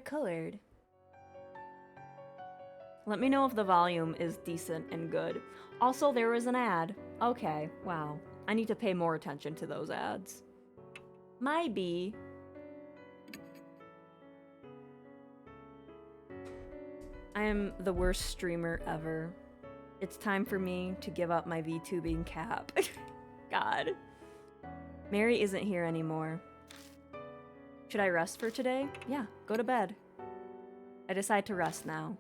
colored. Let me know if the volume is decent and good. Also, there was an ad. Okay, wow. I need to pay more attention to those ads. Maybe. I am the worst streamer ever. It's time for me to give up my VTubing cap. God. Mary isn't here anymore. Should I rest for today? Yeah, go to bed. I decide to rest now.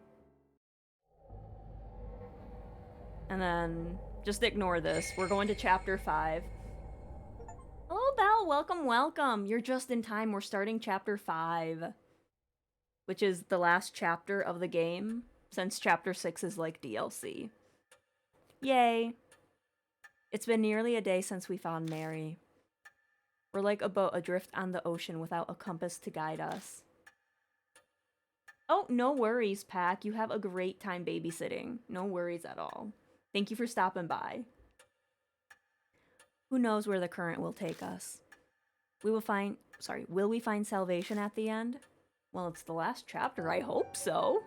And then, just ignore this. We're going to chapter 5. Hello, Belle. Welcome, welcome. You're just in time. We're starting chapter 5. Which is the last chapter of the game, since chapter 6 is like DLC. Yay. It's been nearly a day since we found Mary. We're like a boat adrift on the ocean without a compass to guide us. Oh, no worries, Pack. You have a great time babysitting. No worries at all. Thank you for stopping by. Who knows where the current will take us? Will we find salvation at the end? Well, it's the last chapter. I hope so.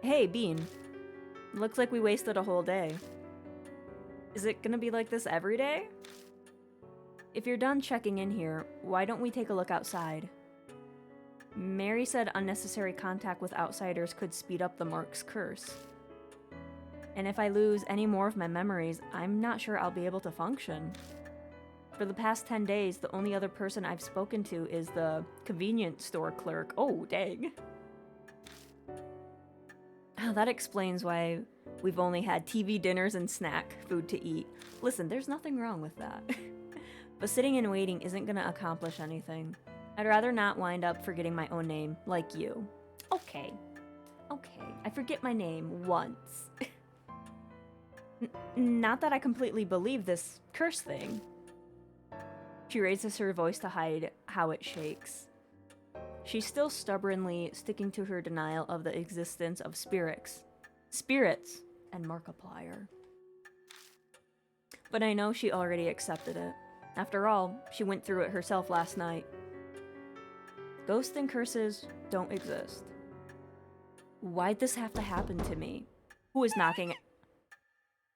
Hey, Bean. Looks like we wasted a whole day. Is it gonna be like this every day? If you're done checking in here, why don't we take a look outside? Mary said unnecessary contact with outsiders could speed up the Mark's curse. And if I lose any more of my memories, I'm not sure I'll be able to function. For the past 10 days, the only other person I've spoken to is the convenience store clerk. Oh, dang. Oh, that explains why we've only had TV dinners and snack food to eat. Listen, there's nothing wrong with that. But sitting and waiting isn't gonna accomplish anything. I'd rather not wind up forgetting my own name, like you. Okay. Okay, I forget my name once. Not that I completely believe this curse thing. She raises her voice to hide how it shakes. She's still stubbornly sticking to her denial of the existence of spirits, and Markiplier. But I know she already accepted it. After all, she went through it herself last night. Ghosts and curses don't exist. Why'd this have to happen to me? Who is knocking?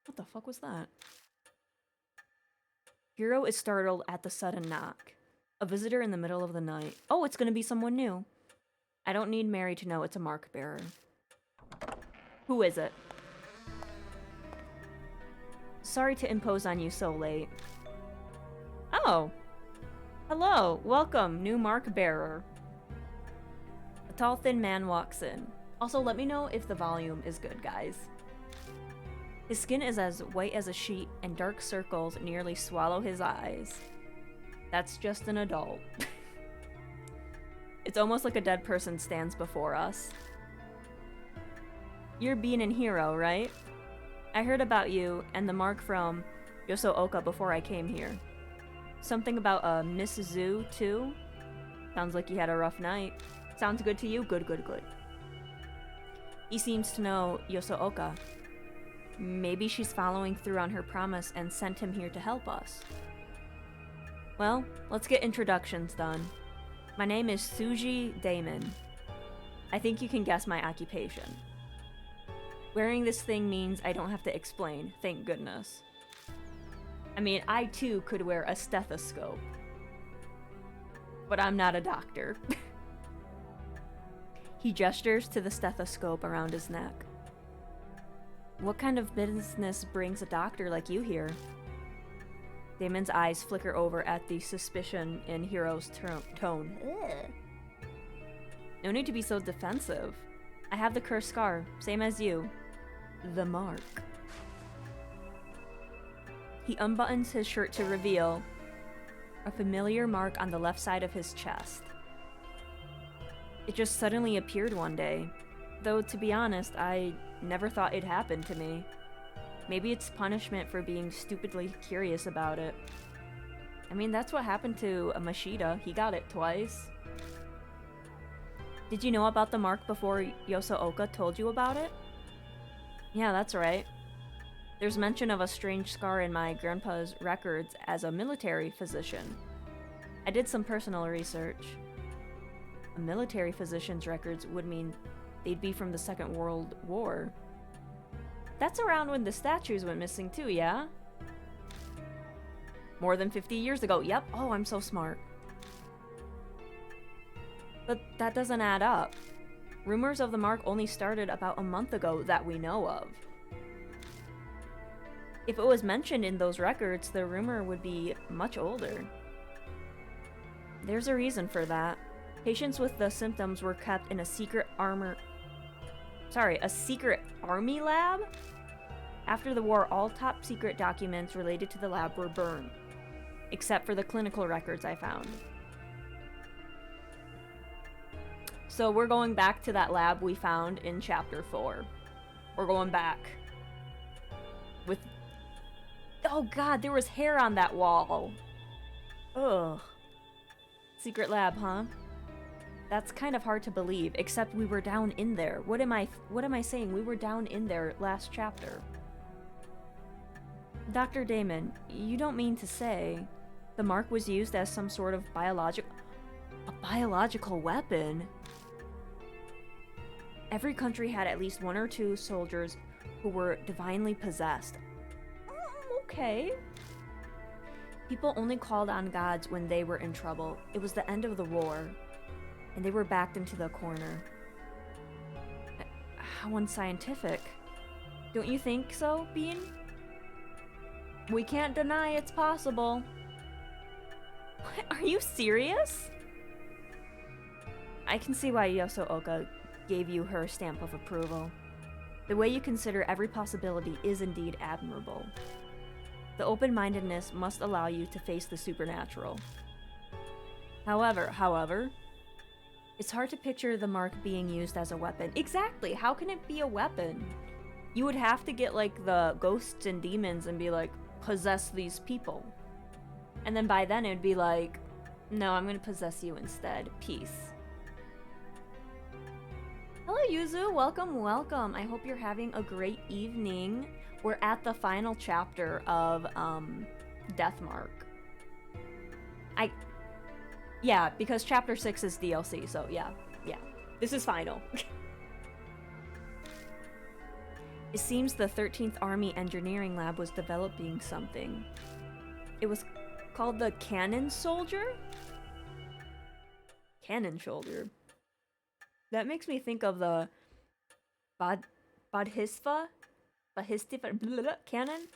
What the fuck was that? Hiro is startled at the sudden knock. A visitor in the middle of the night. Oh, it's gonna be someone new. I don't need Mary to know it's a mark bearer. Who is it? Sorry to impose on you so late. Oh! Hello, welcome, new mark bearer. A tall, thin man walks in. Also, let me know if the volume is good, guys. His skin is as white as a sheet, and dark circles nearly swallow his eyes. That's just an adult. It's almost like a dead person stands before us. You're Bean and Hiro, right? I heard about you and the mark from Yosooka before I came here. Something about Miss Zoo, too? Sounds like you had a rough night. Sounds good to you? Good, good, good. He seems to know Yosooka. Maybe she's following through on her promise and sent him here to help us. Well, let's get introductions done. My name is Suji Damon. I think you can guess my occupation. Wearing this thing means I don't have to explain, thank goodness. I mean, I too could wear a stethoscope. But I'm not a doctor. He gestures to the stethoscope around his neck. What kind of business brings a doctor like you here? Damon's eyes flicker over at the suspicion in Hiro's tone. Ugh. No need to be so defensive. I have the cursed scar, same as you. The mark. He unbuttons his shirt to reveal a familiar mark on the left side of his chest. It just suddenly appeared one day. Though, to be honest, I never thought it happened to me. Maybe it's punishment for being stupidly curious about it. I mean, that's what happened to Mashida. He got it twice. Did you know about the mark before Yosooka told you about it? Yeah, that's right. There's mention of a strange scar in my grandpa's records as a military physician. I did some personal research. a military physician's records would mean they'd be from the Second World War. That's around when the statues went missing too, yeah? More than 50 years ago. Yep. Oh, I'm so smart. But that doesn't add up. Rumors of the mark only started about a month ago that we know of. If it was mentioned in those records, the rumor would be much older. There's a reason for that. Patients with the symptoms were kept in a secret army lab? After the war, all top secret documents related to the lab were burned, except for the clinical records I found. So we're going back to that lab we found in Chapter 4. We're going back. With... Oh god, there was hair on that wall. Ugh. Secret lab, huh? That's kind of hard to believe, except we were down in there. What am I saying? We were down in there last chapter. Dr. Damon, you don't mean to say the mark was used as some sort of biological weapon? Every country had at least one or two soldiers who were divinely possessed. Okay. People only called on gods when they were in trouble. It was the end of the war, and they were backed into the corner. How unscientific. Don't you think so, Bean? We can't deny it's possible. What? Are you serious? I can see why Yosooka gave you her stamp of approval. The way you consider every possibility is indeed admirable. The open-mindedness must allow you to face the supernatural. However, it's hard to picture the mark being used as a weapon. Exactly! How can it be a weapon? You would have to get, like, the ghosts and demons and be like, possess these people. And then by then it would be like, no, I'm gonna possess you instead. Peace. Hello, Yuzu. Welcome, welcome. I hope you're having a great evening. We're at the final chapter of, Deathmark. Yeah, because chapter 6 is DLC, so yeah. This is final. It seems the 13th Army Engineering Lab was developing something. It was called the Kannon Soldier? Kannon Soldier. That makes me think of the Bodhisattva Cannon?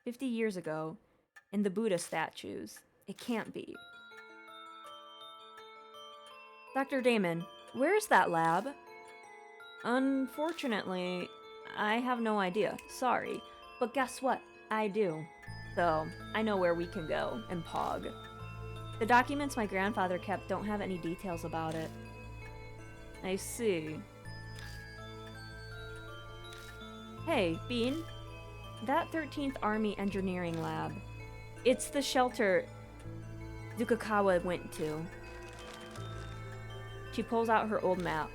50 years ago, in the Buddha statues. It can't be. Dr. Damon, where's that lab? Unfortunately, I have no idea. Sorry. But guess what? I do. So, I know where we can go and pog. The documents my grandfather kept don't have any details about it. I see. Hey, Bean. That 13th Army Engineering Lab. It's the shelter Zukukawa went to. She pulls out her old map.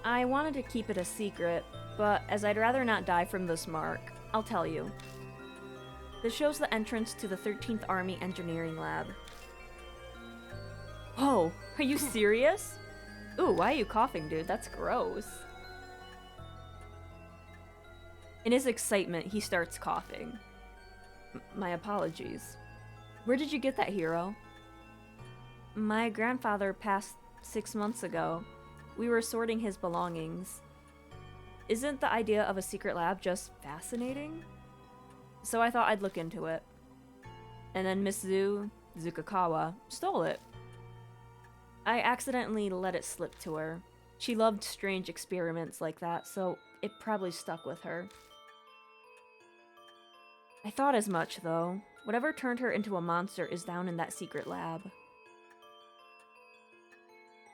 I wanted to keep it a secret, but as I'd rather not die from this mark, I'll tell you. This shows the entrance to the 13th Army Engineering Lab. Whoa, are you serious? Ooh, why are you coughing, dude? That's gross. In his excitement, he starts coughing. My apologies. Where did you get that, hero? My grandfather passed 6 months ago. We were sorting his belongings. Isn't the idea of a secret lab just fascinating? So I thought I'd look into it. And then Miss Zukukawa, stole it. I accidentally let it slip to her. She loved strange experiments like that, so it probably stuck with her. I thought as much, though. Whatever turned her into a monster is down in that secret lab.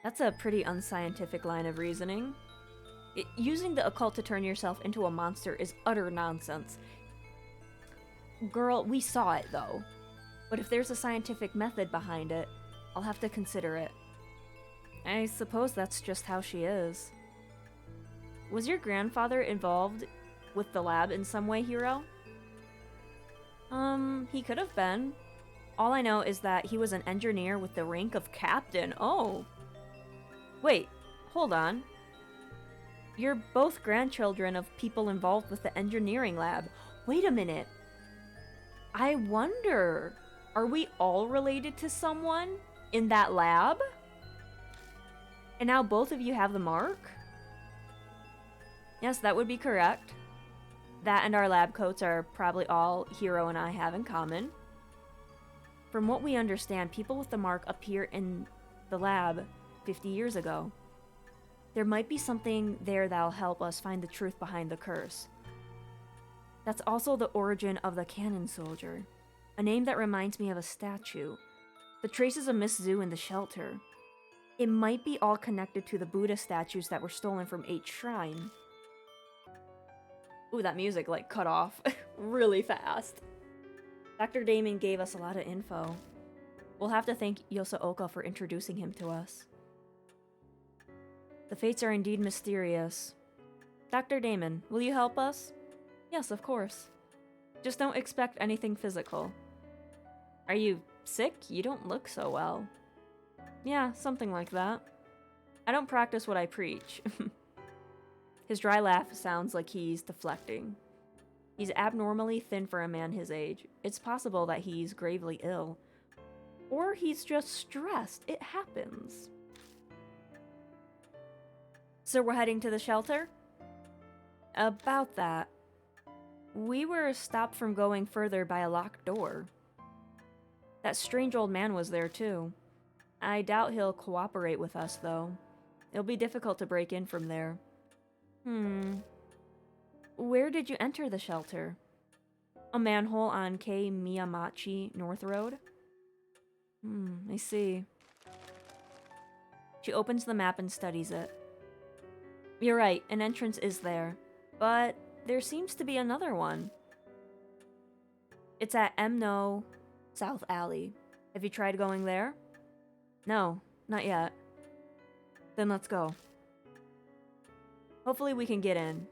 That's a pretty unscientific line of reasoning. Using the occult to turn yourself into a monster is utter nonsense. Girl, we saw it, though. But if there's a scientific method behind it, I'll have to consider it. I suppose that's just how she is. Was your grandfather involved with the lab in some way, hero? He could have been. All I know is that he was an engineer with the rank of captain. Oh. Wait, hold on. You're both grandchildren of people involved with the engineering lab. Wait a minute. I wonder, are we all related to someone in that lab? And now both of you have the mark? Yes, that would be correct. That and our lab coats are probably all Hiro and I have in common. From what we understand, people with the mark appear in the lab 50 years ago. There might be something there that'll help us find the truth behind the curse. That's also the origin of the Kannon soldier, a name that reminds me of a statue. The traces of Miss Zoo in the shelter. It might be all connected to the Buddha statues that were stolen from 8 Shrine. Ooh, that music like cut off really fast. Dr. Damon gave us a lot of info. We'll have to thank Yosaoka for introducing him to us. The fates are indeed mysterious. Dr. Damon, will you help us? Yes, of course. Just don't expect anything physical. Are you sick? You don't look so well. Yeah, something like that. I don't practice what I preach. His dry laugh sounds like he's deflecting. He's abnormally thin for a man his age. It's possible that he's gravely ill. Or he's just stressed. It happens. So we're heading to the shelter? About that. We were stopped from going further by a locked door. That strange old man was there too. I doubt he'll cooperate with us though. It'll be difficult to break in from there. Where did you enter the shelter? A manhole on K Miyamachi North Road? I see. She opens the map and studies it. You're right, an entrance is there. But there seems to be another one. It's at Emno South Alley. Have you tried going there? No, not yet. Then let's go. Hopefully we can get in.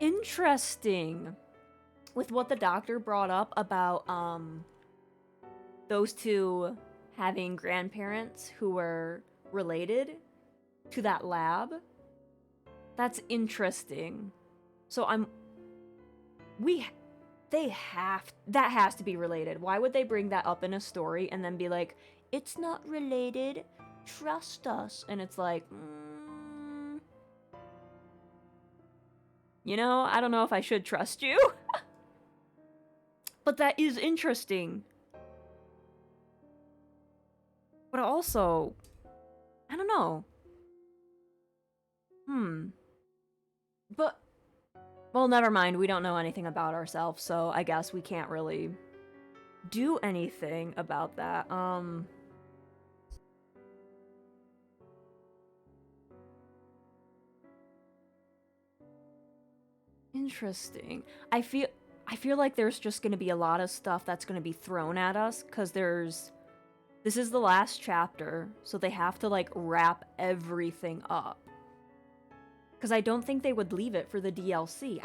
Interesting. With what the doctor brought up about those two having grandparents who were related to that lab. That's interesting. So that has to be related. Why would they bring that up in a story and then be like, it's not related, trust us? And it's like, you know, I don't know if I should trust you. But that is interesting. But also, I don't know. But, well, never mind. We don't know anything about ourselves, so I guess we can't really do anything about that. Interesting. I feel like there's just going to be a lot of stuff that's going to be thrown at us, because this is the last chapter, so they have to, like, wrap everything up. Because I don't think they would leave it for the DLC.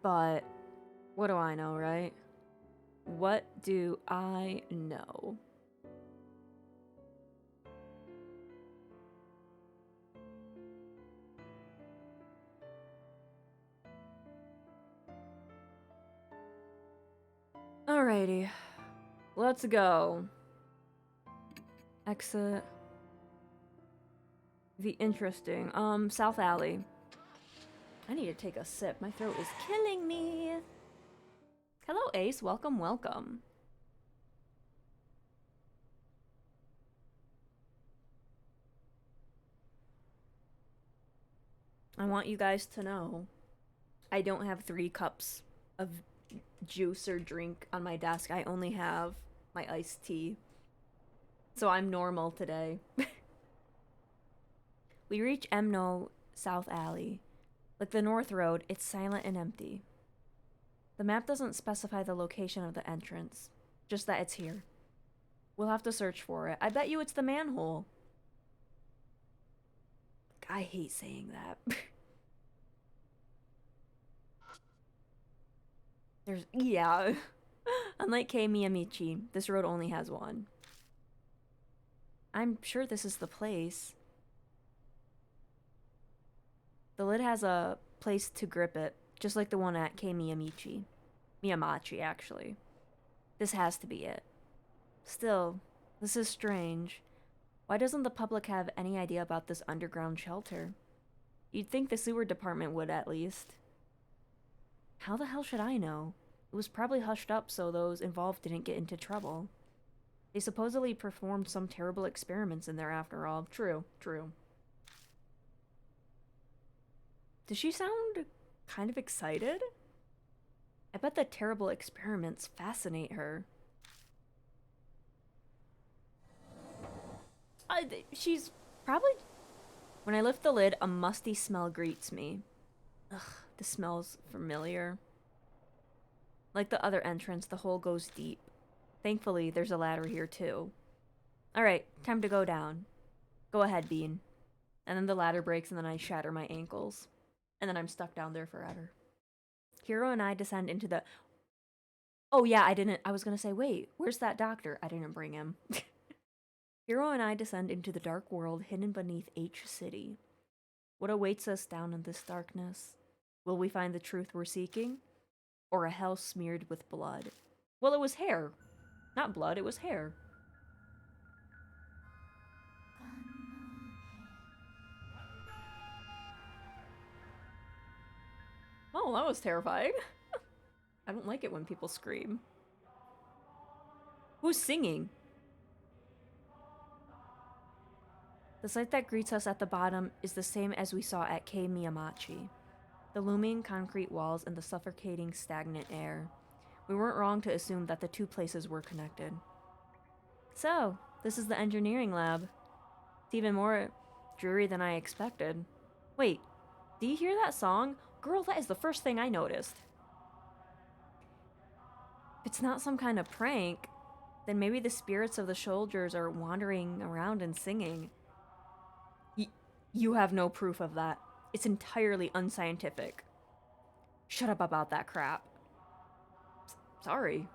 But, what do I know, right? What do I know? Alrighty. Let's go. Exit. The interesting. South Alley. I need to take a sip. My throat is killing me. Hello, Ace. Welcome, welcome. I want you guys to know I don't have 3 cups of juice or drink on my desk. I only have my iced tea. So I'm normal today. We reach Emno South Alley. Like the North Road, it's silent and empty. The map doesn't specify the location of the entrance, just that it's here. We'll have to search for it. I bet you it's the manhole. I hate saying that. There's, yeah. Unlike Kei Miyamichi, this road only has one. I'm sure this is the place. The lid has a place to grip it, just like the one at Kei Miyamichi. Miyamachi, actually. This has to be it. Still, this is strange. Why doesn't the public have any idea about this underground shelter? You'd think the sewer department would, at least. How the hell should I know? It was probably hushed up so those involved didn't get into trouble. They supposedly performed some terrible experiments in there after all. True, true. Does she sound kind of excited? I bet the terrible experiments fascinate her. She's probably... When I lift the lid, a musty smell greets me. Ugh, the smell's familiar. Like the other entrance, the hole goes deep. Thankfully, there's a ladder here too. Alright, time to go down. Go ahead, Bean. And then the ladder breaks and then I shatter my ankles. And then I'm stuck down there forever. Hiro and I descend into the... Oh yeah, I was gonna say, wait, where's that doctor? I didn't bring him. Hiro and I descend into the dark world hidden beneath H City. What awaits us down in this darkness? Will we find the truth we're seeking? Or a hell smeared with blood? Well, it was hair. Not blood, it was hair. Oh, that was terrifying. I don't like it when people scream. Who's singing? The sight that greets us at the bottom is the same as we saw at Kei Miyamachi. The looming concrete walls and the suffocating stagnant air. We weren't wrong to assume that the two places were connected. So, this is the engineering lab. It's even more dreary than I expected. Wait, do you hear that song? Girl, that is the first thing I noticed. If it's not some kind of prank, then maybe the spirits of the soldiers are wandering around and singing. You have no proof of that. It's entirely unscientific. Shut up about that crap. Sorry.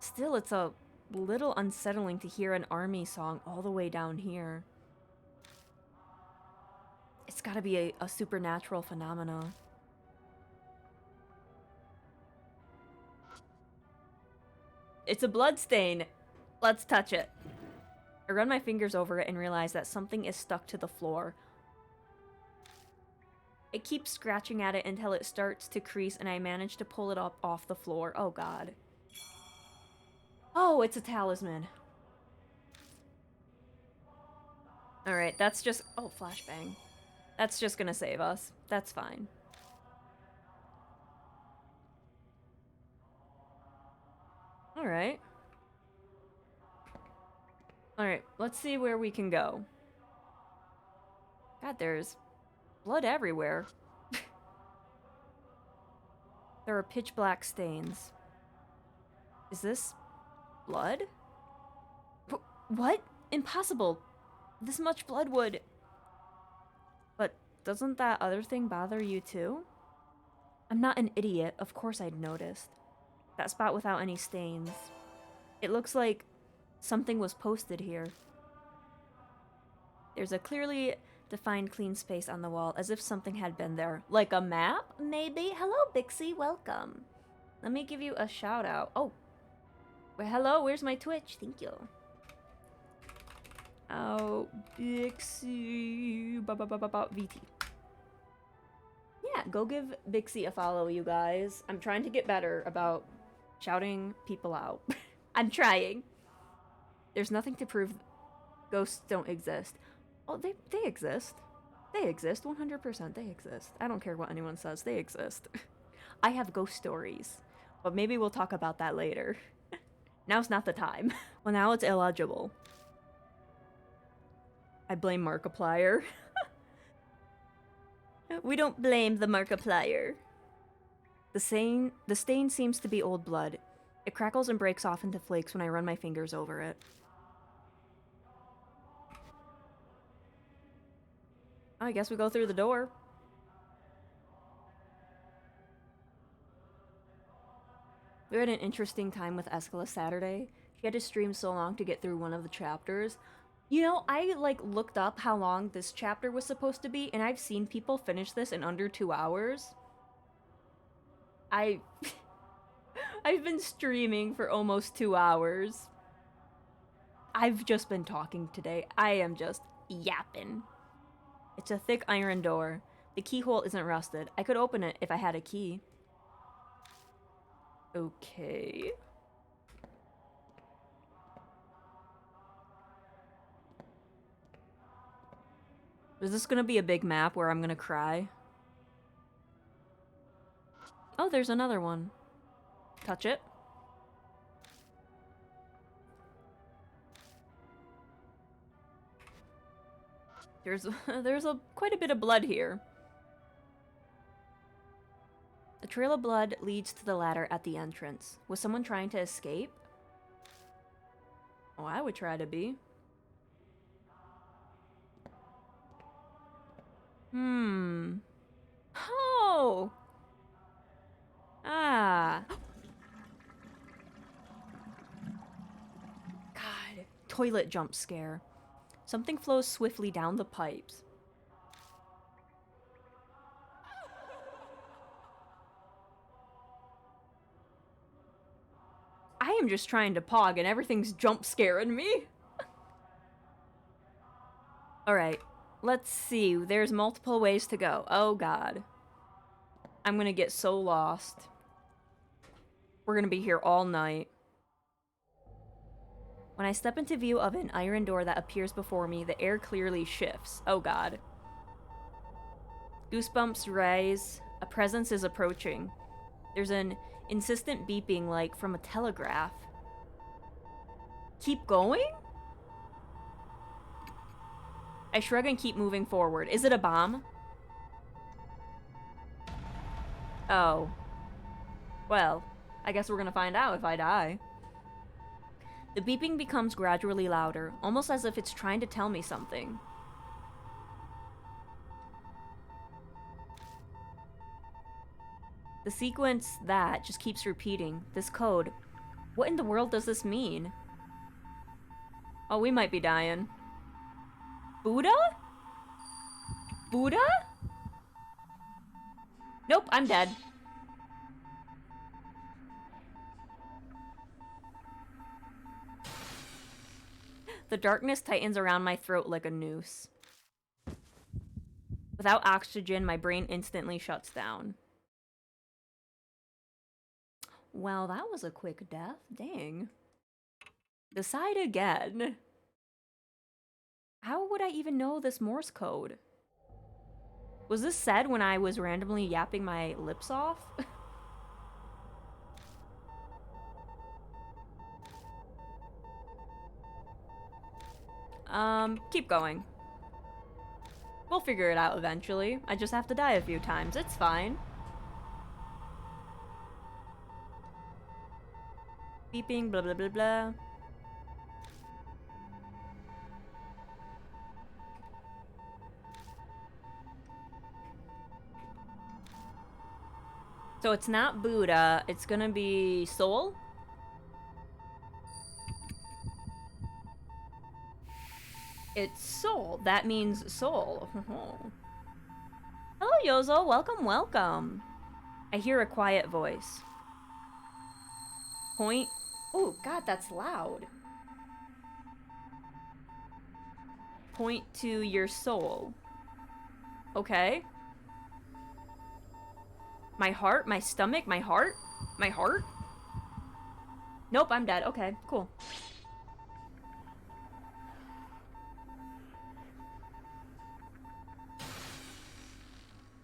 Still, it's a little unsettling to hear an army song all the way down here. It's gotta be a supernatural phenomena. It's a bloodstain. Let's touch it. I run my fingers over it and realize that something is stuck to the floor. I keep scratching at it until it starts to crease and I manage to pull it up off the floor. Oh god. Oh, it's a talisman. Alright, that's just... Oh, flashbang. That's just gonna save us. That's fine. Alright. Alright, let's see where we can go. God, there's blood everywhere. There are pitch black stains. Is this blood? What? Impossible. This much blood would... But doesn't that other thing bother you too? I'm not an idiot. Of course I'd noticed. That spot without any stains. It looks like something was posted here. There's a clearly defined clean space on the wall, as if something had been there. Like a map, maybe? Hello, Bixie, welcome. Let me give you a shout out. Oh. Well, hello, where's my Twitch? Thank you. Oh, Bixie. VT. Yeah, go give Bixie a follow, you guys. I'm trying to get better about shouting people out. I'm trying. There's nothing to prove ghosts don't exist. Oh, they exist. They exist, 100% they exist. I don't care what anyone says, they exist. I have ghost stories, but maybe we'll talk about that later. Now's not the time. Well, now it's illegible. I blame Markiplier. We don't blame the Markiplier. The stain seems to be old blood. It crackles and breaks off into flakes when I run my fingers over it. I guess we go through the door. We had an interesting time with Escala Saturday. She had to stream so long to get through one of the chapters. You know, I like looked up how long this chapter was supposed to be, and I've seen people finish this in under 2 hours. I've been streaming for almost 2 hours. I've just been talking today. I am just yapping. It's a thick iron door. The keyhole isn't rusted. I could open it if I had a key. Okay. Is this gonna be a big map where I'm gonna cry? Oh, there's another one. Touch it. There's quite a bit of blood here. A trail of blood leads to the ladder at the entrance. Was someone trying to escape? Oh, I would try to be. Oh! Ah. God. Toilet jump scare. Something flows swiftly down the pipes. I am just trying to pog and everything's jump scaring me. Alright, let's see. There's multiple ways to go. Oh god. I'm gonna get so lost. We're gonna be here all night. When I step into view of an iron door that appears before me, the air clearly shifts. Oh god. Goosebumps rise. A presence is approaching. There's an insistent beeping like from a telegraph. Keep going? I shrug and keep moving forward. Is it a bomb? Oh. Well, I guess we're gonna find out if I die. The beeping becomes gradually louder, almost as if it's trying to tell me something. The sequence that just keeps repeating. This code. What in the world does this mean? Oh, we might be dying. Buddha? Buddha? Nope, I'm dead. The darkness tightens around my throat like a noose. Without oxygen, my brain instantly shuts down. Well, that was a quick death. Dang. Decide again. How would I even know this Morse code? Was this said when I was randomly yapping my lips off? Keep going. We'll figure it out eventually. I just have to die a few times. It's fine. Beeping, blah blah blah blah. So it's not Buddha, it's gonna be Soul? It's Soul. That means soul. Hello, Yozo. Welcome, welcome. I hear a quiet voice. Point. Oh, God, that's loud. Point to your soul. Okay. My heart? My stomach? My heart? My heart? Nope, I'm dead. Okay, cool.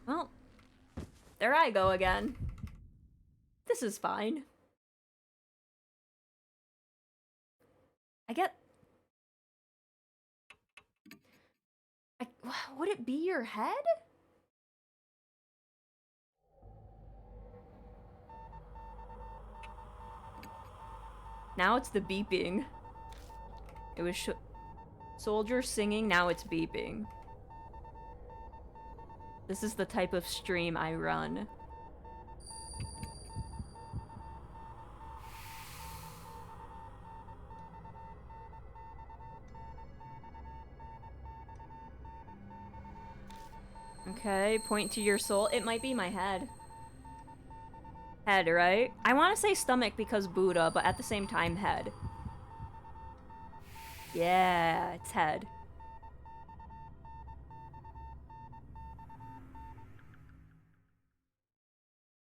Well, there I go again. This is fine. Would it be your head? Now it's the beeping. It was soldier singing, now it's beeping. This is the type of stream I run. Okay, point to your soul. It might be my head. Head, right? I want to say stomach because Buddha, but at the same time, head. Yeah, it's head.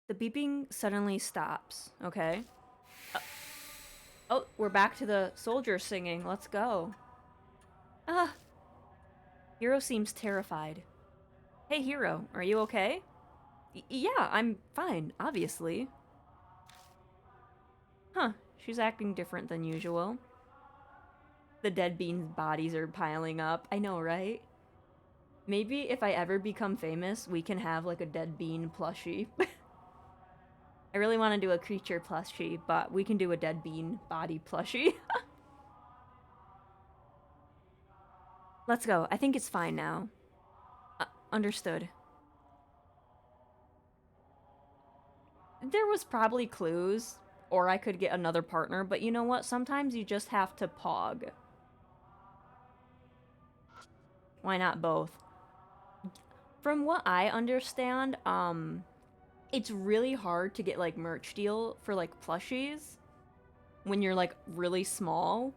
The beeping suddenly stops, okay? Oh, we're back to the soldiers singing. Let's go. Ah. Hero seems terrified. Hey, Hero, are you okay? Yeah, I'm fine, obviously. Huh, she's acting different than usual. The dead beans' bodies are piling up. I know, right? Maybe if I ever become famous, we can have like a dead bean plushie. I really want to do a creature plushie, but we can do a dead bean body plushie. Let's go. I think it's fine now. Understood. There was probably clues, or I could get another partner, but you know what? Sometimes you just have to pog. Why not both? From what I understand, it's really hard to get like merch deal for like plushies when you're like really small.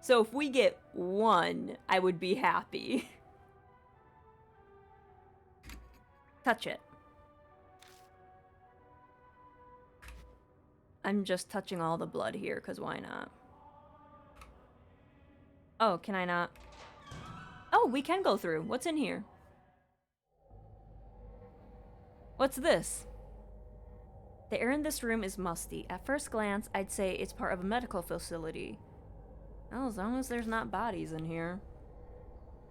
So if we get one, I would be happy. Touch it. I'm just touching all the blood here, because why not? Oh, can I not? Oh, we can go through. What's in here? What's this? The air in this room is musty. At first glance, I'd say it's part of a medical facility. Well, as long as there's not bodies in here.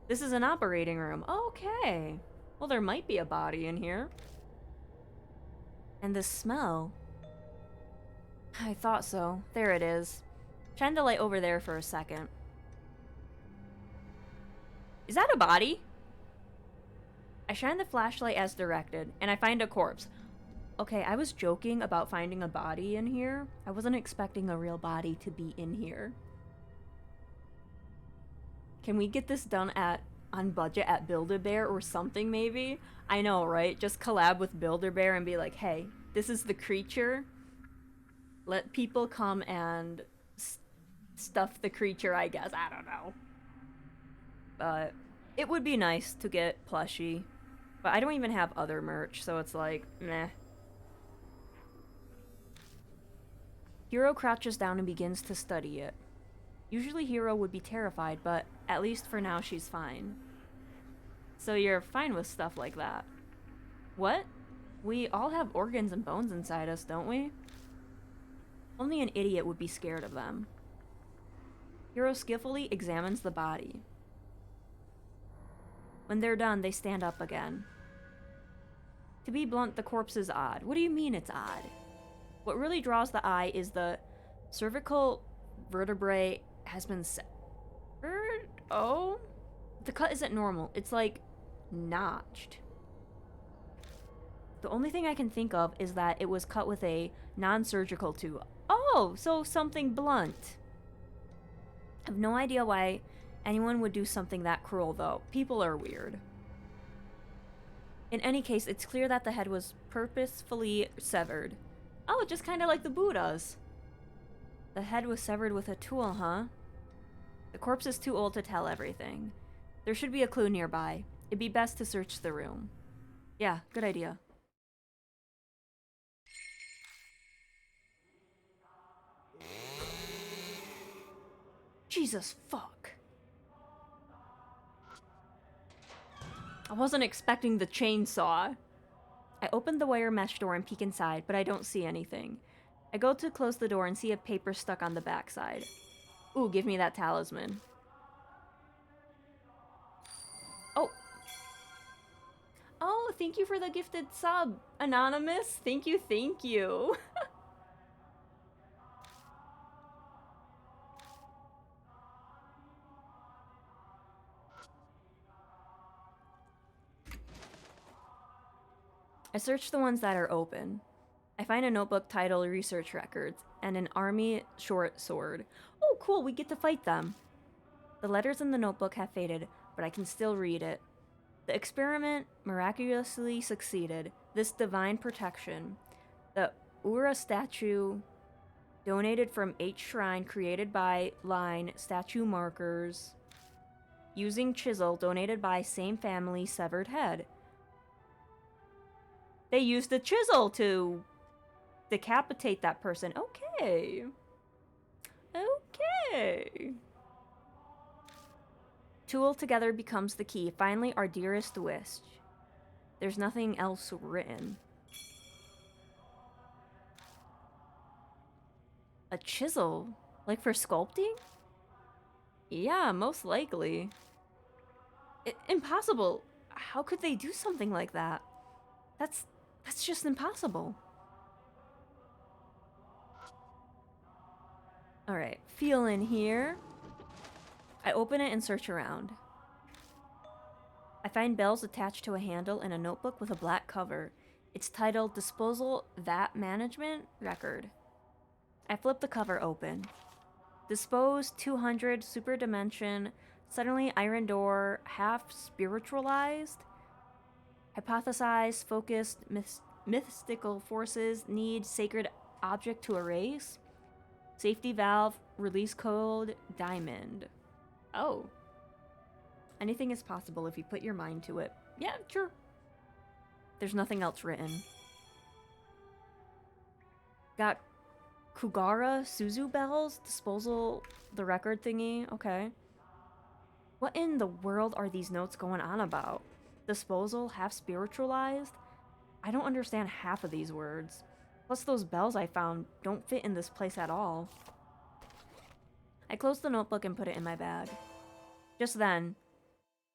This is an operating room. Okay. Well, there might be a body in here. And the smell. I thought so. There it is. Shine the light over there for a second. Is that a body? I shine the flashlight as directed, and I find a corpse. Okay, I was joking about finding a body in here. I wasn't expecting a real body to be in here. Can we get this done on budget at Build-A-Bear or something maybe? I know, right? Just collab with Build-A-Bear and be like, hey, this is the creature. Let people come and stuff the creature, I guess. I don't know. But it would be nice to get plushie. But I don't even have other merch, so it's like, meh. Hero crouches down and begins to study it. Usually Hero would be terrified, but at least for now she's fine. So you're fine with stuff like that. What? We all have organs and bones inside us, don't we? Only an idiot would be scared of them. Hero skillfully examines the body. When they're done, they stand up again. To be blunt, the corpse is odd. What do you mean it's odd? What really draws the eye is the cervical vertebrae has been severed. Oh? The cut isn't normal. It's like notched. The only thing I can think of is that it was cut with a non-surgical tool. Oh, so something blunt. I have no idea why anyone would do something that cruel, though. People are weird. In any case, it's clear that the head was purposefully severed. Oh, just kind of like the Buddhas. The head was severed with a tool, huh? The corpse is too old to tell everything. There should be a clue nearby. It'd be best to search the room. Yeah, good idea. Jesus fuck. I wasn't expecting the chainsaw. I open the wire mesh door and peek inside, but I don't see anything. I go to close the door and see a paper stuck on the backside. Ooh, give me that talisman. Oh. Oh, thank you for the gifted sub, Anonymous. Thank you, thank you. I search the ones that are open. I find a notebook titled Research Records and an army short sword. Oh, cool, we get to fight them. The letters in the notebook have faded, but I can still read it. The experiment miraculously succeeded. This divine protection. The Ura statue donated from H shrine created by line statue markers. Using chisel donated by same family severed head. They used the chisel to decapitate that person. Okay. Okay. Tool together becomes the key. Finally, our dearest wish. There's nothing else written. A chisel? Like for sculpting? Yeah, most likely. Impossible. How could they do something like that? That's just impossible. Alright, feel in here. I open it and search around. I find bells attached to a handle in a notebook with a black cover. It's titled Disposal Vat Management Record. I flip the cover open. Dispose 200 super dimension, suddenly iron door, half spiritualized. Hypothesized, focused, mystical forces need sacred object to erase. Safety valve, release code, diamond. Oh. Anything is possible if you put your mind to it. Yeah, sure. There's nothing else written. Got Kugara Suzu bells, disposal, the record thingy. Okay. What in the world are these notes going on about? Disposal, half spiritualized? I don't understand half of these words. Plus those bells I found don't fit in this place at all. I close the notebook and put it in my bag. Just then,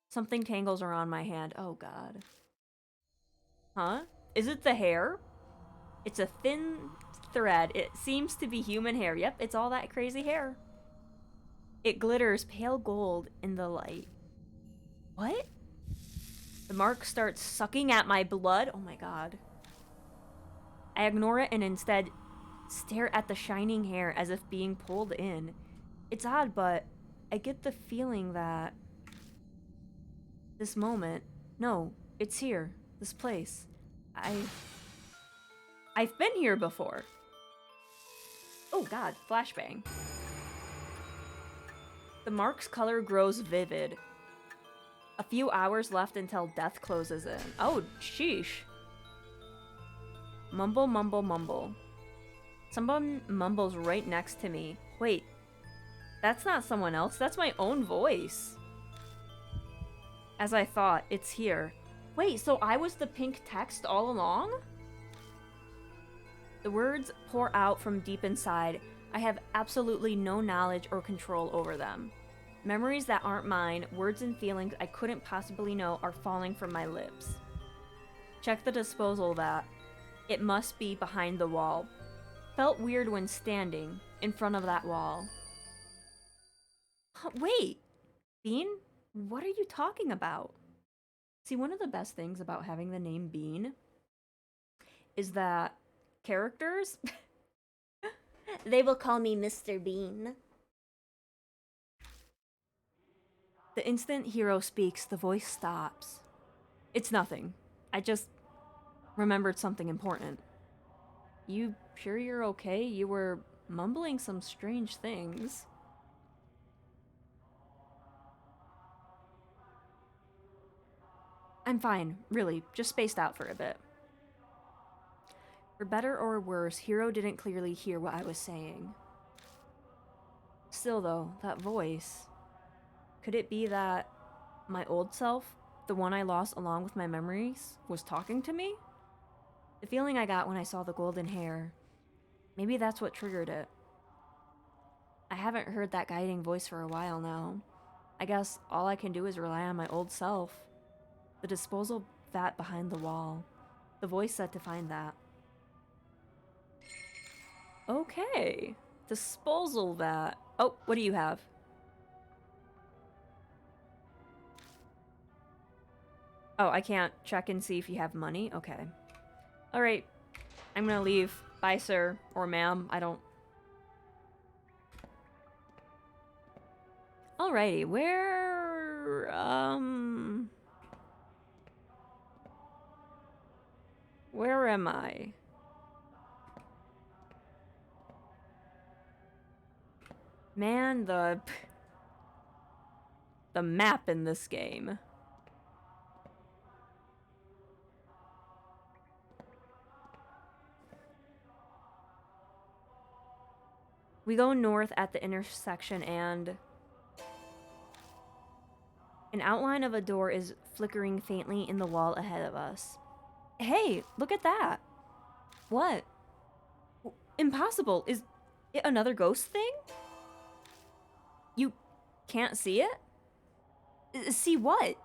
something tangles around my hand. Oh god. Huh? Is it the hair? It's a thin thread. It seems to be human hair. Yep, it's all that crazy hair. It glitters pale gold in the light. What? The mark starts sucking at my blood. Oh my god. I ignore it and instead stare at the shining hair as if being pulled in. It's odd, but I get the feeling that this moment, no, it's here, this place. I've been here before. Oh god, flashbang. The mark's color grows vivid. A few hours left until death closes in. Oh, sheesh. Mumble, mumble, mumble. Someone mumbles right next to me. Wait, that's not someone else, that's my own voice. As I thought, it's here. Wait, so I was the pink text all along? The words pour out from deep inside. I have absolutely no knowledge or control over them. Memories that aren't mine, words and feelings I couldn't possibly know are falling from my lips. Check the disposal vat. It must be behind the wall. Felt weird when standing in front of that wall. Wait, Bean? What are you talking about? See, one of the best things about having the name Bean is that characters, they will call me Mr. Bean. The instant hero speaks, the voice stops. It's nothing. I just remembered something important. You sure you're okay? You were mumbling some strange things. I'm fine, really, just spaced out for a bit. For better or worse, Hero didn't clearly hear what I was saying. Still though, that voice... Could it be that my old self, the one I lost along with my memories, was talking to me? The feeling I got when I saw the golden hair, maybe that's what triggered it. I haven't heard that guiding voice for a while now. I guess all I can do is rely on my old self. The disposal vat behind the wall. The voice said to find that. Okay. Disposal vat. Oh, what do you have? Oh, I can't check and see if you have money? Okay. Alright, I'm gonna leave. Bye, sir. Or ma'am. I don't... Alrighty, where... Where am I? Man, the map in this game. We go north at the intersection and... An outline of a door is flickering faintly in the wall ahead of us. Hey, look at that! What? Impossible! Is it another ghost thing? You can't see it? See what?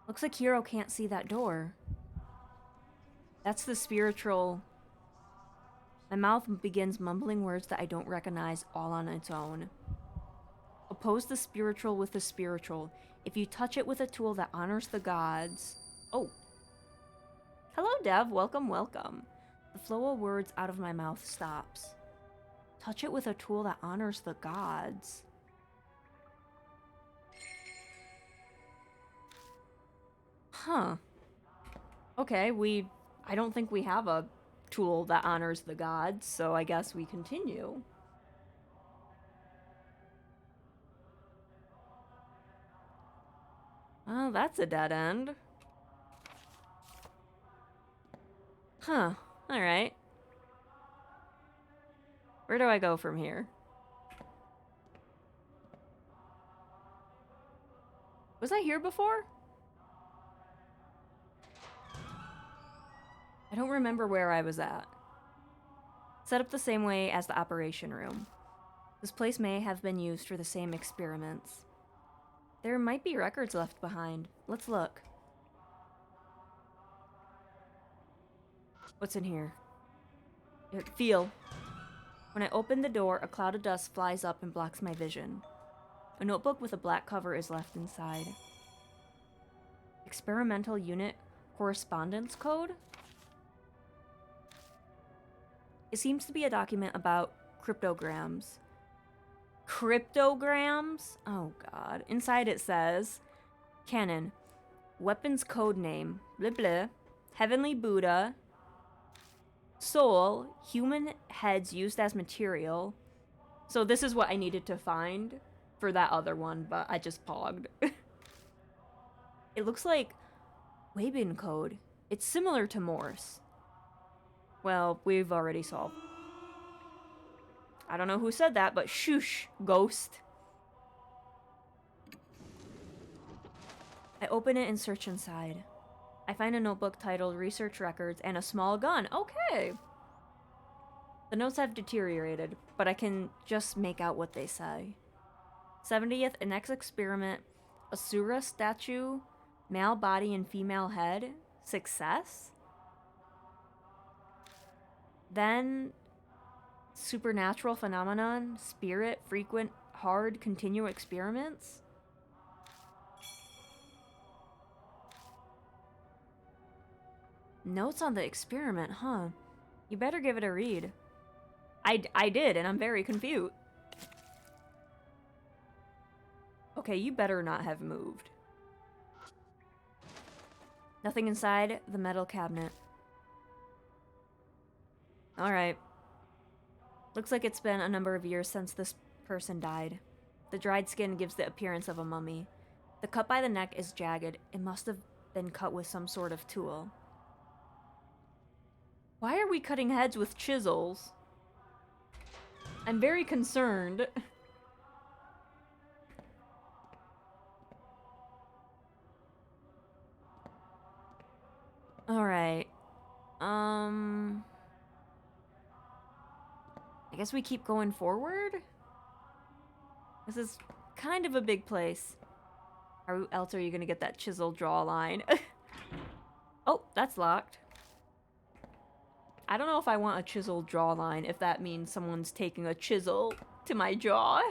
Looks like Hiro can't see that door. That's the spiritual... My mouth begins mumbling words that I don't recognize all on its own. Oppose the spiritual with the spiritual. If you touch it with a tool that honors the gods... Oh. Hello, Dev. Welcome, welcome. The flow of words out of my mouth stops. Touch it with a tool that honors the gods. Huh. Okay, I don't think we have a tool that honors the gods, so I guess we continue. Oh, that's a dead end. Huh. Alright. Where do I go from here? Was I here before? I don't remember where I was at. Set up the same way as the operation room. This place may have been used for the same experiments. There might be records left behind. Let's look. What's in here? Feel. When I open the door, a cloud of dust flies up and blocks my vision. A notebook with a black cover is left inside. Experimental unit correspondence code? It seems to be a document about cryptograms. Cryptograms? Oh god. Inside it says, Kannon, weapons code name, blah blah, Heavenly Buddha, soul, human heads used as material. So this is what I needed to find for that other one, but I just pogged. It looks like Weibin code. It's similar to Morse. Well, we've already solved. I don't know who said that, but shoosh, ghost. I open it and search inside. I find a notebook titled Research Records and a small gun. Okay. The notes have deteriorated, but I can just make out what they say. 70th and next experiment, Asura statue, male body and female head, success? Then supernatural phenomenon, spirit, frequent, hard, continual experiments? Notes on the experiment, huh? You better give it a read. I did, and I'm very confused. Okay, you better not have moved. Nothing inside the metal cabinet. Alright. Looks like it's been a number of years since this person died. The dried skin gives the appearance of a mummy. The cut by the neck is jagged. It must have been cut with some sort of tool. Why are we cutting heads with chisels? I'm very concerned. Alright. I guess we keep going forward? This is kind of a big place. How else are you gonna get that chisel draw line? Oh, that's locked. I don't know if I want a chisel draw line, if that means someone's taking a chisel to my jaw.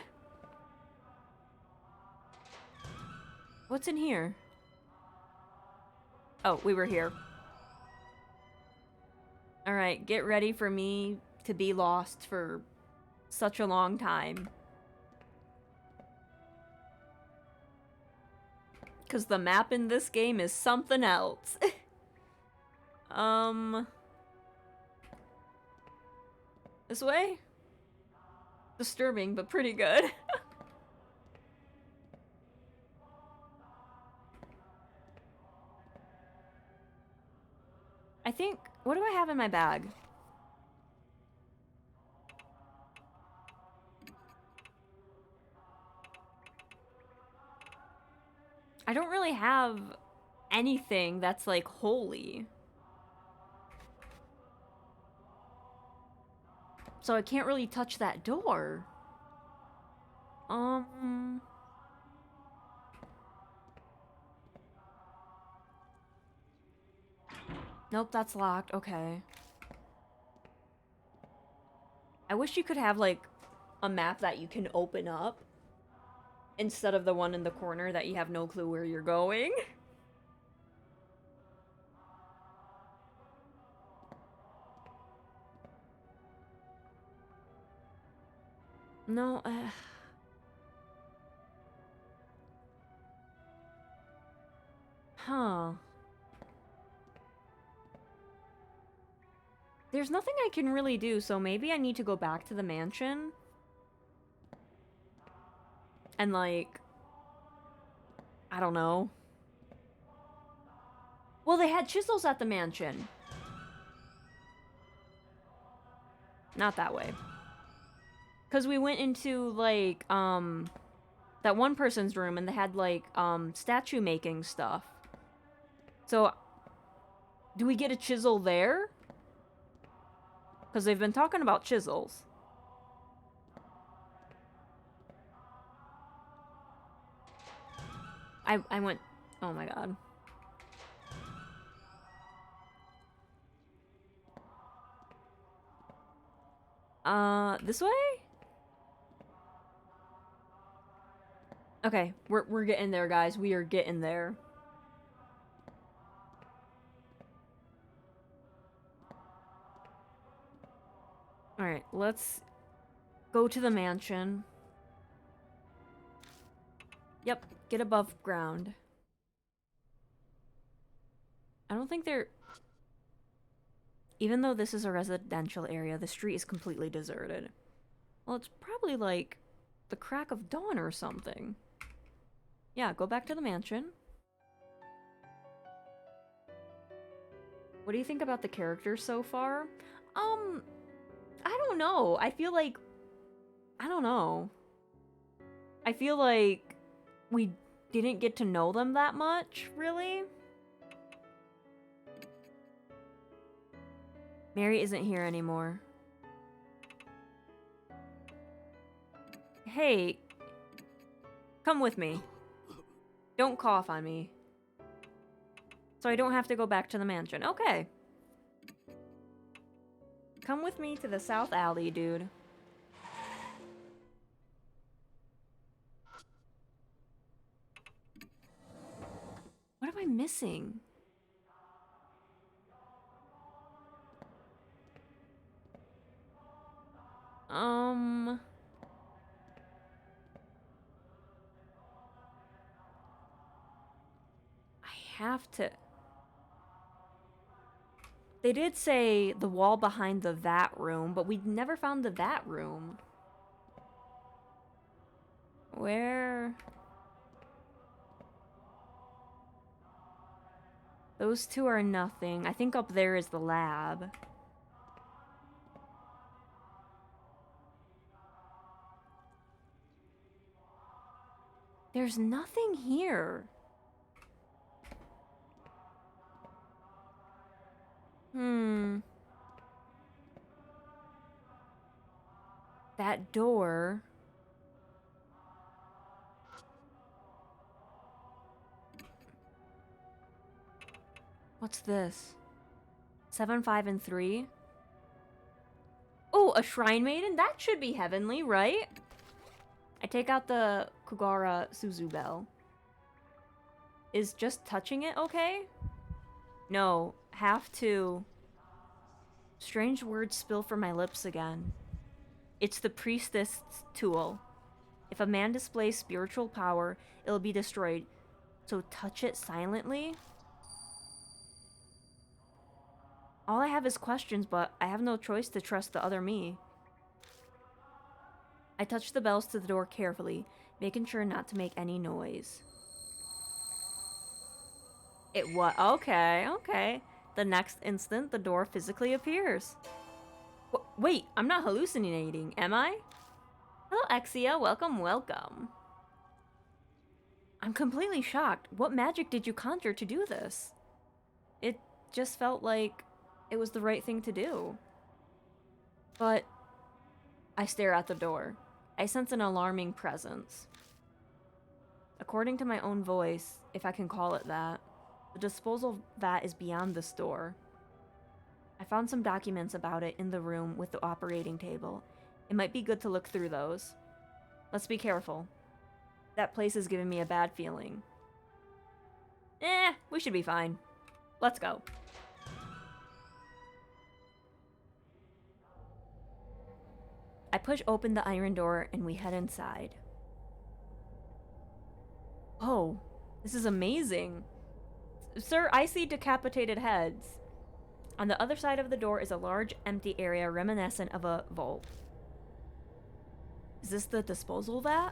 What's in here? Oh, we were here. Alright, get ready for me to be lost for such a long time. Because the map in this game is something else. This way? Disturbing, but pretty good. I think... What do I have in my bag? I don't really have anything that's, like, holy. So I can't really touch that door. Nope, that's locked. Okay. I wish you could have, like, a map that you can open up instead of the one in the corner that you have no clue where you're going. No, Huh. There's nothing I can really do, so maybe I need to go back to the mansion. And, like... I don't know. Well, they had chisels at the mansion. Not that way. Because we went into, like, that one person's room and they had, like, statue making stuff. So, do we get a chisel there? Because they've been talking about chisels. I went... Oh my god. This way? Okay, we're getting there, guys. We are getting there. Alright, let's go to the mansion. Yep, get above ground. I don't think they're... Even though this is a residential area, the street is completely deserted. Well, it's probably like the crack of dawn or something. Yeah, go back to the mansion. What do you think about the characters so far? I don't know. I feel like... I don't know. I feel like we didn't get to know them that much, really. Mary isn't here anymore. Hey, come with me. Don't cough on me. So I don't have to go back to the mansion. Okay. Come with me to the South Alley, dude. What am I missing? I have to... They did say the wall behind the vat room, but we never found the vat room. Where? Those two are nothing. I think up there is the lab. There's nothing here. That door... What's this? 7, 5, and 3? Oh, a shrine maiden? That should be heavenly, right? I take out the Kugara Suzu bell. Is just touching it okay? No, have to strange words spill from my lips again. It's the priestess tool. If a man displays spiritual power, it'll be destroyed. So touch it silently? All I have is questions, but I have no choice to trust the other me. I touch the bells to the door carefully, making sure not to make any noise. It what? Okay, okay. The next instant, the door physically appears. Wait, I'm not hallucinating, am I? Hello, Exia. Welcome, welcome. I'm completely shocked. What magic did you conjure to do this? It just felt like it was the right thing to do. But I stare at the door. I sense an alarming presence. According to my own voice, if I can call it that, the disposal vat is beyond this door. I found some documents about it in the room with the operating table. It might be good to look through those. Let's be careful. That place is giving me a bad feeling. We should be fine. Let's go. I push open the iron door and we head inside. Oh, this is amazing. Sir, I see decapitated heads. On the other side of the door is a large, empty area reminiscent of a vault. Is this the disposal vat?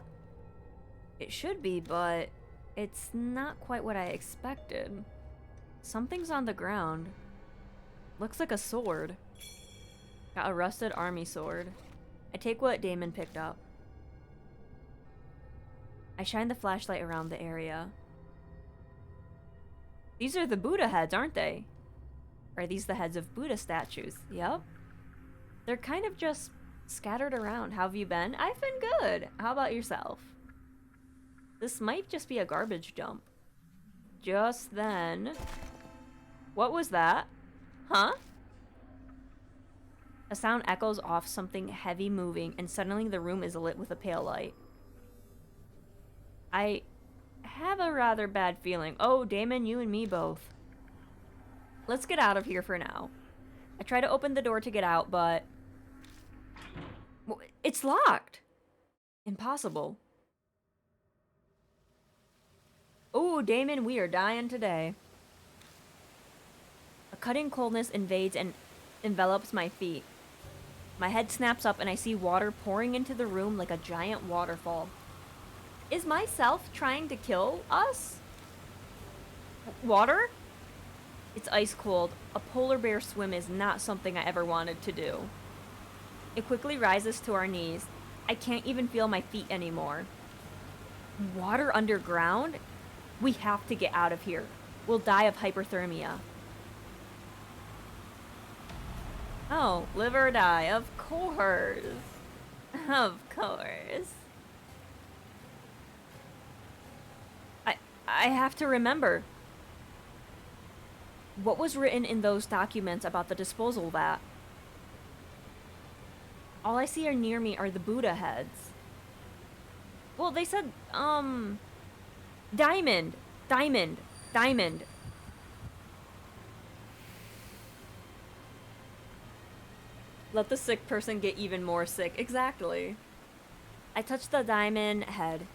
It should be, but it's not quite what I expected. Something's on the ground. Looks like a sword. Got a rusted army sword. I take what Damon picked up. I shine the flashlight around the area. These are the Buddha heads, aren't they? Are these the heads of Buddha statues? Yup. They're kind of just scattered around. How have you been? I've been good. How about yourself? This might just be a garbage dump. Just then... What was that? Huh? A sound echoes off something heavy moving, and suddenly the room is lit with a pale light. I have a rather bad feeling. Oh, Damon, you and me both. Let's get out of here for now. I try to open the door to get out, but... It's locked! Impossible. Oh, Damon, we are dying today. A cutting coldness invades and envelops my feet. My head snaps up and I see water pouring into the room like a giant waterfall. Is myself trying to kill us? Water? It's ice cold. A polar bear swim is not something I ever wanted to do. It quickly rises to our knees. I can't even feel my feet anymore. Water underground? We have to get out of here. We'll die of hyperthermia. Oh, live or die. Of course. Of course. I have to remember. What was written in those documents about the disposal vat? All I see near me are the Buddha heads. Well, they said, diamond, diamond, diamond. Let the sick person get even more sick. Exactly. I touch the diamond head.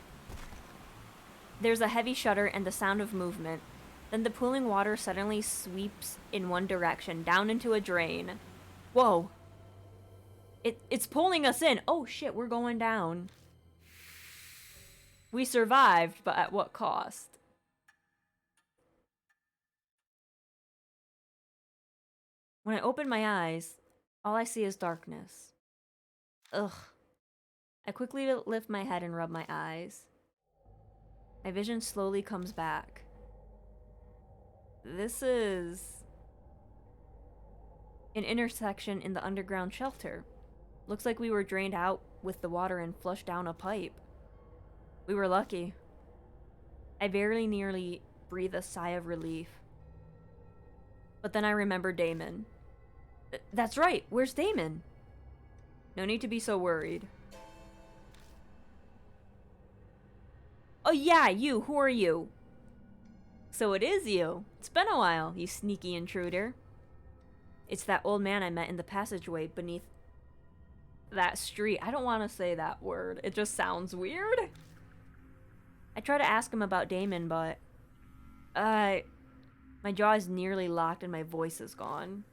There's a heavy shudder and the sound of movement. Then the pooling water suddenly sweeps in one direction, down into a drain. Whoa. It's pulling us in. Oh shit, we're going down. We survived, but at what cost? When I open my eyes, all I see is darkness. Ugh. I quickly lift my head and rub my eyes. My vision slowly comes back. This is an intersection in the underground shelter. Looks like we were drained out with the water and flushed down a pipe. We were lucky. I very nearly breathe a sigh of relief. But then I remember Damon. That's right, where's Damon? No need to be so worried. Oh yeah, you, who are you? So it is you. It's been a while, you sneaky intruder. It's that old man I met in the passageway beneath that street. I don't want to say that word. It just sounds weird. I try to ask him about Damon, but my jaw is nearly locked and my voice is gone.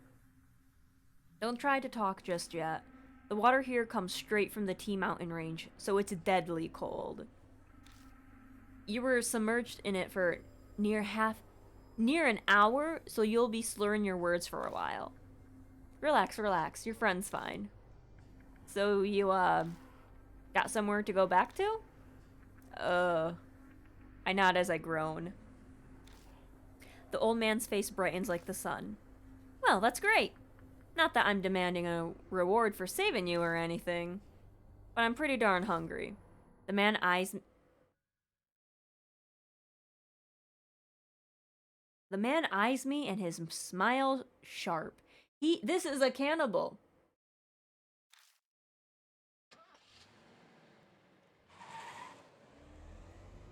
Don't try to talk just yet. The water here comes straight from the T Mountain range, so it's deadly cold. You were submerged in it for near an hour, so you'll be slurring your words for a while. Relax, relax. Your friend's fine. So you, got somewhere to go back to? I nod as I groan. The old man's face brightens like the sun. Well, that's great. Not that I'm demanding a reward for saving you or anything, but I'm pretty darn hungry. The man eyes me and his smile sharp. This is a cannibal.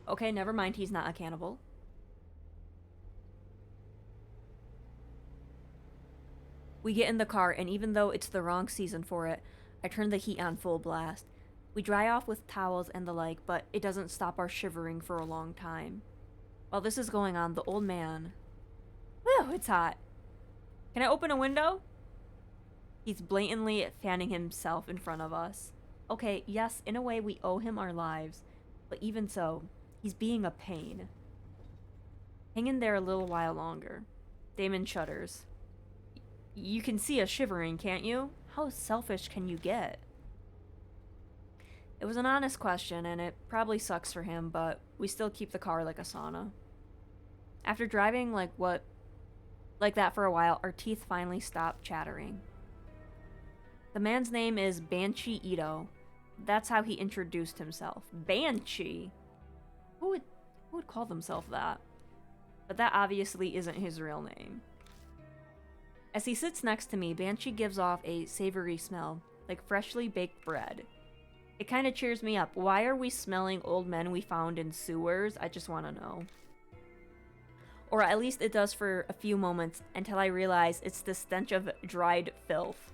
Okay, never mind, he's not a cannibal. We get in the car, and even though it's the wrong season for it, I turn the heat on full blast. We dry off with towels and the like, but it doesn't stop our shivering for a long time. While this is going on, the old man... Whew, it's hot. Can I open a window? He's blatantly fanning himself in front of us. Okay, yes, in a way we owe him our lives, but even so, he's being a pain. Hang in there a little while longer. Damon shudders. You can see us shivering, can't you? How selfish can you get? It was an honest question, and it probably sucks for him, but we still keep the car like a sauna. After driving like that for a while, our teeth finally stop chattering. The man's name is Banshee Ito. That's how he introduced himself. Banshee? Who would call themselves that? But that obviously isn't his real name. As he sits next to me, Banshee gives off a savory smell, like freshly baked bread. It kind of cheers me up. Why are we smelling old men we found in sewers? I just want to know. Or at least it does for a few moments, until I realize it's the stench of dried filth.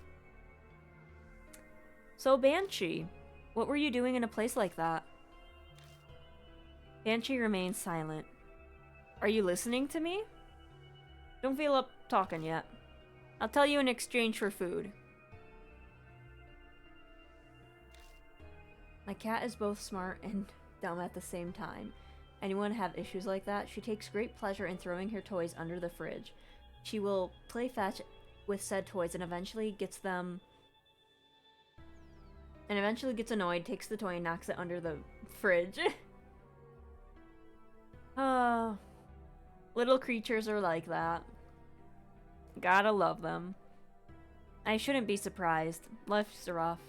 So Banshee, what were you doing in a place like that? Banshee remains silent. Are you listening to me? Don't feel up talking yet. I'll tell you in exchange for food. My cat is both smart and dumb at the same time. Anyone have issues like that? She takes great pleasure in throwing her toys under the fridge. She will play fetch with said toys and eventually gets annoyed, takes the toy and knocks it under the fridge. Little creatures are like that. Gotta love them. I shouldn't be surprised. Life's rough.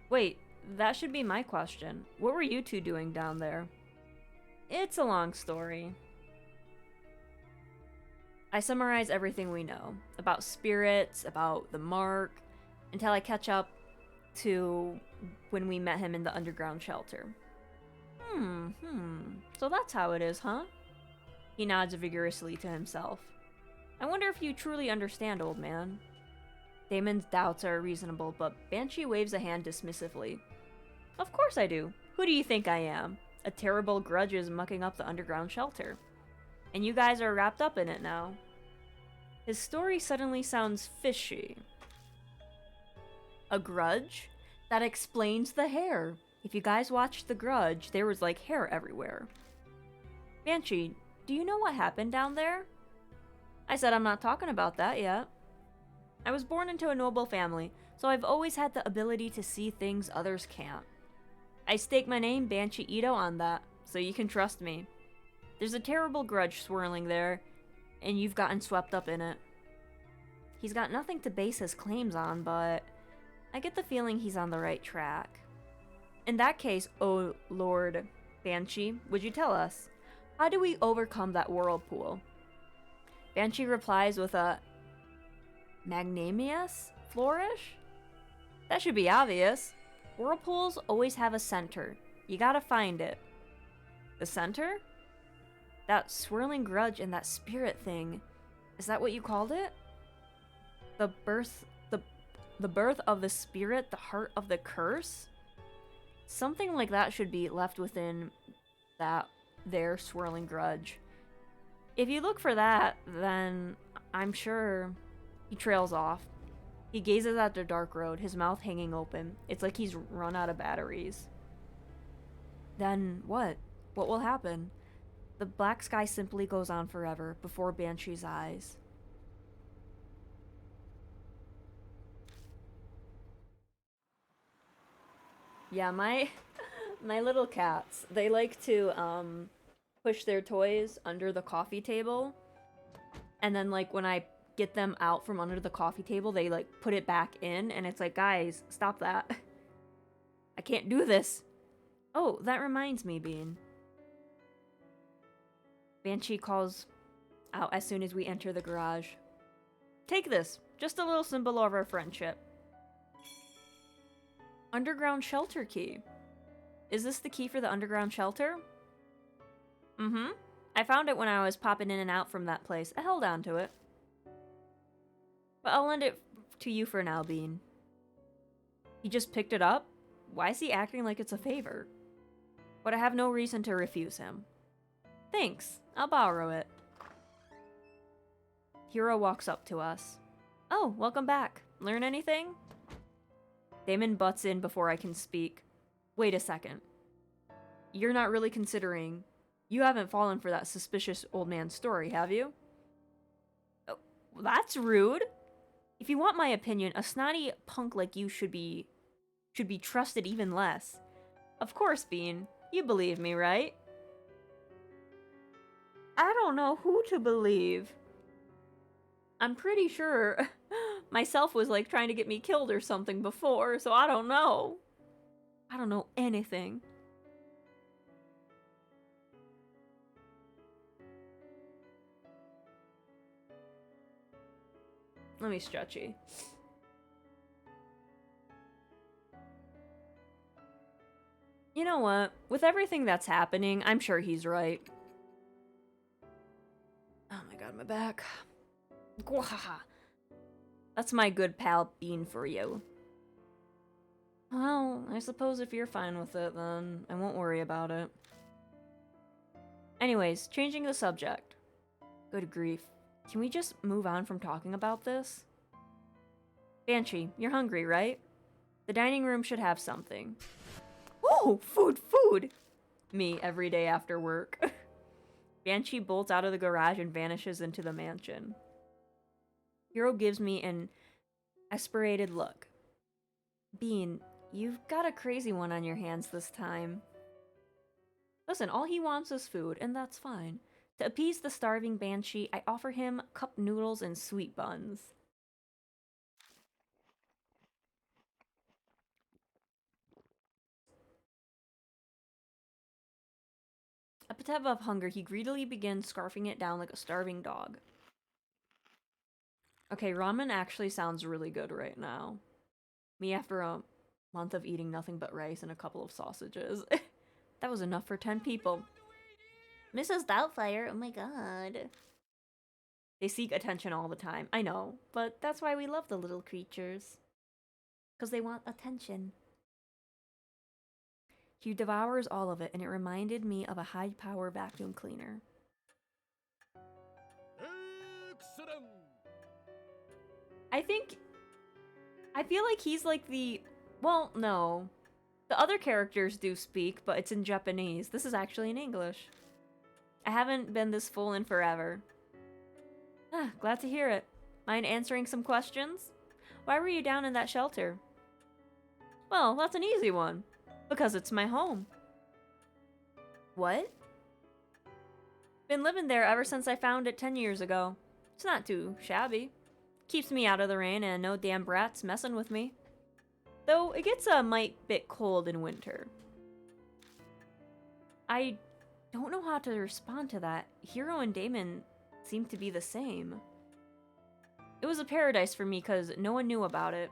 Wait, that should be my question. What were you two doing down there? It's a long story. I summarize everything we know. About spirits, about the mark, until I catch up to when we met him in the underground shelter. So that's how it is, huh? He nods vigorously to himself. I wonder if you truly understand, old man. Damon's doubts are reasonable, but Banshee waves a hand dismissively. Of course I do. Who do you think I am? A terrible grudge is mucking up the underground shelter. And you guys are wrapped up in it now. His story suddenly sounds fishy. A grudge? That explains the hair. If you guys watched The Grudge, there was like hair everywhere. Banshee, do you know what happened down there? I said I'm not talking about that yet. I was born into a noble family, so I've always had the ability to see things others can't. I stake my name, Banshee Ito, on that, so you can trust me. There's a terrible grudge swirling there, and you've gotten swept up in it. He's got nothing to base his claims on, but I get the feeling he's on the right track. In that case, oh Lord Banshee, would you tell us? How do we overcome that whirlpool? Banshee replies with a magnanimous flourish? That should be obvious. Whirlpools always have a center. You gotta find it. The center? That swirling grudge and that spirit thing. Is that what you called it? The birth the birth of the spirit, the heart of the curse? Something like that should be left within that their swirling grudge. If you look for that, then I'm sure he trails off. He gazes at the dark road, his mouth hanging open. It's like he's run out of batteries. Then what? What will happen? The black sky simply goes on forever before Banshee's eyes. Yeah, my little cats, they like to push their toys under the coffee table. And then like when I get them out from under the coffee table, they like put it back in and it's like, "Guys, stop that. I can't do this." Oh, that reminds me, Bean. Banshee calls out as soon as we enter the garage. "Take this, just a little symbol of our friendship." Underground shelter key. Is this the key for the underground shelter? Mm-hmm. I found it when I was popping in and out from that place. I held on to it. But I'll lend it to you for now, Bean. He just picked it up? Why is he acting like it's a favor? But I have no reason to refuse him. Thanks. I'll borrow it. Hero walks up to us. Oh, welcome back. Learn anything? Damon butts in before I can speak. Wait a second. You're not really considering... You haven't fallen for that suspicious old man's story, have you? Oh, that's rude. If you want my opinion, a snotty punk like you should be trusted even less. Of course, Bean. You believe me, right? I don't know who to believe. I'm pretty sure myself was like trying to get me killed or something before, so I don't know. I don't know anything. Let me stretchy. You know what? With everything that's happening, I'm sure he's right. Oh my god, my back. Gwahaha. That's my good pal Bean for you. Well, I suppose if you're fine with it, then I won't worry about it. Anyways, changing the subject. Good grief. Can we just move on from talking about this? Banshee, you're hungry, right? The dining room should have something. Oh, food! Me, every day after work. Banshee bolts out of the garage and vanishes into the mansion. Hero gives me an exasperated look. Bean, you've got a crazy one on your hands this time. Listen, all he wants is food, and that's fine. To appease the starving Banshee, I offer him cup noodles and sweet buns. Apateva of hunger, he greedily begins scarfing it down like a starving dog. Okay, ramen actually sounds really good right now. Me after a month of eating nothing but rice and a couple of sausages. That was enough for 10 people. Mrs. Doubtfire, oh my god. They seek attention all the time. I know, but that's why we love the little creatures. Because they want attention. He devours all of it, and it reminded me of a high-power vacuum cleaner. Excellent. I feel like he's like the... Well, no. The other characters do speak, but it's in Japanese. This is actually in English. I haven't been this full in forever. Ah, glad to hear it. Mind answering some questions? Why were you down in that shelter? Well, that's an easy one. Because it's my home. What? Been living there ever since I found it 10 years ago. It's not too shabby. Keeps me out of the rain and no damn brats messing with me. Though it gets a mite bit cold in winter. I don't know how to respond to that. Hero and Damon seem to be the same. It was a paradise for me because no one knew about it.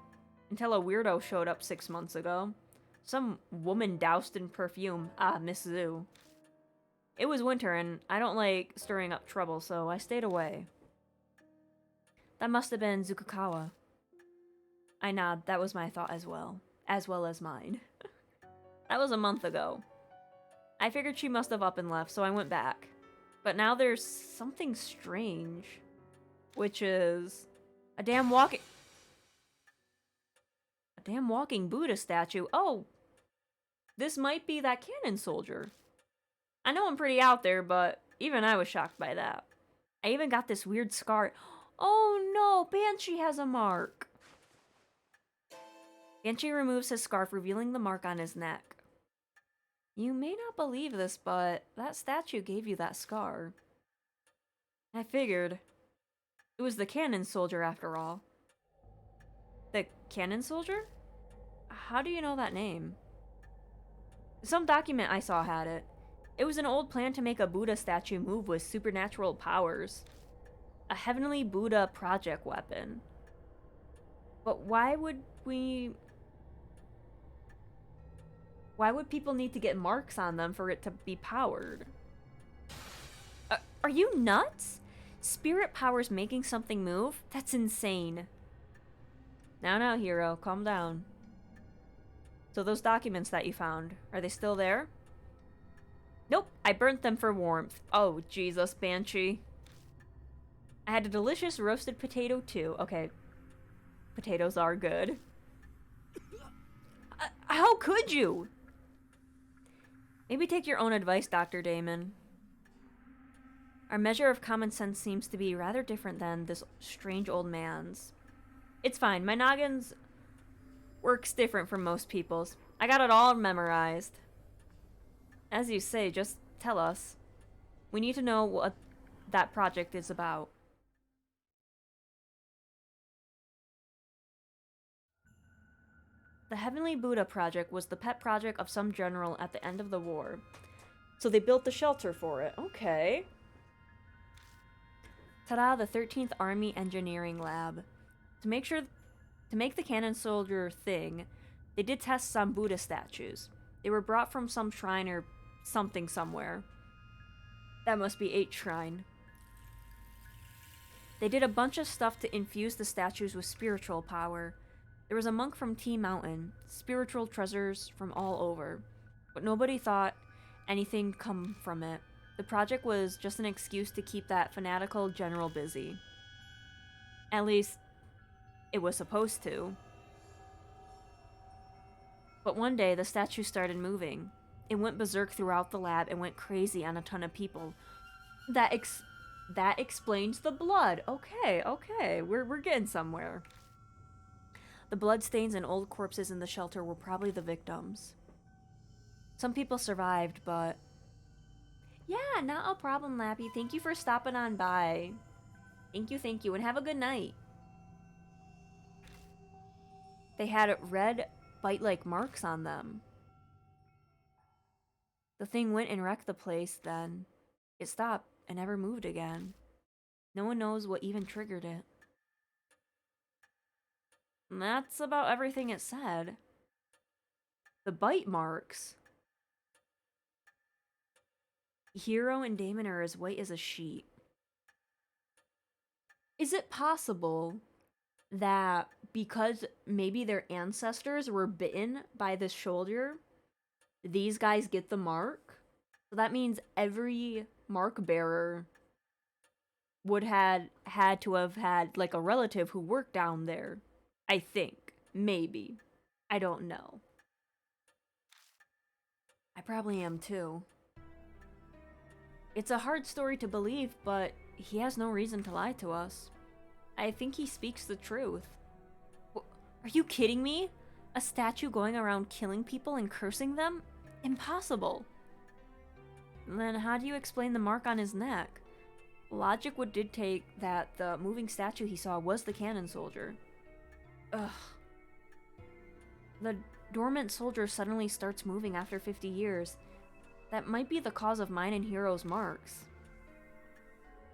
Until a weirdo showed up 6 months ago. Some woman doused in perfume. Ah, Miss Zoo. It was winter and I don't like stirring up trouble, so I stayed away. That must have been Zukukawa. I nod, that was my thought as well as mine. That was a month ago. I figured she must have up and left, so I went back. But now there's something strange, which is a damn walking Buddha statue. Oh, this might be that Kannon soldier. I know I'm pretty out there, but even I was shocked by that. I even got this weird scar. Oh no, Banshee has a mark. Banshee removes his scarf, revealing the mark on his neck. You may not believe this, but that statue gave you that scar. I figured. It was the Kannon soldier after all. The Kannon soldier? How do you know that name? Some document I saw had it. It was an old plan to make a Buddha statue move with supernatural powers. A heavenly Buddha project weapon. But why would people need to get marks on them for it to be powered? Are you nuts? Spirit powers making something move? That's insane. Now, hero, calm down. So those documents that you found, are they still there? Nope, I burnt them for warmth. Oh, Jesus, Banshee. I had a delicious roasted potato, too. Okay. Potatoes are good. How could you? Maybe take your own advice, Dr. Damon. Our measure of common sense seems to be rather different than this strange old man's. It's fine, my noggin's works different from most people's. I got it all memorized. As you say, just tell us. We need to know what that project is about. The Heavenly Buddha Project was the pet project of some general at the end of the war. So they built the shelter for it. Okay. Ta-da, the 13th Army Engineering Lab. To make the Kannon soldier thing, they did test some Buddha statues. They were brought from some shrine or something somewhere. That must be 8 Shrine. They did a bunch of stuff to infuse the statues with spiritual power. There was a monk from Tea Mountain, spiritual treasures from all over, but nobody thought anything come from it. The project was just an excuse to keep that fanatical general busy. At least, it was supposed to. But one day, the statue started moving. It went berserk throughout the lab and went crazy on a ton of people. That explains the blood. Okay, we're getting somewhere. The bloodstains and old corpses in the shelter were probably the victims. Some people survived, but... Yeah, not a problem, Lappy. Thank you for stopping on by. Thank you, and have a good night. They had red, bite-like marks on them. The thing went and wrecked the place, then. It stopped and never moved again. No one knows what even triggered it. And that's about everything it said. The bite marks. Hero and Damon are as white as a sheet. Is it possible that because maybe their ancestors were bitten by this soldier, these guys get the mark? So that means every mark bearer would had to have had like a relative who worked down there. I think. Maybe. I don't know. I probably am too. It's a hard story to believe, but he has no reason to lie to us. I think he speaks the truth. Are you kidding me? A statue going around killing people and cursing them? Impossible. Then how do you explain the mark on his neck? Logic would dictate that the moving statue he saw was the Kannon soldier. Ugh. The dormant soldier suddenly starts moving after 50 years. That might be the cause of mine and Hero's marks.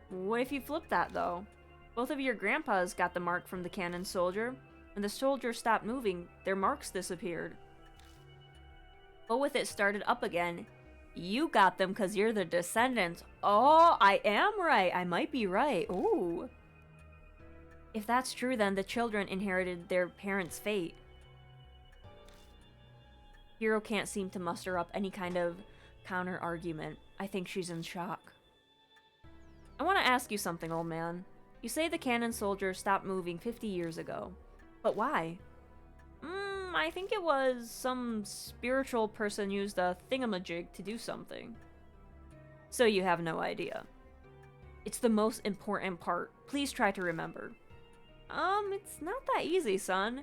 What if you flip that, though? Both of your grandpas got the mark from the Kannon soldier. When the soldier stopped moving, their marks disappeared. But with it started up again, you got them because you're the descendants. Oh, I am right. I might be right. Ooh. If that's true, then the children inherited their parents' fate. Hero can't seem to muster up any kind of counter-argument. I think she's in shock. I want to ask you something, old man. You say the Kannon soldier stopped moving 50 years ago. But why? I think it was some spiritual person used a thingamajig to do something. So you have no idea. It's the most important part. Please try to remember. It's not that easy, son.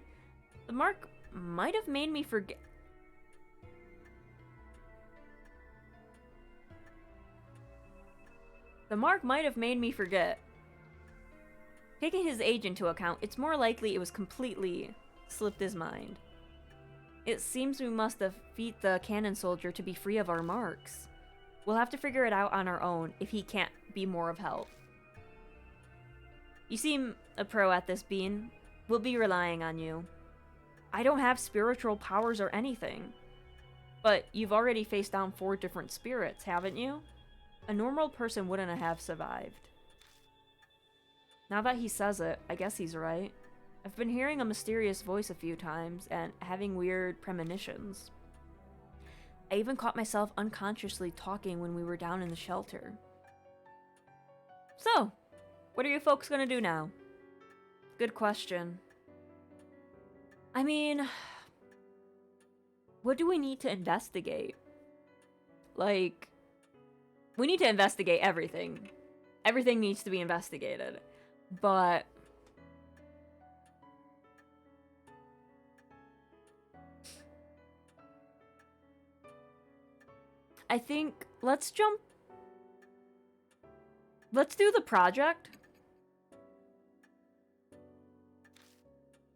The mark might have made me forget. The mark might have made me forget. Taking his age into account, it's more likely it was completely slipped his mind. It seems we must defeat the Kannon soldier to be free of our marks. We'll have to figure it out on our own if he can't be more of help. You seem a pro at this, Bean. We'll be relying on you. I don't have spiritual powers or anything. But you've already faced down 4 different spirits, haven't you? A normal person wouldn't have survived. Now that he says it, I guess he's right. I've been hearing a mysterious voice a few times and having weird premonitions. I even caught myself unconsciously talking when we were down in the shelter. So, what are you folks gonna do now? Good question. I mean, what do we need to investigate? Like, we need to investigate everything. Everything needs to be investigated. But I think let's do the project.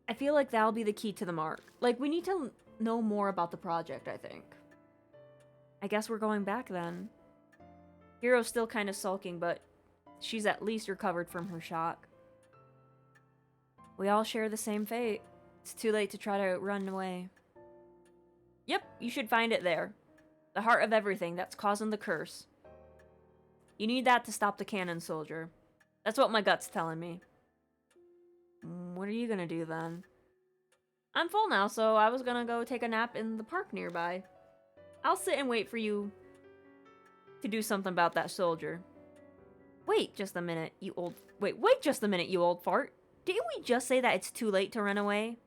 I feel like that'll be the key to the mark. Like, we need to know more about the project, I think. I guess we're going back then. Hero's still kind of sulking, but she's at least recovered from her shock. We all share the same fate. It's too late to try to run away. Yep, you should find it there. The heart of everything that's causing the curse. You need that to stop the Kannon soldier. That's what my gut's telling me. What are you gonna do then? I'm full now, so I was gonna go take a nap in the park nearby. I'll sit and wait for you to do something about that soldier. Wait just a minute, you old... Wait just a minute, you old fart. Didn't we just say that it's too late to run away?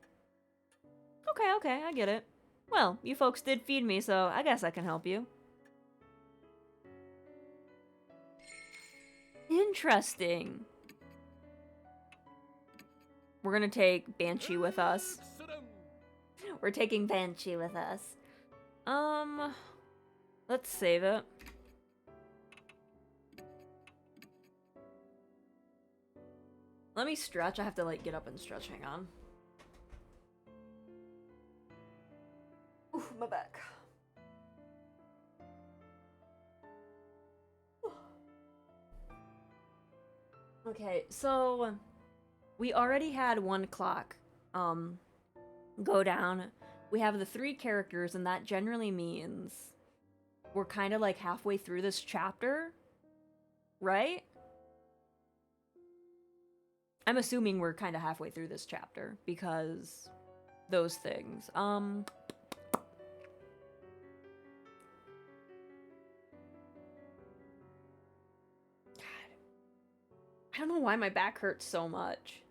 Okay, I get it. Well, you folks did feed me, so I guess I can help you. Interesting. We're gonna take Banshee with us. We're taking Banshee with us. Let's save it. Let me stretch. I have to, like, get up and stretch. Hang on. Oof, my back. Okay, so we already had 1 clock go down. We have the 3 characters, and that generally means we're kind of like halfway through this chapter, right? I'm assuming we're kind of halfway through this chapter because those things. God, I don't know why my back hurts so much.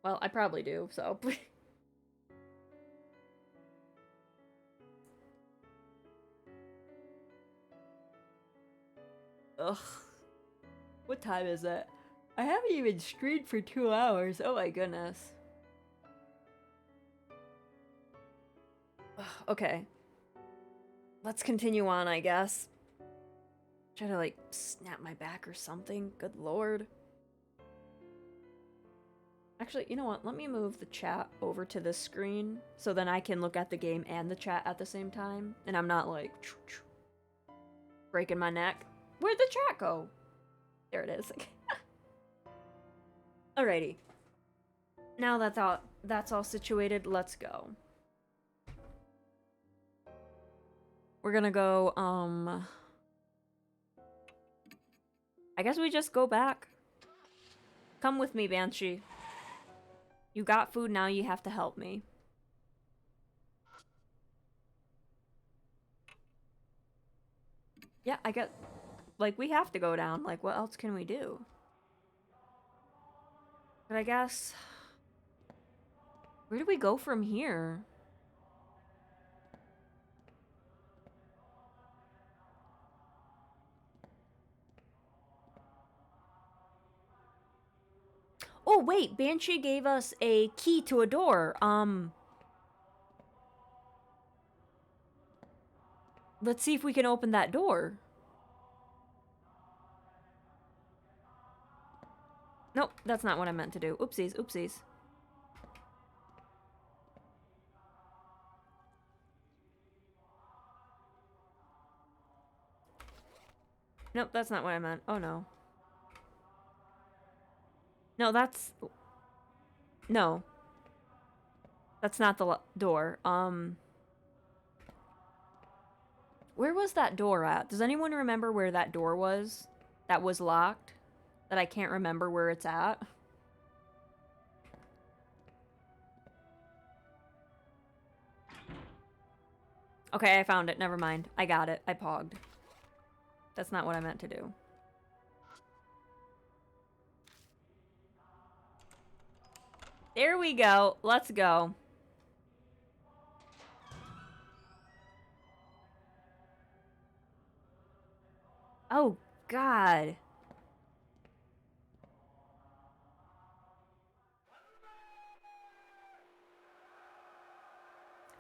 Well, I probably do, so. Ugh. What time is it? I haven't even streamed for 2 hours. Oh my goodness. Ugh, okay. Let's continue on, I guess. Try to, like, snap my back or something. Good lord. Actually, you know what? Let me move the chat over to this screen so then I can look at the game and the chat at the same time. And I'm not, like, breaking my neck. Where'd the chat go? There it is. Alrighty. Now that's all situated, let's go. We're gonna go, I guess we just go back. Come with me, Banshee. You got food, now you have to help me. Yeah, I get... Like, we have to go down. Like, what else can we do? But I guess... Where do we go from here? Oh, wait! Banshee gave us a key to a door. Let's see if we can open that door. Nope, that's not what I meant to do. Oopsies, oopsies. Nope, that's not what I meant. Oh, no. No, that's... No. That's not the door. Where was that door at? Does anyone remember where that door was? That was locked? That I can't remember where it's at? Okay, I found it. Never mind. I got it. I pogged. That's not what I meant to do. There we go. Let's go. Oh, God.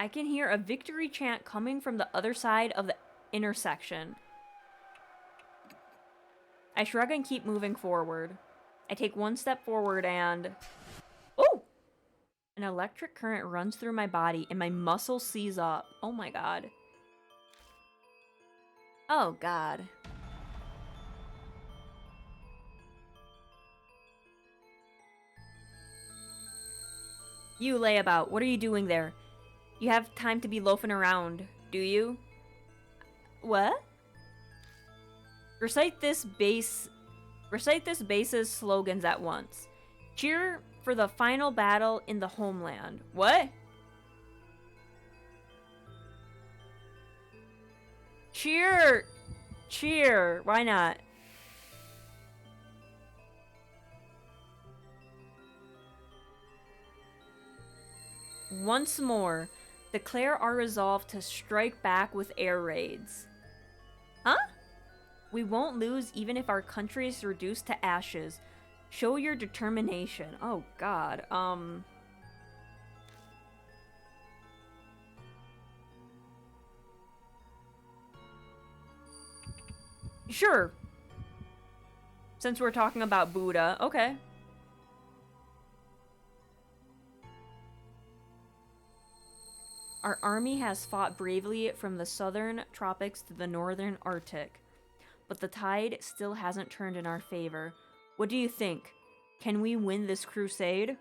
I can hear a victory chant coming from the other side of the intersection. I shrug and keep moving forward. I take one step forward and... Oh! An electric current runs through my body and my muscles seize up. Oh my god. Oh god. You layabout, what are you doing there? You have time to be loafing around, do you? What? Recite this base's slogans at once. Cheer for the final battle in the homeland. What? Cheer! Cheer! Why not? Once more, declare our resolve to strike back with air raids. Huh? We won't lose even if our country is reduced to ashes. Show your determination. Oh god, Sure. Since we're talking about Buddha, okay. Our army has fought bravely from the southern tropics to the northern Arctic, but the tide still hasn't turned in our favor. What do you think? Can we win this crusade?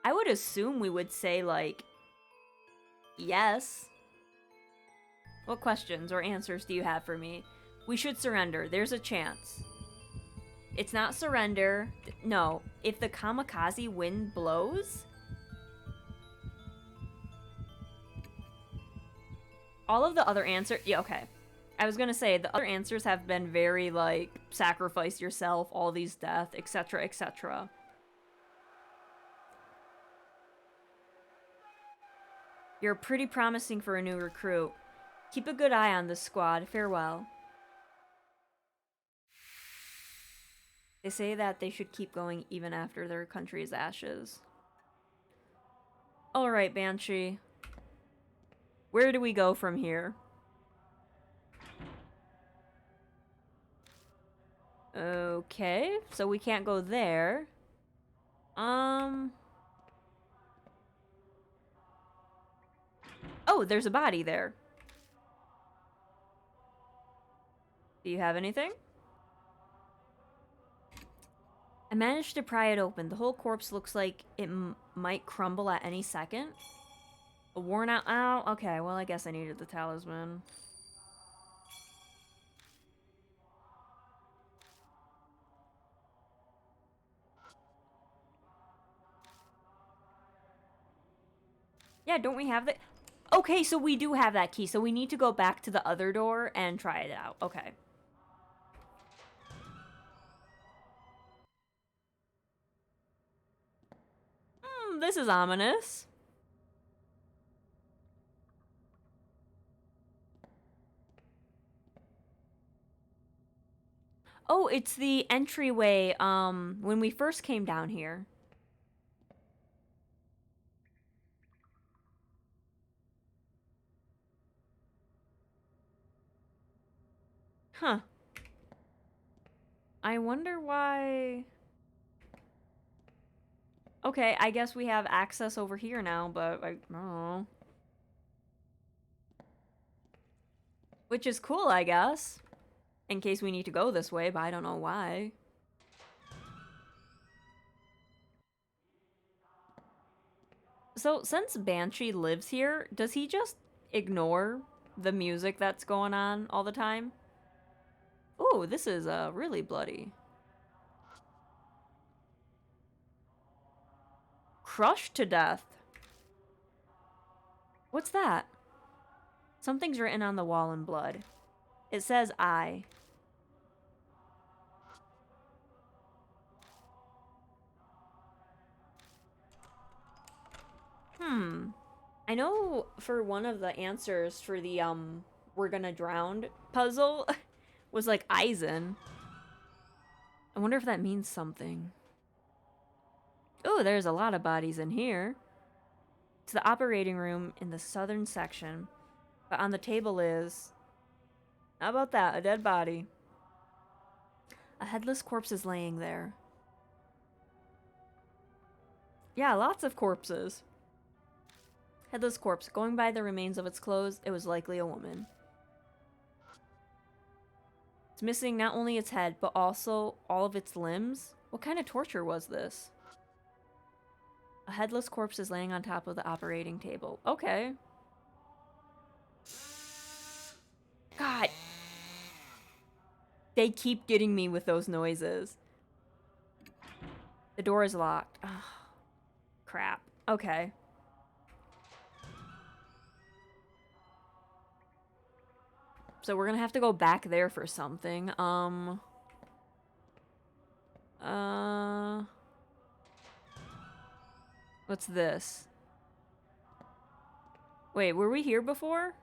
I would assume we would say, like, yes. What questions or answers do you have for me? We should surrender. There's a chance. It's not surrender. No. If the kamikaze wind blows... All of the other answers... Yeah, okay. I was gonna say, the other answers have been very, like, sacrifice yourself, all these death, etc., etc. You're pretty promising for a new recruit. Keep a good eye on this squad. Farewell. They say that they should keep going even after their country's ashes. Alright, Banshee. Where do we go from here? Okay, so we can't go there. Oh, there's a body there. Do you have anything? I managed to pry it open. The whole corpse looks like it might crumble at any second. A worn out... Oh, okay, well, I guess I needed the talisman. Yeah, don't we have the... Okay, so we do have that key, so we need to go back to the other door and try it out. Okay. This is ominous. Oh, it's the entryway, when we first came down here. Huh. I wonder why... Okay, I guess we have access over here now, but I don't know. Which is cool, I guess. In case we need to go this way, but I don't know why. So, since Banshee lives here, does he just ignore the music that's going on all the time? Ooh, this is really bloody. Crushed to death. What's that? Something's written on the wall in blood. It says I. I know for one of the answers for the we're gonna drown puzzle was like Eisen. I wonder if that means something. Oh, there's a lot of bodies in here. It's the operating room in the southern section. But on the table is... How about that? A dead body. A headless corpse is laying there. Yeah, lots of corpses. Headless corpse. Going by the remains of its clothes, it was likely a woman. It's missing not only its head, but also all of its limbs. What kind of torture was this? A headless corpse is laying on top of the operating table. Okay. God. They keep getting me with those noises. The door is locked. Oh, crap. Okay. So we're gonna have to go back there for something. What's this? Wait, were we here before?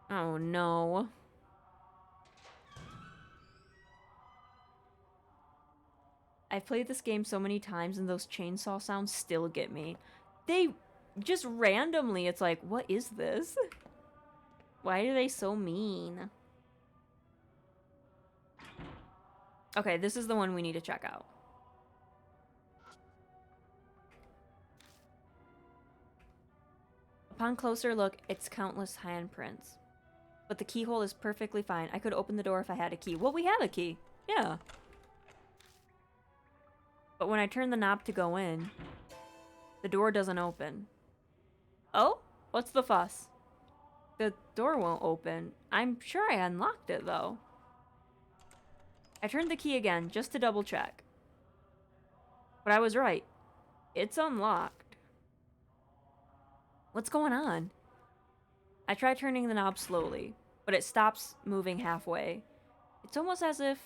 Oh no. I've played this game so many times and those chainsaw sounds still get me. They just randomly, it's like, what is this? Why are they so mean? Okay, this is the one we need to check out. Upon closer look, it's countless handprints. But the keyhole is perfectly fine. I could open the door if I had a key. Well, we have a key. Yeah. But when I turn the knob to go in, the door doesn't open. Oh? What's the fuss? The door won't open. I'm sure I unlocked it, though. I turned the key again, just to double check. But I was right. It's unlocked. What's going on? I try turning the knob slowly, but it stops moving halfway. It's almost as if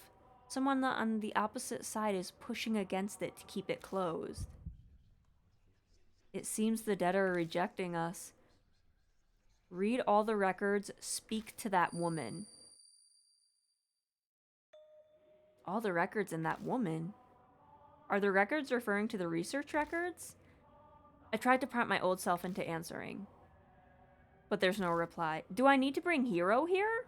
someone on the opposite side is pushing against it to keep it closed. It seems the dead are rejecting us. Read all the records, speak to that woman. All the records in that woman? Are the records referring to the research records? I tried to prompt my old self into answering, but there's no reply. Do I need to bring Hero here?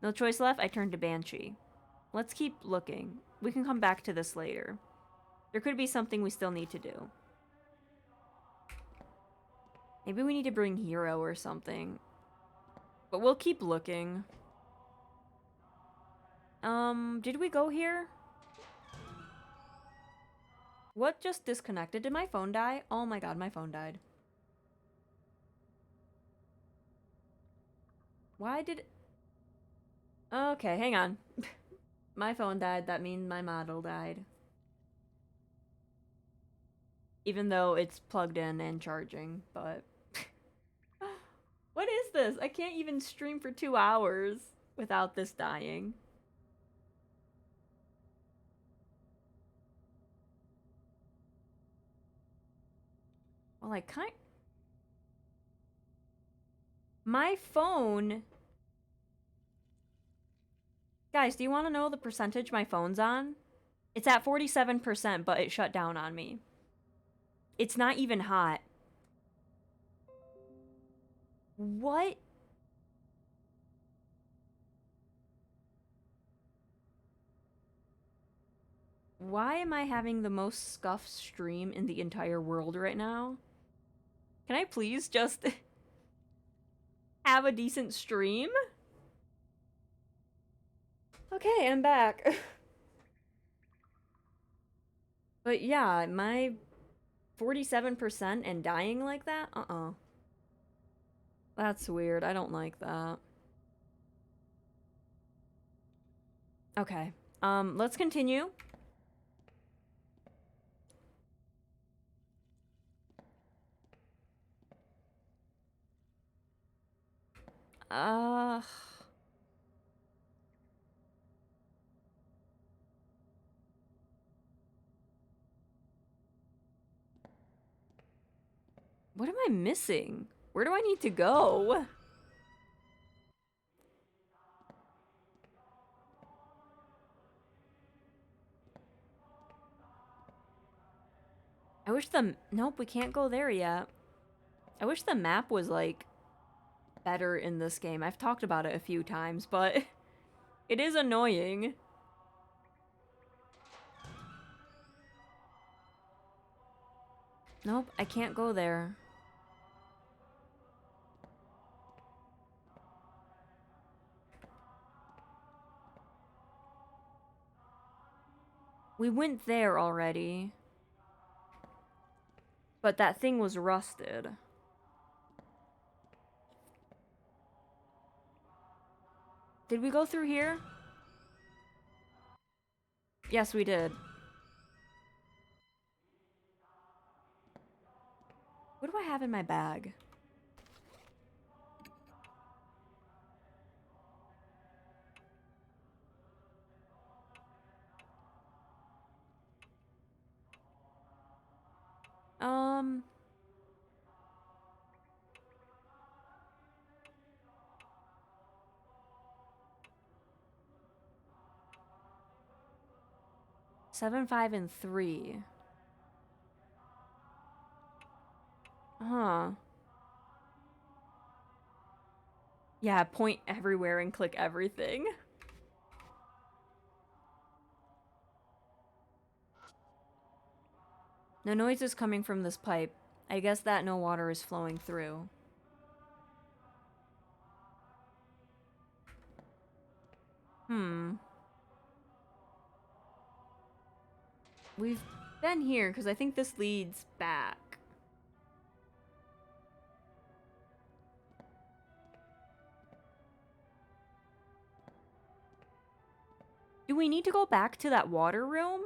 No choice left, I turned to Banshee. Let's keep looking. We can come back to this later. There could be something we still need to do. Maybe we need to bring Hero or something. But we'll keep looking. Did we go here? What just disconnected? Did my phone die? Oh my god, my phone died. Why did... Okay, hang on. My phone died, that means my model died. Even though it's plugged in and charging, but... What is this? I can't even stream for 2 hours without this dying. Well, I kind... My phone... Guys, do you want to know the percentage my phone's on? It's at 47%, but it shut down on me. It's not even hot. What? Why am I having the most scuffed stream in the entire world right now? Can I please just have a decent stream? Okay, I'm back. But yeah, my 47% and dying like that? That's weird. I don't like that. Okay. Let's continue. Uh... What am I missing? Where do I need to go? I wish the... Nope, we can't go there yet. I wish the map was, like, better in this game. I've talked about it a few times, but it is annoying. Nope, I can't go there. We went there already. But that thing was rusted. Did we go through here? Yes, we did. What do I have in my bag? Um... 7, 5, and 3. Huh. Yeah, point everywhere and click everything. No noise is coming from this pipe. I guess that no water is flowing through. We've been here, because I think this leads back. Do we need to go back to that water room?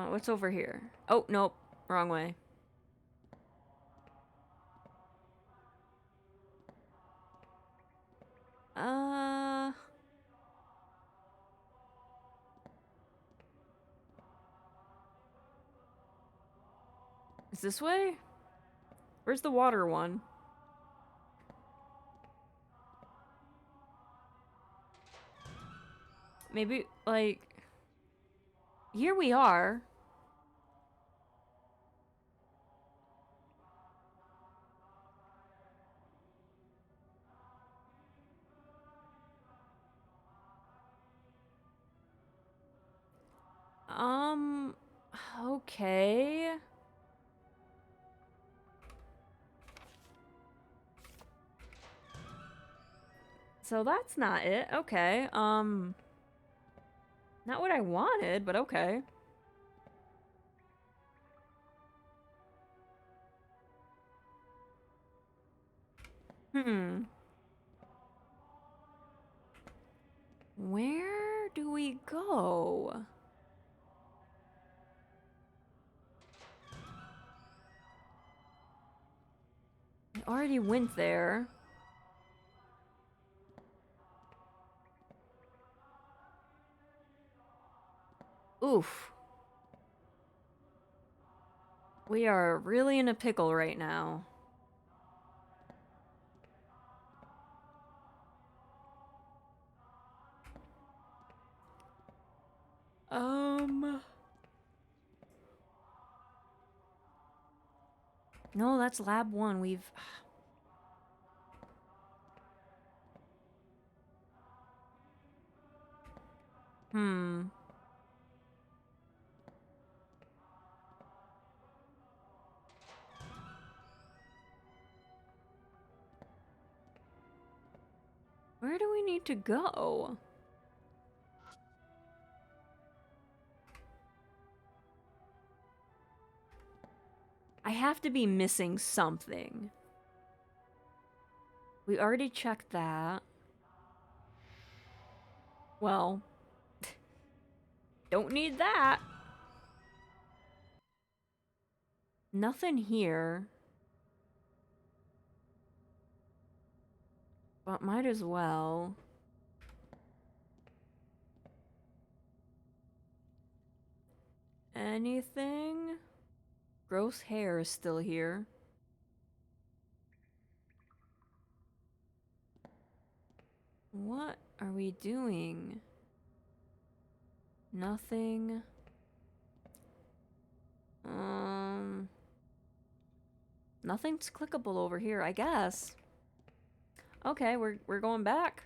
What's over here? Oh, nope. Wrong way. Is this way? Where's the water one? Maybe, like... Here we are. Okay. So that's not it. Okay, not what I wanted, but okay. Hmm. Where do we go? I already went there. Oof. We are really in a pickle right now. No, that's lab 1. We've... Hmm. Where do we need to go? I have to be missing something. We already checked that. Well, don't need that. Nothing here. But might as well. Anything? Gross hair is still here. What are we doing? Nothing. Nothing's clickable over here, I guess. Okay, we're going back.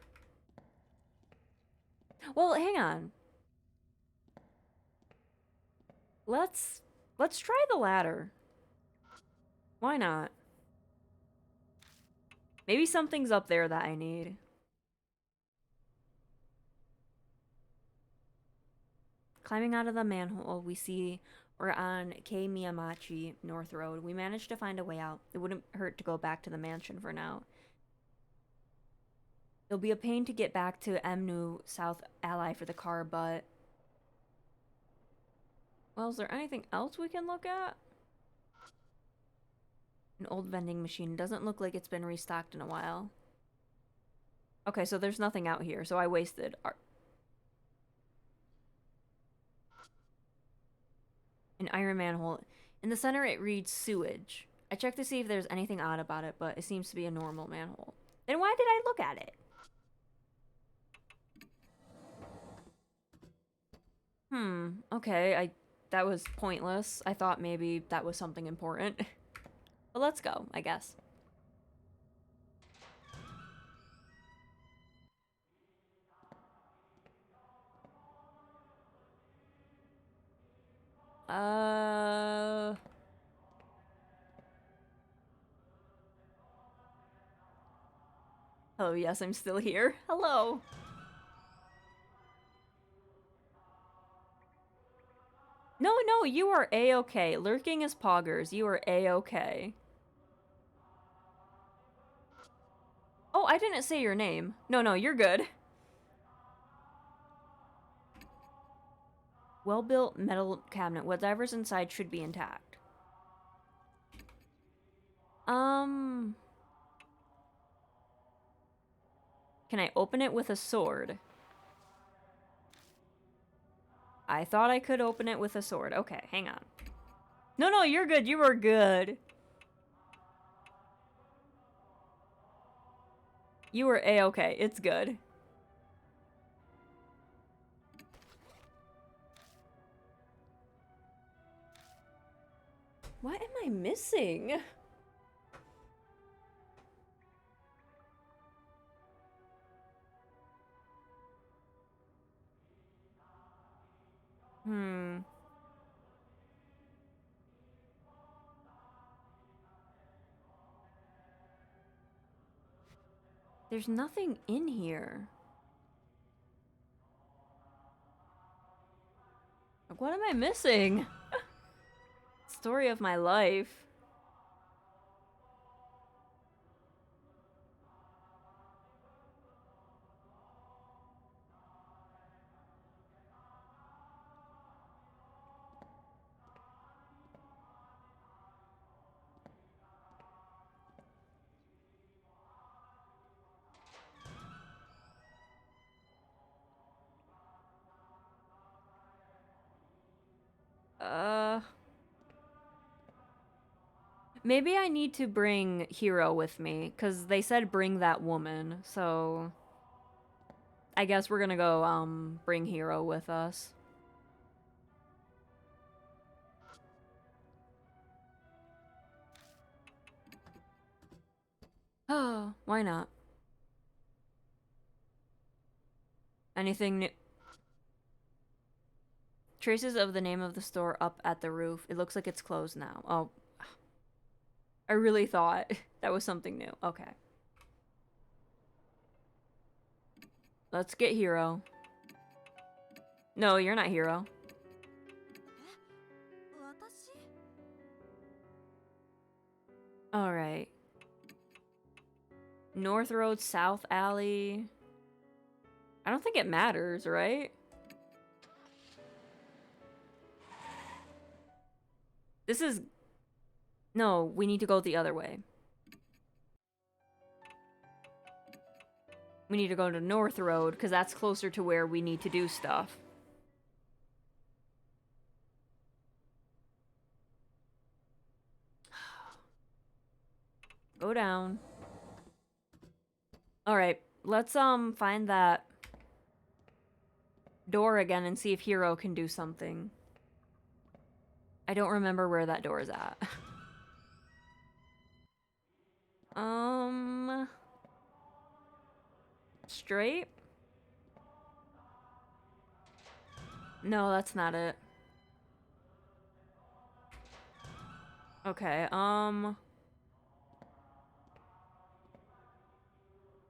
Well, hang on. Let's try the ladder. Why not? Maybe something's up there that I need. Climbing out of the manhole, we see we're on K Miyamachi North Road. We managed to find a way out. It wouldn't hurt to go back to the mansion for now. It'll be a pain to get back to Emnu South Ally for the car, but... Well, is there anything else we can look at? An old vending machine. Doesn't look like it's been restocked in a while. Okay, so there's nothing out here, so I wasted an iron manhole. In the center, it reads sewage. I checked to see if there's anything odd about it, but it seems to be a normal manhole. Then why did I look at it? Okay, that was pointless. I thought maybe that was something important. But let's go, I guess. Oh, yes, I'm still here. Hello. No, you are A-okay. Lurking as poggers. You are A-okay. Oh, I didn't say your name. No, you're good. Well-built metal cabinet. Whatever's inside should be intact. Can I open it with a sword? I thought I could open it with a sword. Okay, hang on. No, you're good. You are good. You were A-okay. It's good. What am I missing? There's nothing in here. Like, what am I missing? Story of my life. Maybe I need to bring Hero with me, because they said bring that woman, so I guess we're gonna go, bring Hero with us. Oh, why not? Anything new? Traces of the name of the store up at the roof. It looks like it's closed now. Oh, I really thought that was something new. Okay. Let's get Hero. No, you're not Hero. Alright. North Road, South Alley. I don't think it matters, right? This is... No, we need to go the other way. We need to go to North Road, because that's closer to where we need to do stuff. Go down. Alright, let's, find that door again and see if Hero can do something. I don't remember where that door is at. Straight? No, that's not it. Okay,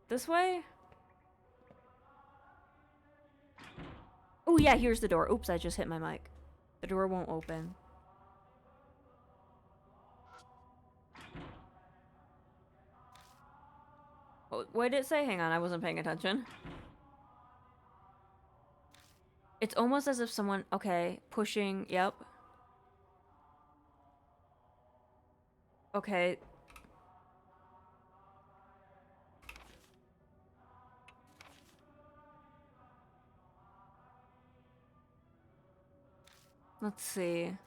this way? Oh yeah, here's the door. Oops, I just hit my mic. The door won't open. What did it say? Hang on, I wasn't paying attention. It's almost as if someone... Okay, pushing... Yep. Okay. Let's see.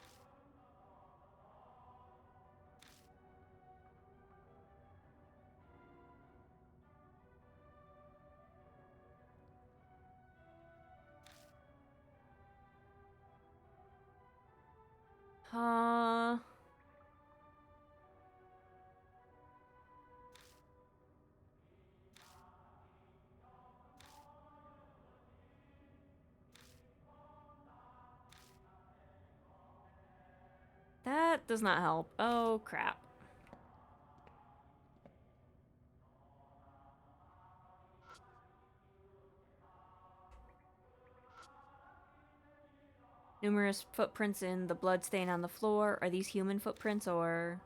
Uh... That does not help. Oh, crap. Numerous footprints in the blood stain on the floor. Are these human footprints or...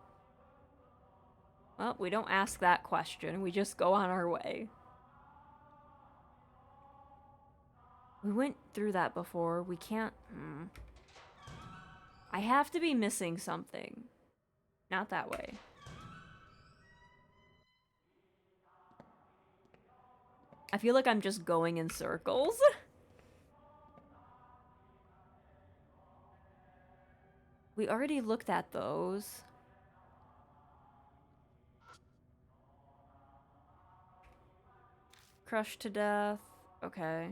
Well, we don't ask that question. We just go on our way. We went through that before. We can't... I have to be missing something. Not that way. I feel like I'm just going in circles. We already looked at those. Crushed to death. Okay.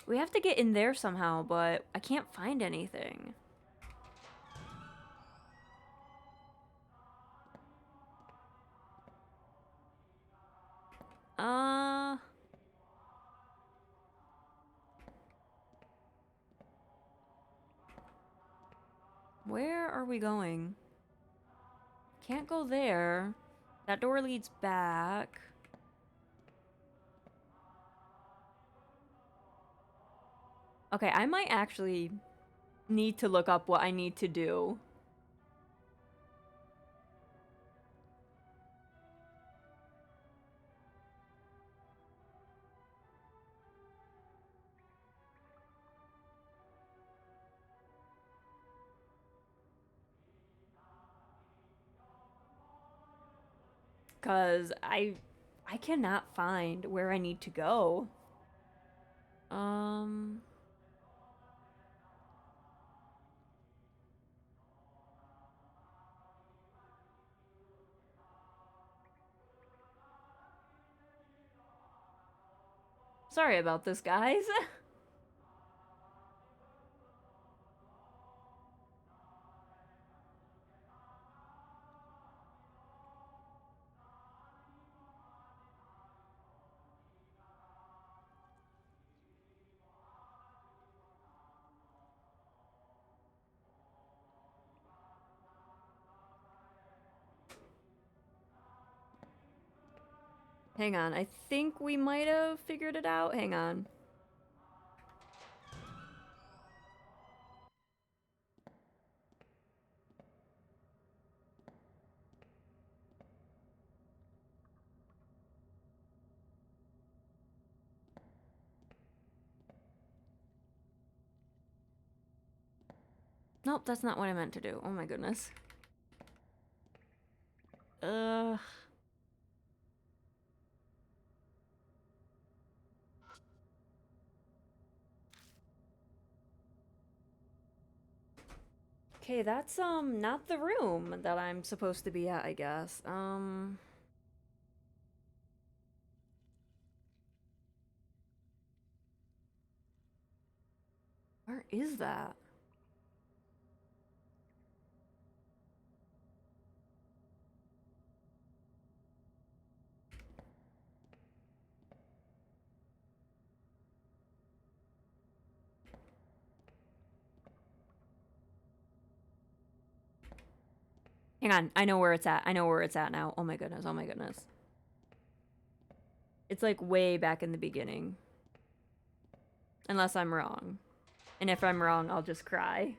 We have to get in there somehow, but I can't find anything. Where are we going? Can't go there. That door leads back. Okay, I might actually need to look up what I need to do. Cause I cannot find where I need to go. Sorry about this, guys. Hang on, I think we might have figured it out. Hang on. Nope, that's not what I meant to do. Oh my goodness. Ugh. Okay, that's not the room that I'm supposed to be at, I guess. Where is that? Hang on, I know where it's at. I know where it's at now. Oh my goodness, oh my goodness. It's like way back in the beginning. Unless I'm wrong. And if I'm wrong, I'll just cry.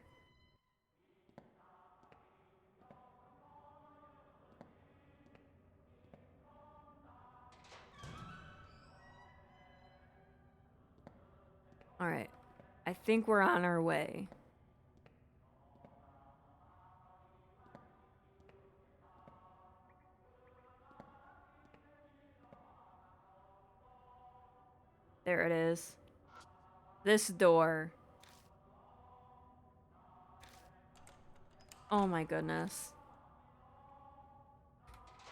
Alright. I think we're on our way. There it is. This door. Oh my goodness.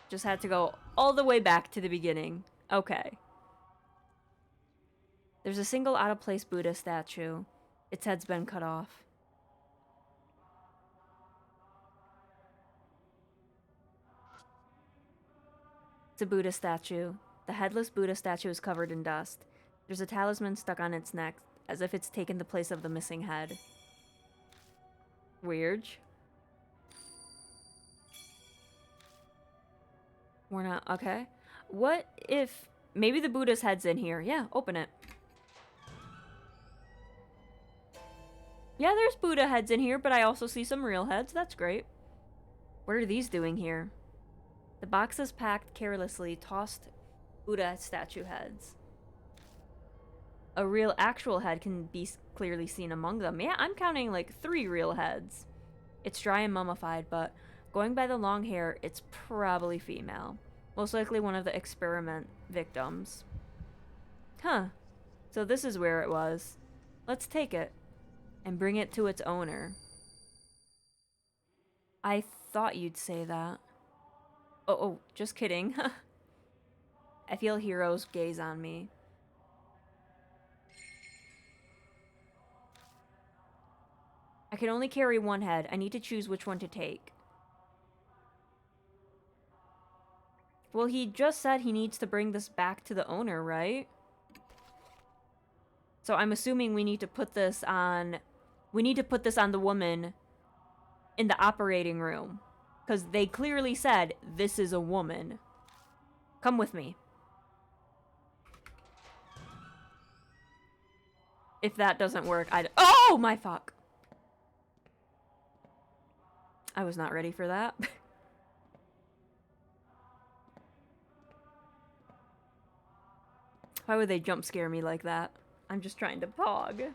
Just had to go all the way back to the beginning. Okay. There's a single out-of-place Buddha statue. Its head's been cut off. It's a Buddha statue. The headless Buddha statue is covered in dust. There's a talisman stuck on its neck, as if it's taken the place of the missing head. Weird. We're not... Okay. What if... Maybe the Buddha's head's in here. Yeah, open it. Yeah, there's Buddha heads in here, but I also see some real heads. That's great. What are these doing here? The boxes packed carelessly, tossed Buddha statue heads. A real actual head can be clearly seen among them. Yeah, I'm counting like 3 real heads. It's dry and mummified, but going by the long hair, it's probably female. Most likely one of the experiment victims. Huh. So this is where it was. Let's take it and bring it to its owner. I thought you'd say that. Oh, just kidding. I feel Hero's gaze on me. I can only carry one head. I need to choose which one to take. Well, he just said he needs to bring this back to the owner, right? So I'm assuming we need to put this on... We need to put this on the woman in the operating room. Because they clearly said, this is a woman. Come with me. If that doesn't work, I'd... Oh, my fuck! I was not ready for that. Why would they jump scare me like that? I'm just trying to pog.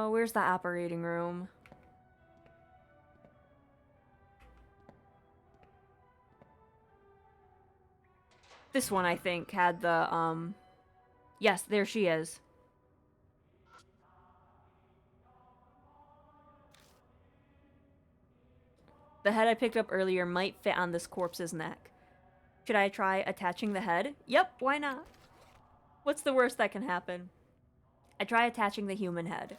Where's the operating room? This one, I think, had the, Yes, there she is. The head I picked up earlier might fit on this corpse's neck. Should I try attaching the head? Yep, why not? What's the worst that can happen? I try attaching the human head.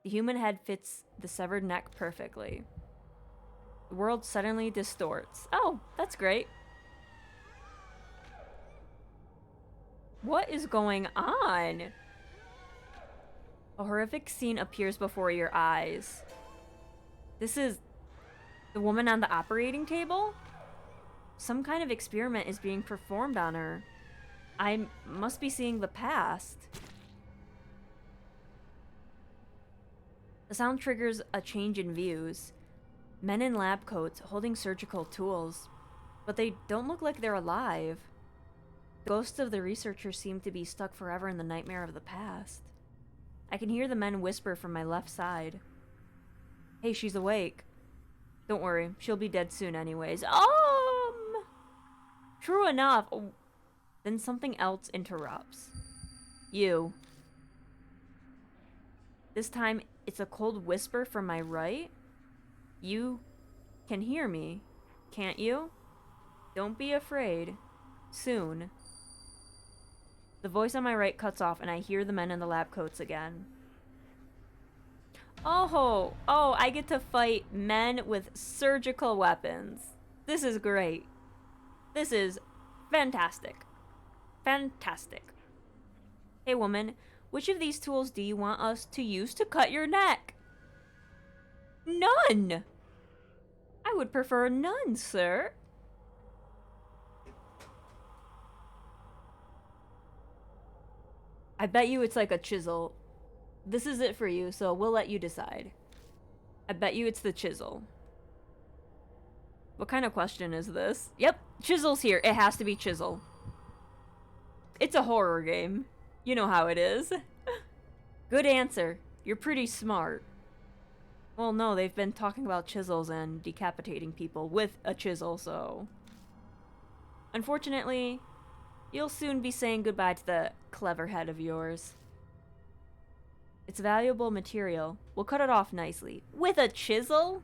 The human head fits the severed neck perfectly. The world suddenly distorts. Oh, that's great. What is going on? A horrific scene appears before your eyes. This is the woman on the operating table? Some kind of experiment is being performed on her. I must be seeing the past. The sound triggers a change in views. Men in lab coats holding surgical tools, but they don't look like they're alive. The ghosts of the researchers seem to be stuck forever in the nightmare of the past. I can hear the men whisper from my left side. Hey, she's awake. Don't worry, she'll be dead soon anyways. True enough. Oh. Then something else interrupts. You. This time, it's a cold whisper from my right. You can hear me, can't you? Don't be afraid. Soon. The voice on my right cuts off and I hear the men in the lab coats again. Oh, I get to fight men with surgical weapons. This is great. This is fantastic. Fantastic. Hey woman, which of these tools do you want us to use to cut your neck? None! I would prefer none, sir. I bet you it's like a chisel. This is it for you, so we'll let you decide. I bet you it's the chisel. What kind of question is this? Yep, chisel's here. It has to be chisel. It's a horror game. You know how it is. Good answer. You're pretty smart. Well, no, they've been talking about chisels and decapitating people with a chisel, so... Unfortunately, you'll soon be saying goodbye to the clever head of yours. It's valuable material. We'll cut it off nicely. With a chisel?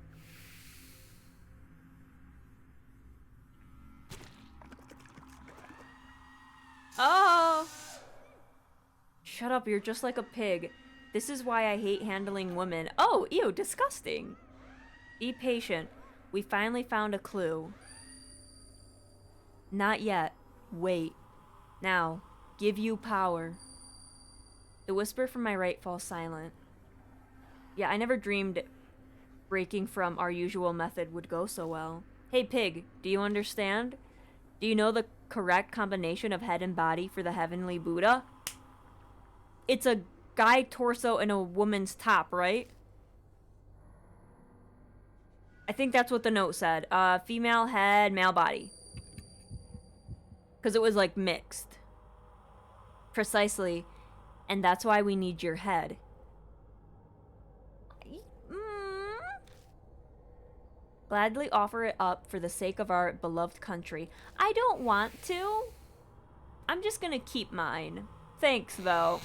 Oh! Shut up, you're just like a pig. This is why I hate handling women. Oh, ew, disgusting. Be patient. We finally found a clue. Not yet. Wait. Now, give you power. The whisper from my right falls silent. Yeah, I never dreamed breaking from our usual method would go so well. Hey pig, do you understand? Do you know the correct combination of head and body for the heavenly Buddha? It's a guy torso and a woman's top, right? I think that's what the note said. Female head, male body. Because it was like mixed. Precisely. And that's why we need your head. Gladly offer it up for the sake of our beloved country. I don't want to. I'm just gonna keep mine. Thanks, though.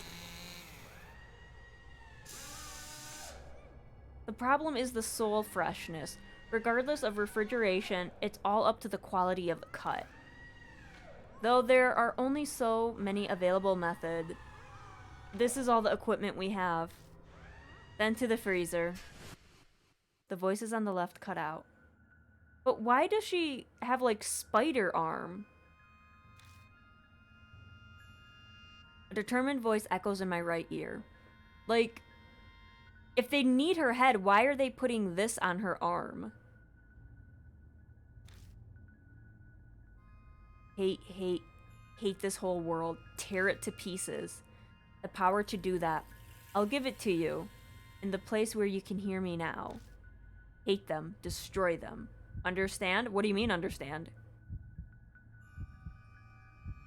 The problem is the soul freshness. Regardless of refrigeration, it's all up to the quality of the cut. Though there are only so many available methods, this is all the equipment we have. Then to the freezer. The voices on the left cut out. But why does she have, like, spider arm? A determined voice echoes in my right ear. Like, if they need her head, why are they putting this on her arm? Hate this whole world. Tear it to pieces. The power to do that. I'll give it to you. In the place where you can hear me now. Hate them. Destroy them. Understand? What do you mean, understand?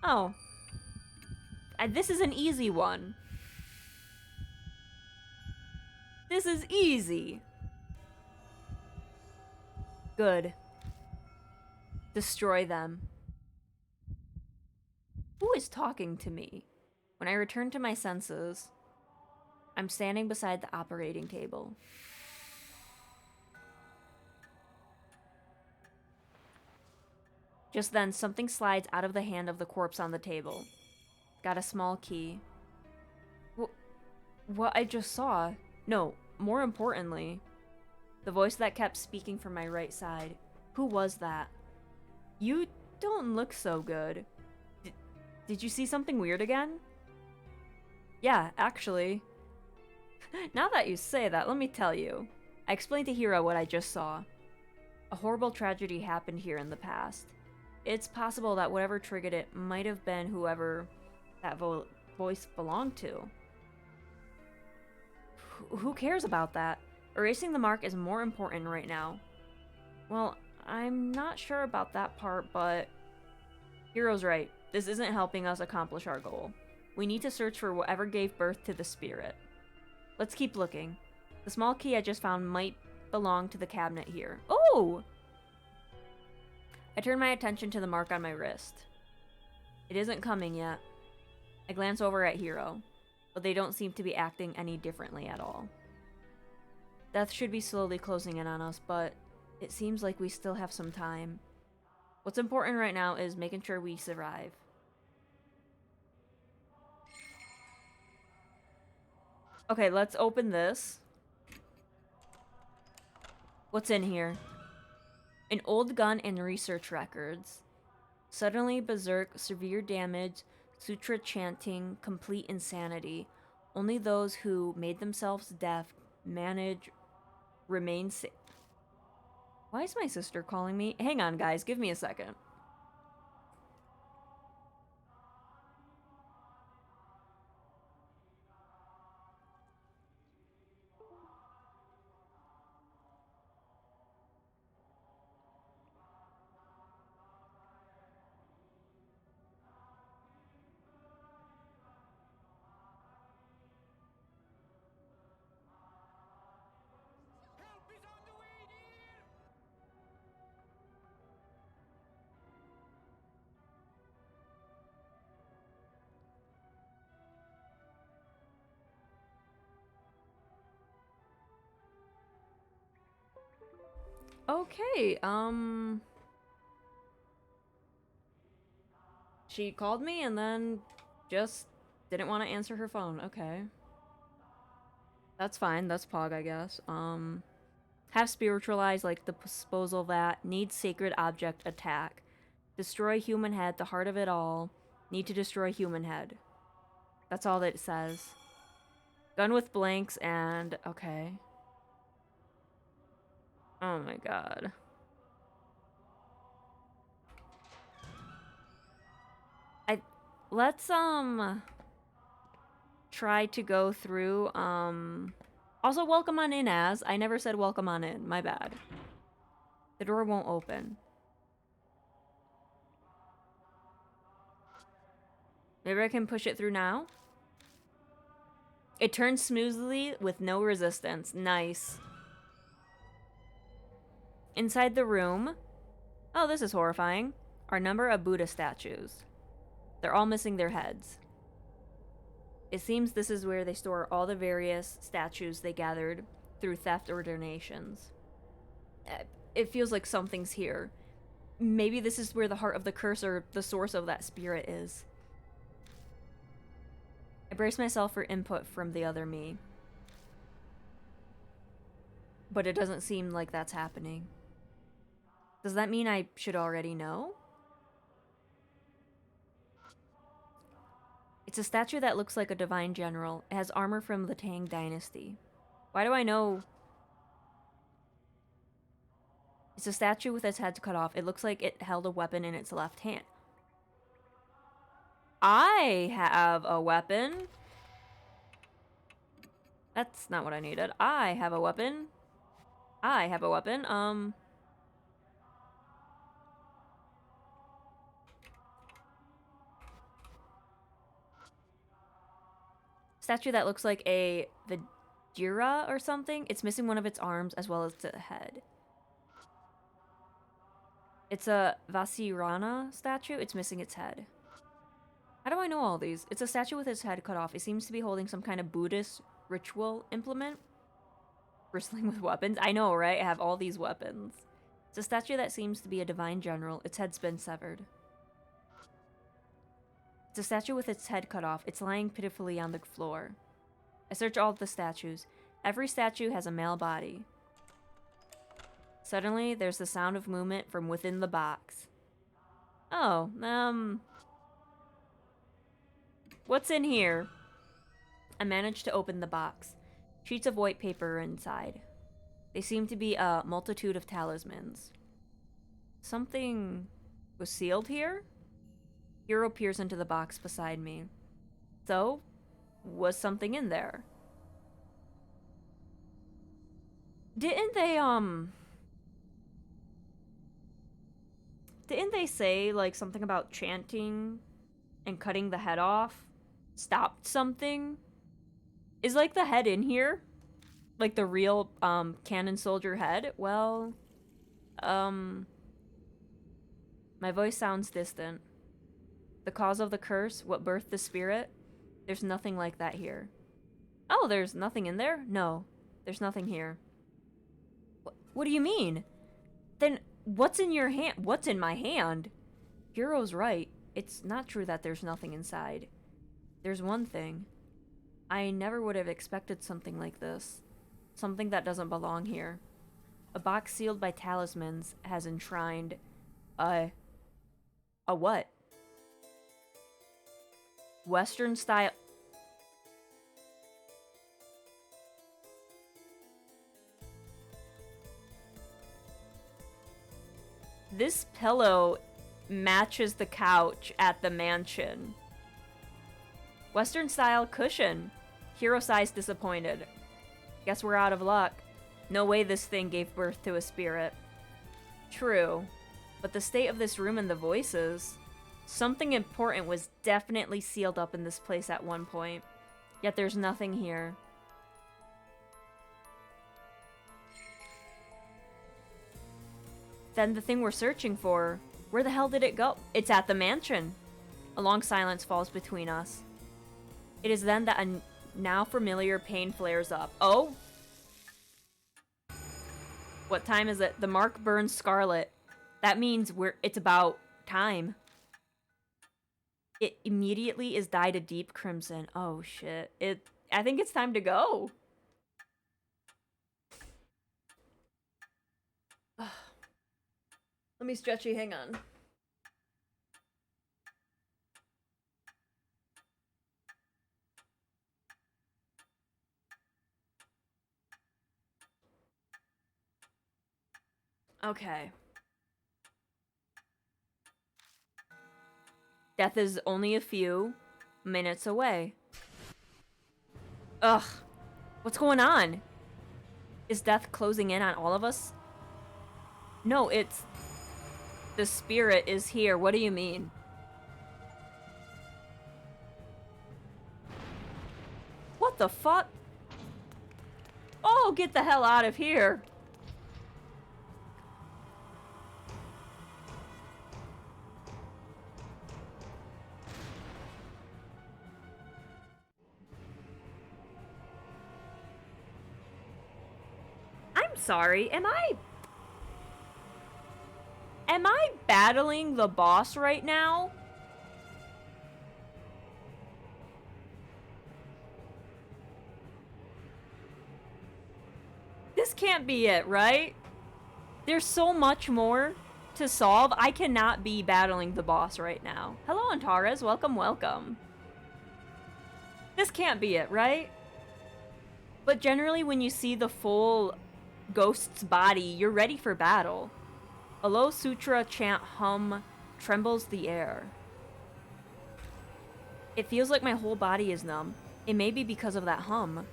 Oh. This is an easy one. This is easy. Good. Destroy them. Who is talking to me? When I return to my senses, I'm standing beside the operating table. Just then, something slides out of the hand of the corpse on the table. Got a small key. What I just saw? No, more importantly, the voice that kept speaking from my right side. Who was that? You don't look so good. Did you see something weird again? Yeah, actually. Now that you say that, let me tell you. I explained to Hiro what I just saw. A horrible tragedy happened here in the past. It's possible that whatever triggered it might have been whoever that voice belonged to. Who cares about that? Erasing the mark is more important right now. Well, I'm not sure about that part, but Hiro's right. This isn't helping us accomplish our goal. We need to search for whatever gave birth to the spirit. Let's keep looking. The small key I just found might belong to the cabinet here. Oh! I turn my attention to the mark on my wrist. It isn't coming yet. I glance over at Hiro, but they don't seem to be acting any differently at all. Death should be slowly closing in on us, but it seems like we still have some time. What's important right now is making sure we survive. Okay, let's open this. What's in here? An old gun and research records. Suddenly berserk, severe damage, sutra chanting, complete insanity. Only those who made themselves deaf remain safe. Why is my sister calling me? Hang on, guys. Give me a second. Okay, she called me and then just didn't want to answer her phone. Okay. That's fine. That's Pog, I guess. Have spiritualized like the disposal vat. Need sacred object attack. Destroy human head, the heart of it all. Need to destroy human head. That's all that it says. Gun with blanks and... okay. Oh my god. Let's, try to go through, Also, welcome on in, Az. I never said welcome on in. My bad. The door won't open. Maybe I can push it through now? It turns smoothly with no resistance. Nice. Inside the room... oh, this is horrifying. Are a number of Buddha statues. They're all missing their heads. It seems this is where they store all the various statues they gathered through theft or donations. It feels like something's here. Maybe this is where the heart of the curse or the source of that spirit is. I brace myself for input from the other me. But it doesn't seem like that's happening. Does that mean I should already know? It's a statue that looks like a divine general. It has armor from the Tang dynasty. Why do I know? It's a statue with its head cut off. It looks like it held a weapon in its left hand. I have a weapon. That's not what I needed. I have a weapon. I have a weapon. Statue that looks like a Vajira or something. It's missing one of its arms as well as the head. It's a Vasirana statue. It's missing its head. How do I know all these? It's a statue with its head cut off. It seems to be holding some kind of Buddhist ritual implement. Bristling with weapons. I know, right? I have all these weapons. It's a statue that seems to be a divine general. Its head's been severed. It's a statue with its head cut off. It's lying pitifully on the floor. I search all of the statues. Every statue has a male body. Suddenly, there's the sound of movement from within the box. Oh, what's in here? I managed to open the box. Sheets of white paper are inside. They seem to be a multitude of talismans. Something was sealed here? Hero peers into the box beside me. So, was something in there? Didn't they say, like, something about chanting and cutting the head off stopped something? Is, like, the head in here? Like, the real, Kannon soldier head? Well, my voice sounds distant. The cause of the curse, what birthed the spirit? There's nothing like that here. Oh, there's nothing in there? No, there's nothing here. What do you mean? Then what's in your hand? What's in my hand? Hero's right. It's not true that there's nothing inside. There's one thing. I never would have expected something like this. Something that doesn't belong here. A box sealed by talismans has enshrined a what? Western style. This pillow matches the couch at the mansion. Western style cushion. Hero sighs disappointed. Guess we're out of luck. No way this thing gave birth to a spirit. True. But the state of this room and the voices... Something important was definitely sealed up in this place at one point. Yet there's nothing here. Then the thing we're searching for, where the hell did it go? It's at the mansion. A long silence falls between us. It is then that a now familiar pain flares up. Oh? What time is it? The mark burns scarlet. That means it's about time. It immediately is dyed a deep crimson. Oh shit. I think it's time to go. Let me stretchy, hang on. Okay. Death is only a few minutes away. Ugh. What's going on? Is death closing in on all of us? No, it's... The spirit is here. What do you mean? What the fuck? Oh, get the hell out of here. I'm sorry, am I battling the boss right now? This can't be it, right? There's so much more to solve. I cannot be battling the boss right now. Hello, Antares. Welcome, welcome. This can't be it, right? But generally, when you see the full ghost's body, you're ready for battle. A low sutra chant hum trembles the air. It feels like my whole body is numb. It may be because of that hum.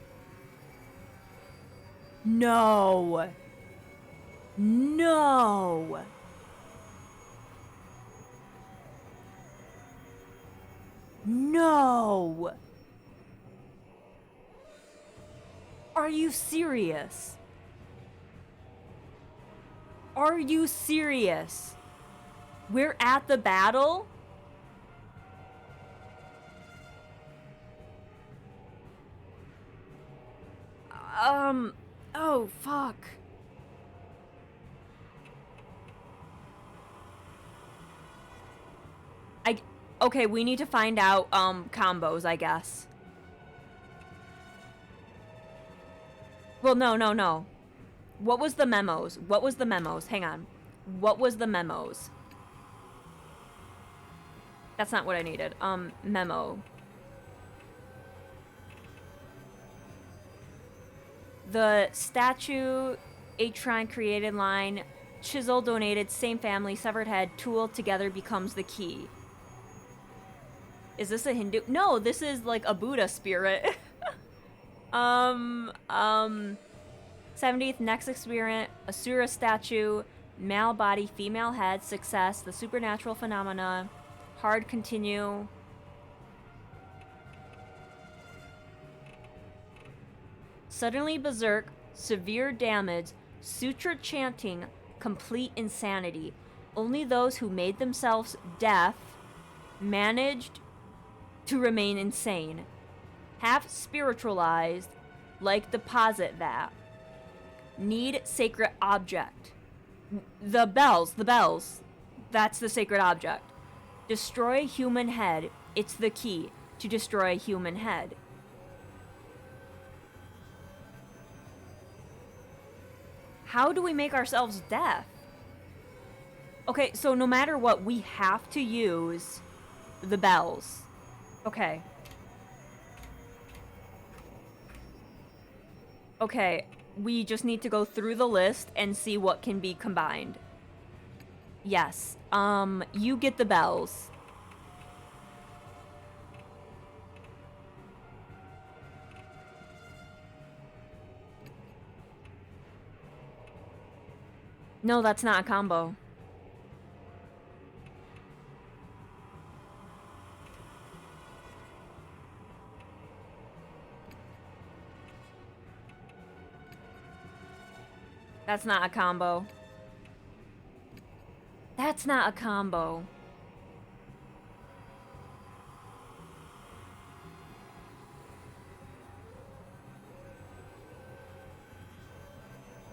No! No! No! Are you serious? Are you serious? We're at the battle? Oh, fuck. Okay, we need to find out, combos, I guess. Well, no. What was the memos? What was the memos? Hang on. What was the memos? That's not what I needed. Memo. The statue, a shrine created line, chisel donated, same family, severed head, tool together becomes the key. Is this a Hindu? No, this is like a Buddha spirit. 70th next experience, Asura statue, male body, female head, success, the supernatural phenomena, hard continue. Suddenly berserk, severe damage, sutra chanting, complete insanity. Only those who made themselves deaf managed to remain insane. Half spiritualized, like deposit vat. Need sacred object. The bells. That's the sacred object. Destroy human head. It's the key to destroy human head. How do we make ourselves deaf? Okay, so no matter what, we have to use the bells. Okay. Okay, we just need to go through the list and see what can be combined. Yes, you get the bells. No, that's not a combo. That's not a combo. That's not a combo.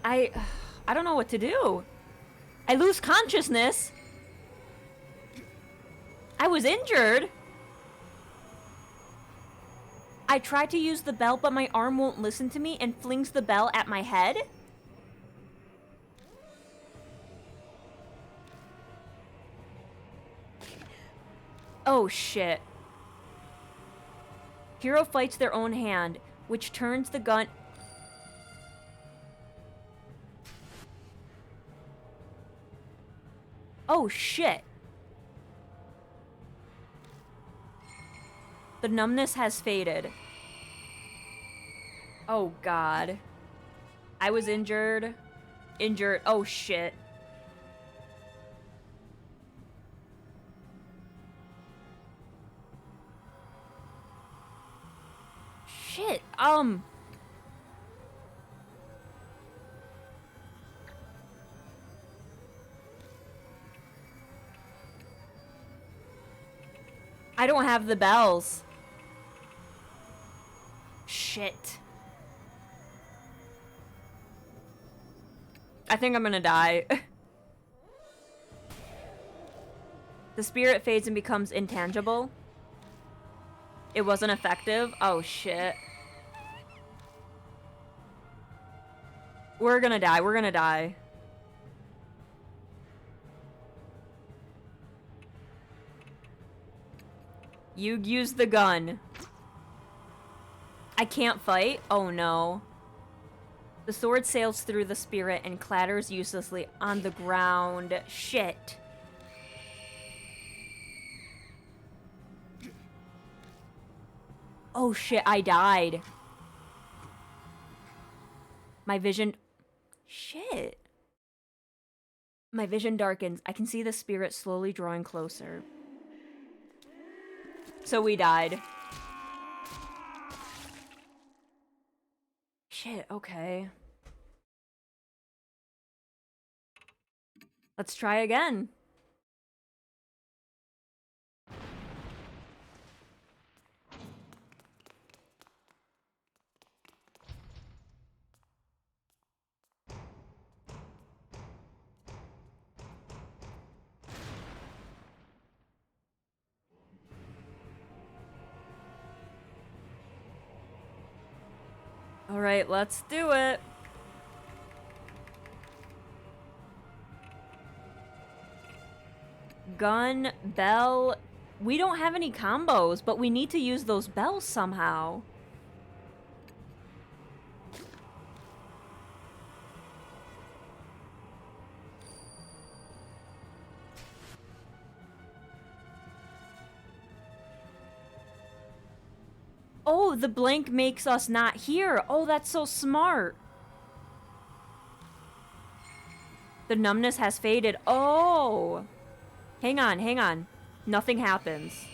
I don't know what to do. I lose consciousness. I was injured. I tried to use the bell, but my arm won't listen to me and flings the bell at my head. Oh shit. Hero fights their own hand, which turns the gun... Oh shit. The numbness has faded. Oh god. I was injured. Injured. Oh shit. Shit. I don't have the bells. Shit. I think I'm gonna die. The spirit fades and becomes intangible. It wasn't effective. Oh shit. We're gonna die. We're gonna die. You used the gun. I can't fight? Oh no. The sword sails through the spirit and clatters uselessly on the ground. Shit. Oh shit, I died. My vision... Shit. My vision darkens. I can see the spirit slowly drawing closer. So we died. Shit, okay. Let's try again. Alright, let's do it. Gun, bell. We don't have any combos, but we need to use those bells somehow. Oh, the blank makes us not hear. Oh, that's so smart. The numbness has faded. Oh. Hang on, hang on. Nothing happens.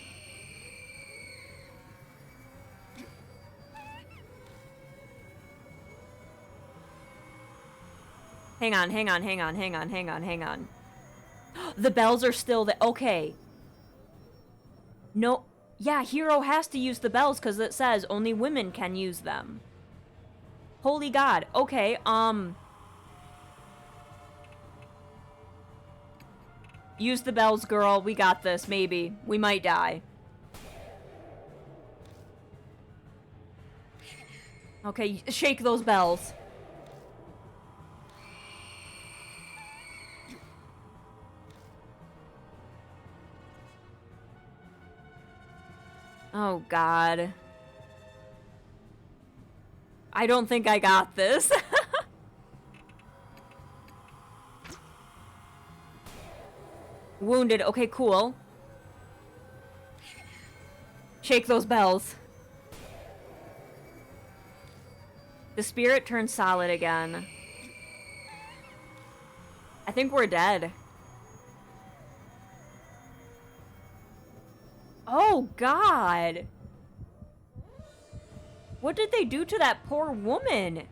Hang on, hang on, hang on, hang on, hang on, hang on. The bells are still there. Okay. No. Yeah, Hero has to use the bells because it says only women can use them. Holy God. Okay, use the bells, girl. We got this, maybe. We might die. Okay, shake those bells. Oh, God. I don't think I got this. Wounded. Okay, cool. Shake those bells. The spirit turned solid again. I think we're dead. Oh, God. What did they do to that poor woman?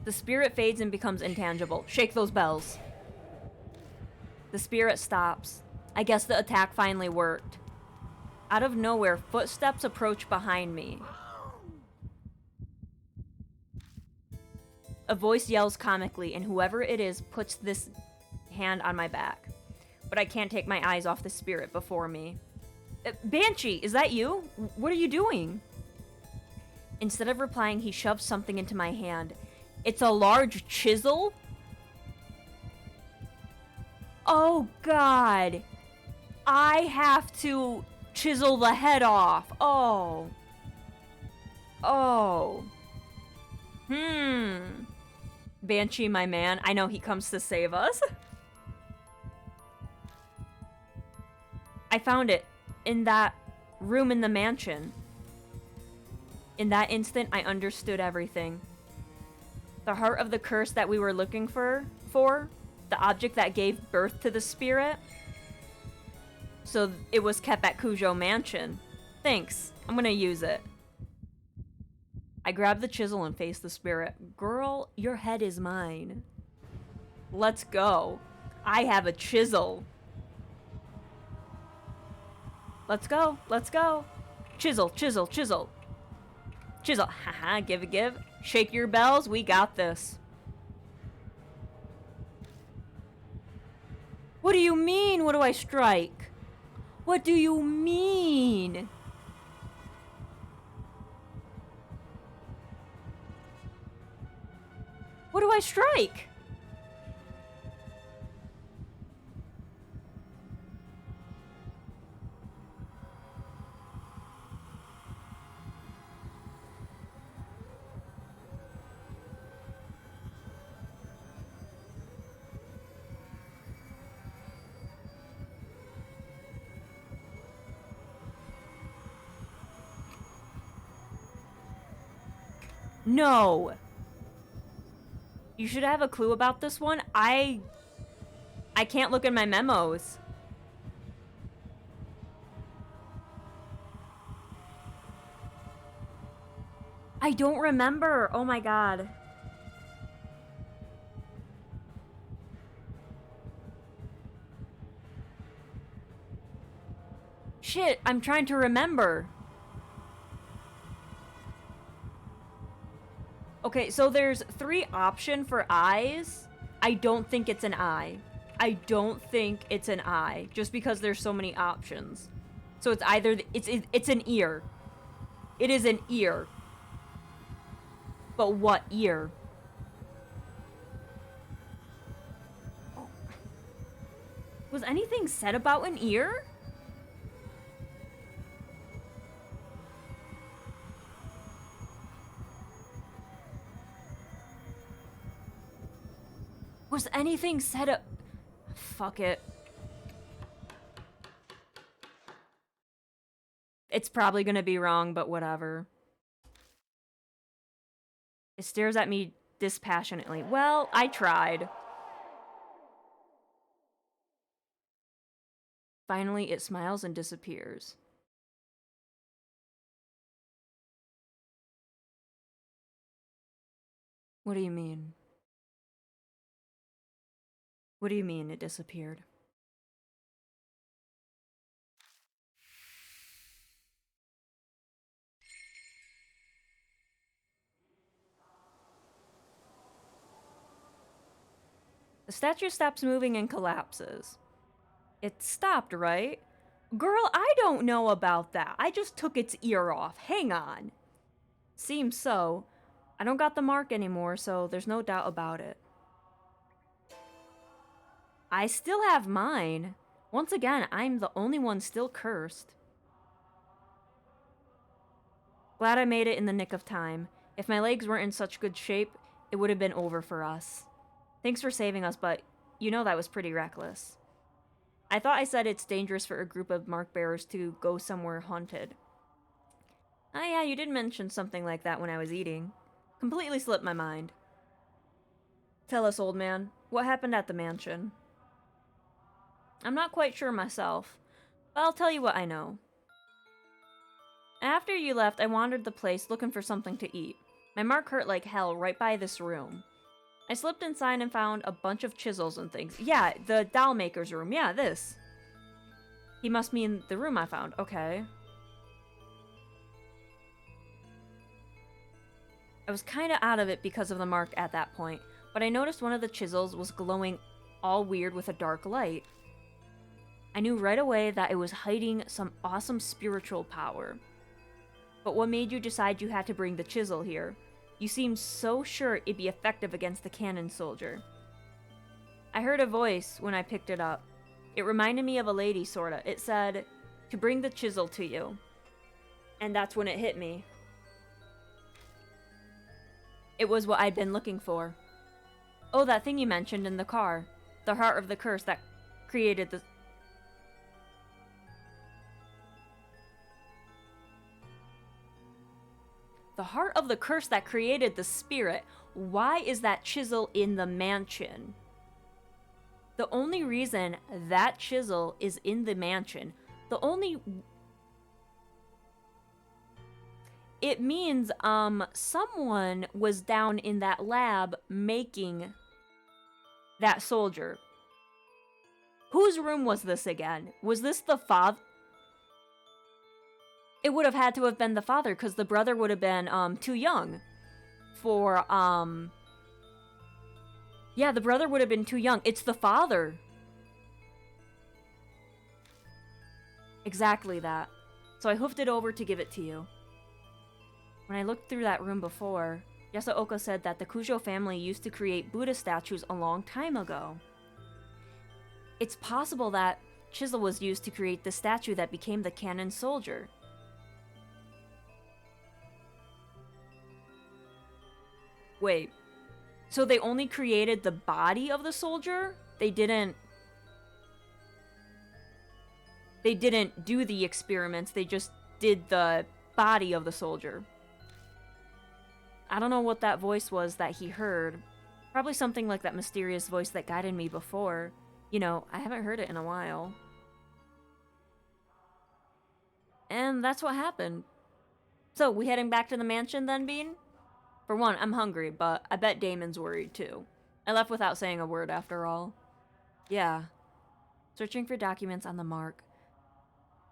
The spirit fades and becomes intangible. Shake those bells. The spirit stops. I guess the attack finally worked. Out of nowhere, footsteps approach behind me. A voice yells comically, and whoever it is puts this hand on my back. But I can't take my eyes off the spirit before me. Banshee, is that you? What are you doing? Instead of replying, he shoves something into my hand. It's a large chisel? Oh, God. I have to chisel the head off. Oh. Oh. Banshee, my man. I know he comes to save us. I found it in that room in the mansion. In that instant, I understood everything. The heart of the curse that we were looking for, the object that gave birth to the spirit. So it was kept at Cujo Mansion. Thanks. I'm gonna use it. I grabbed the chisel and faced the spirit. Girl, your head is mine. Let's go. I have a chisel. Let's go. Let's go. Chisel, chisel, chisel. Chisel. Haha, give a give. Shake your bells. We got this. What do you mean? What do I strike? What do you mean? What do I strike? No. You should have a clue about this one. I can't look in my memos. I don't remember. Oh my God. Shit, I'm trying to remember. Okay, so there's 3 options for eyes. I don't think it's an eye. I don't think it's an eye, just because there's so many options. So it's either it's an ear. It is an ear. But what ear? Was anything said about an ear? Was anything said up? Fuck it. It's probably gonna be wrong, but whatever. It stares at me dispassionately. Well, I tried. Finally, it smiles and disappears. What do you mean? What do you mean it disappeared? The statue stops moving and collapses. It stopped, right? Girl, I don't know about that. I just took its ear off. Hang on. Seems so. I don't got the mark anymore, so there's no doubt about it. I still have mine. Once again, I'm the only one still cursed. Glad I made it in the nick of time. If my legs weren't in such good shape, it would have been over for us. Thanks for saving us, but you know that was pretty reckless. I thought I said it's dangerous for a group of mark bearers to go somewhere haunted. Ah, yeah, you did mention something like that when I was eating. Completely slipped my mind. Tell us, old man, what happened at the mansion? I'm not quite sure myself, but I'll tell you what I know. After you left, I wandered the place looking for something to eat. My mark hurt like hell right by this room. I slipped inside and found a bunch of chisels and things. Yeah, the doll maker's room. Yeah, this. He must mean the room I found. Okay. I was kind of out of it because of the mark at that point, but I noticed one of the chisels was glowing all weird with a dark light. I knew right away that it was hiding some awesome spiritual power. But what made you decide you had to bring the chisel here? You seemed so sure it'd be effective against the Kannon soldier. I heard a voice when I picked it up. It reminded me of a lady, sorta. It said, to bring the chisel to you. And that's when it hit me. It was what I'd been looking for. Oh, that thing you mentioned in the car. The heart of the curse that created the... The heart of the curse that created the spirit. Why is that chisel in the mansion? The only reason that chisel is in the mansion, it means, someone was down in that lab making that soldier. Whose room was this again? Was this the father? It would have had to have been the father, because the brother would have been, too young for, yeah, the brother would have been too young. It's the father. Exactly that. So I hoofed it over to give it to you. When I looked through that room before, Yasuoka said that the Kujo family used to create Buddha statues a long time ago. It's possible that chisel was used to create the statue that became the Kannon soldier. Wait, so they only created the body of the soldier? They didn't do the experiments, they just did the body of the soldier. I don't know what that voice was that he heard. Probably something like that mysterious voice that guided me before. You know, I haven't heard it in a while. And that's what happened. So, we heading back to the mansion then, Bean? For one, I'm hungry, but I bet Damon's worried too. I left without saying a word after all. Yeah. Searching for documents on the mark.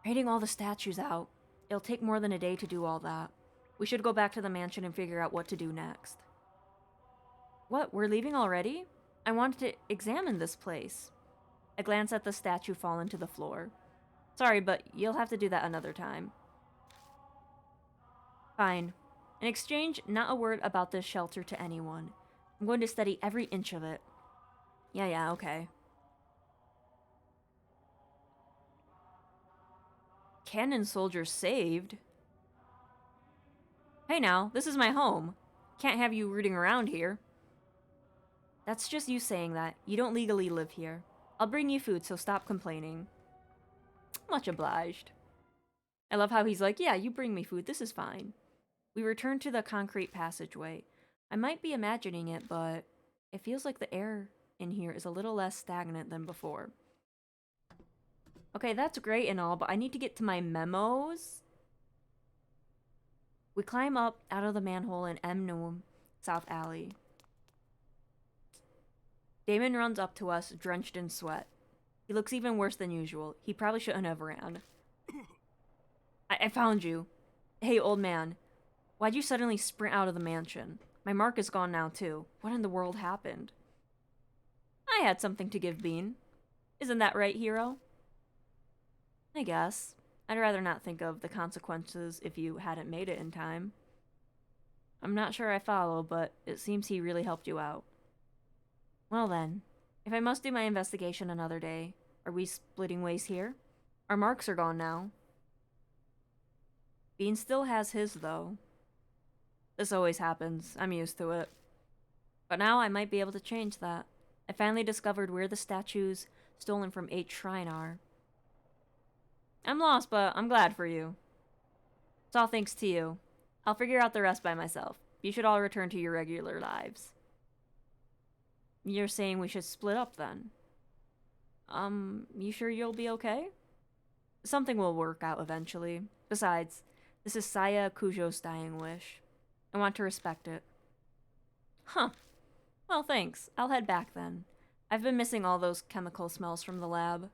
Raiding all the statues out. It'll take more than a day to do all that. We should go back to the mansion and figure out what to do next. What, we're leaving already? I wanted to examine this place. I glance at the statue fallen to the floor. Sorry, but you'll have to do that another time. Fine. In exchange, not a word about this shelter to anyone. I'm going to study every inch of it. Yeah, okay. Kannon soldiers saved? Hey now, this is my home. Can't have you rooting around here. That's just you saying that. You don't legally live here. I'll bring you food, so stop complaining. Much obliged. I love how he's like, yeah, you bring me food, this is fine. We return to the concrete passageway. I might be imagining it, but it feels like the air in here is a little less stagnant than before. Okay, that's great and all, but I need to get to my memos. We climb up out of the manhole in M. Noom, South Alley. Damon runs up to us, drenched in sweat. He looks even worse than usual. He probably shouldn't have ran. I found you. Hey, old man. Why'd you suddenly sprint out of the mansion? My mark is gone now, too. What in the world happened? I had something to give Bean. Isn't that right, hero? I guess. I'd rather not think of the consequences if you hadn't made it in time. I'm not sure I follow, but it seems he really helped you out. Well then, if I must do my investigation another day, are we splitting ways here? Our marks are gone now. Bean still has his, though. This always happens. I'm used to it. But now I might be able to change that. I finally discovered where the statues stolen from 8 Shrine are. I'm lost, but I'm glad for you. It's all thanks to you. I'll figure out the rest by myself. You should all return to your regular lives. You're saying we should split up then? You sure you'll be okay? Something will work out eventually. Besides, this is Saya Kujo's dying wish. I want to respect it. Huh. Well, thanks. I'll head back then. I've been missing all those chemical smells from the lab.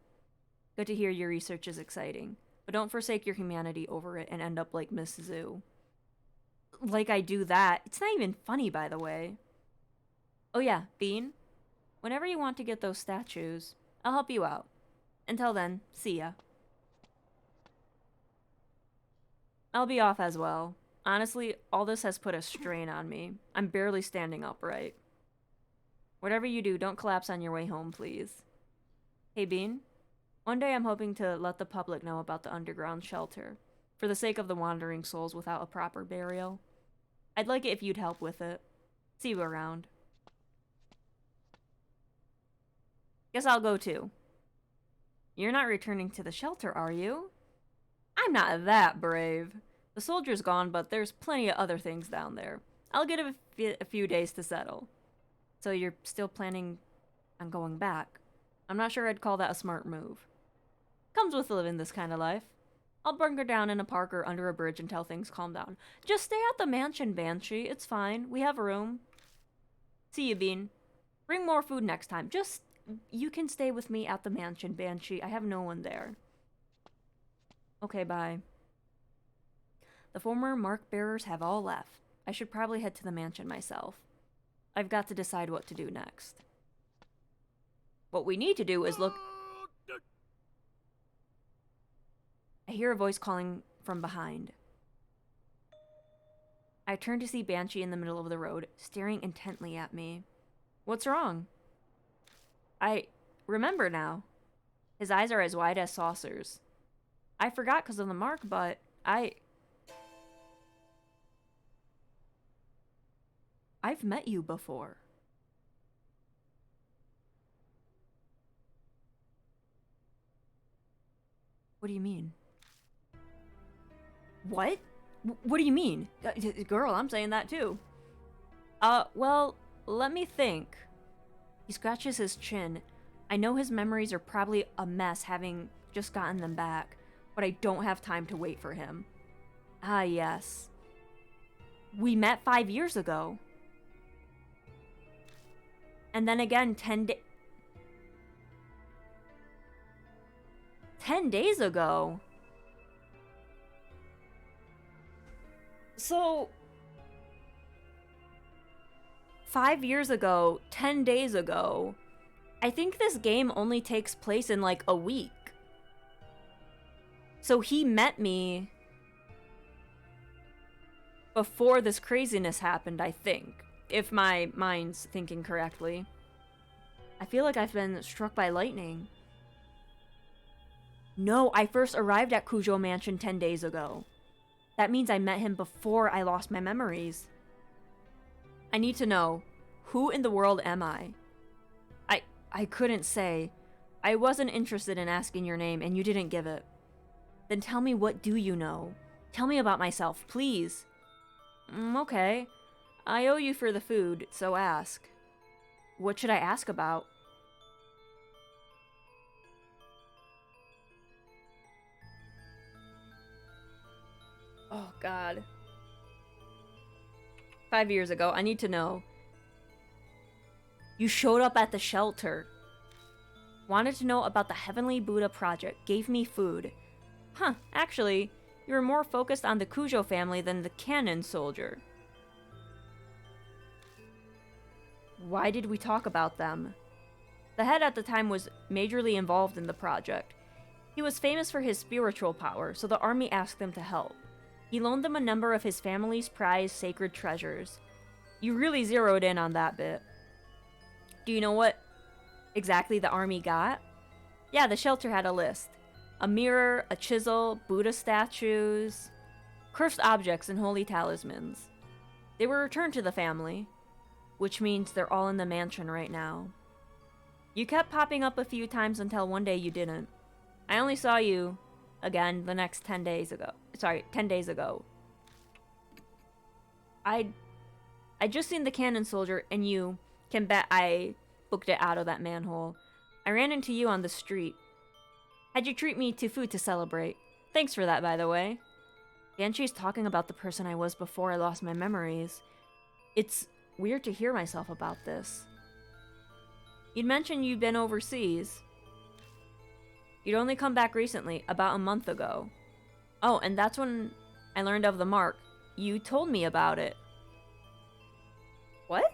Good to hear your research is exciting, but don't forsake your humanity over it and end up like Miss Zoo. Like I do that. It's not even funny, by the way. Oh yeah, Bean. Whenever you want to get those statues, I'll help you out. Until then, see ya. I'll be off as well. Honestly, all this has put a strain on me. I'm barely standing upright. Whatever you do, don't collapse on your way home, please. Hey, Bean. One day I'm hoping to let the public know about the underground shelter, for the sake of the wandering souls without a proper burial. I'd like it if you'd help with it. See you around. Guess I'll go too. You're not returning to the shelter, are you? I'm not that brave. The soldier's gone, but there's plenty of other things down there. I'll get a few days to settle. So you're still planning on going back? I'm not sure I'd call that a smart move. Comes with living this kind of life. I'll bunker down in a park or under a bridge until things calm down. Just stay at the mansion, Banshee. It's fine. We have room. See you, Bean. Bring more food next time. You can stay with me at the mansion, Banshee. I have no one there. Okay, bye. The former mark bearers have all left. I should probably head to the mansion myself. I've got to decide what to do next. What we need to do is look... I hear a voice calling from behind. I turn to see Banshee in the middle of the road, staring intently at me. What's wrong? I remember now. His eyes are as wide as saucers. I forgot because of the mark, but I've met you before. What do you mean? What? What do you mean? Girl, I'm saying that too. Well, let me think. He scratches his chin. I know his memories are probably a mess having just gotten them back, but I don't have time to wait for him. Ah, yes. We met 5 years ago. And then again 10 days ago. So 5 years ago, 10 days ago, I think this game only takes place in like a week. So he met me before this craziness happened, I think. If my mind's thinking correctly. I feel like I've been struck by lightning. No, I first arrived at Cujo Mansion 10 days ago. That means I met him before I lost my memories. I need to know, who in the world am I? I couldn't say. I wasn't interested in asking your name and you didn't give it. Then tell me, what do you know? Tell me about myself, please. Okay. I owe you for the food, so ask. What should I ask about? Oh, God. 5 years ago, I need to know. You showed up at the shelter. Wanted to know about the Heavenly Buddha Project. Gave me food. Huh, actually, you were more focused on the Cujo family than the Kannon soldier. Why did we talk about them? The head at the time was majorly involved in the project. He was famous for his spiritual power, so the army asked him to help. He loaned them a number of his family's prized sacred treasures. You really zeroed in on that bit. Do you know what exactly the army got? Yeah, the shelter had a list. A mirror, a chisel, Buddha statues, cursed objects, and holy talismans. They were returned to the family, which means they're all in the mansion right now. You kept popping up a few times until one day you didn't. I only saw you again the next 10 days ago. 10 days ago. I just seen the Kannon soldier, and you can bet I booked it out of that manhole. I ran into you on the street. Had you treat me to food to celebrate. Thanks for that, by the way. Banshee's talking about the person I was before I lost my memories. It's weird to hear myself about this. You'd mentioned you'd been overseas. You'd only come back recently, about a month ago. Oh, and that's when I learned of the mark. You told me about it. What?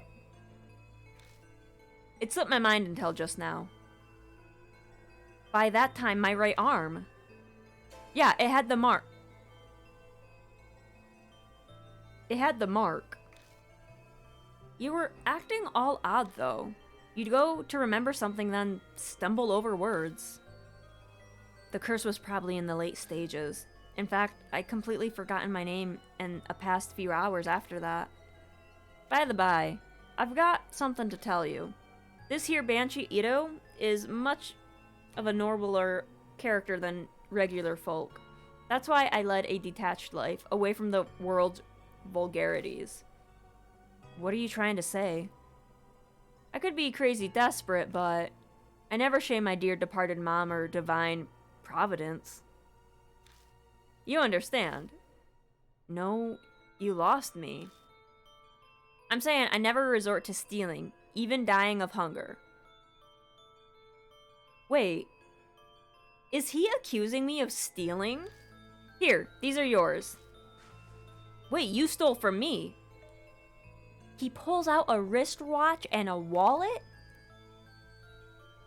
It slipped my mind until just now. By that time, my right arm. Yeah, it had the mark. It had the mark. You were acting all odd, though. You'd go to remember something, then stumble over words. The curse was probably in the late stages. In fact, I'd completely forgotten my name in a past few hours after that. By the by, I've got something to tell you. This here Banshee Ito is much of a nobler character than regular folk. That's why I led a detached life, away from the world's vulgarities. What are you trying to say? I could be crazy desperate, but I never shame my dear departed mom or divine providence. You understand? No, you lost me. I'm saying I never resort to stealing, even dying of hunger. Wait, is he accusing me of stealing? Here, these are yours. Wait, you stole from me. He pulls out a wristwatch and a wallet?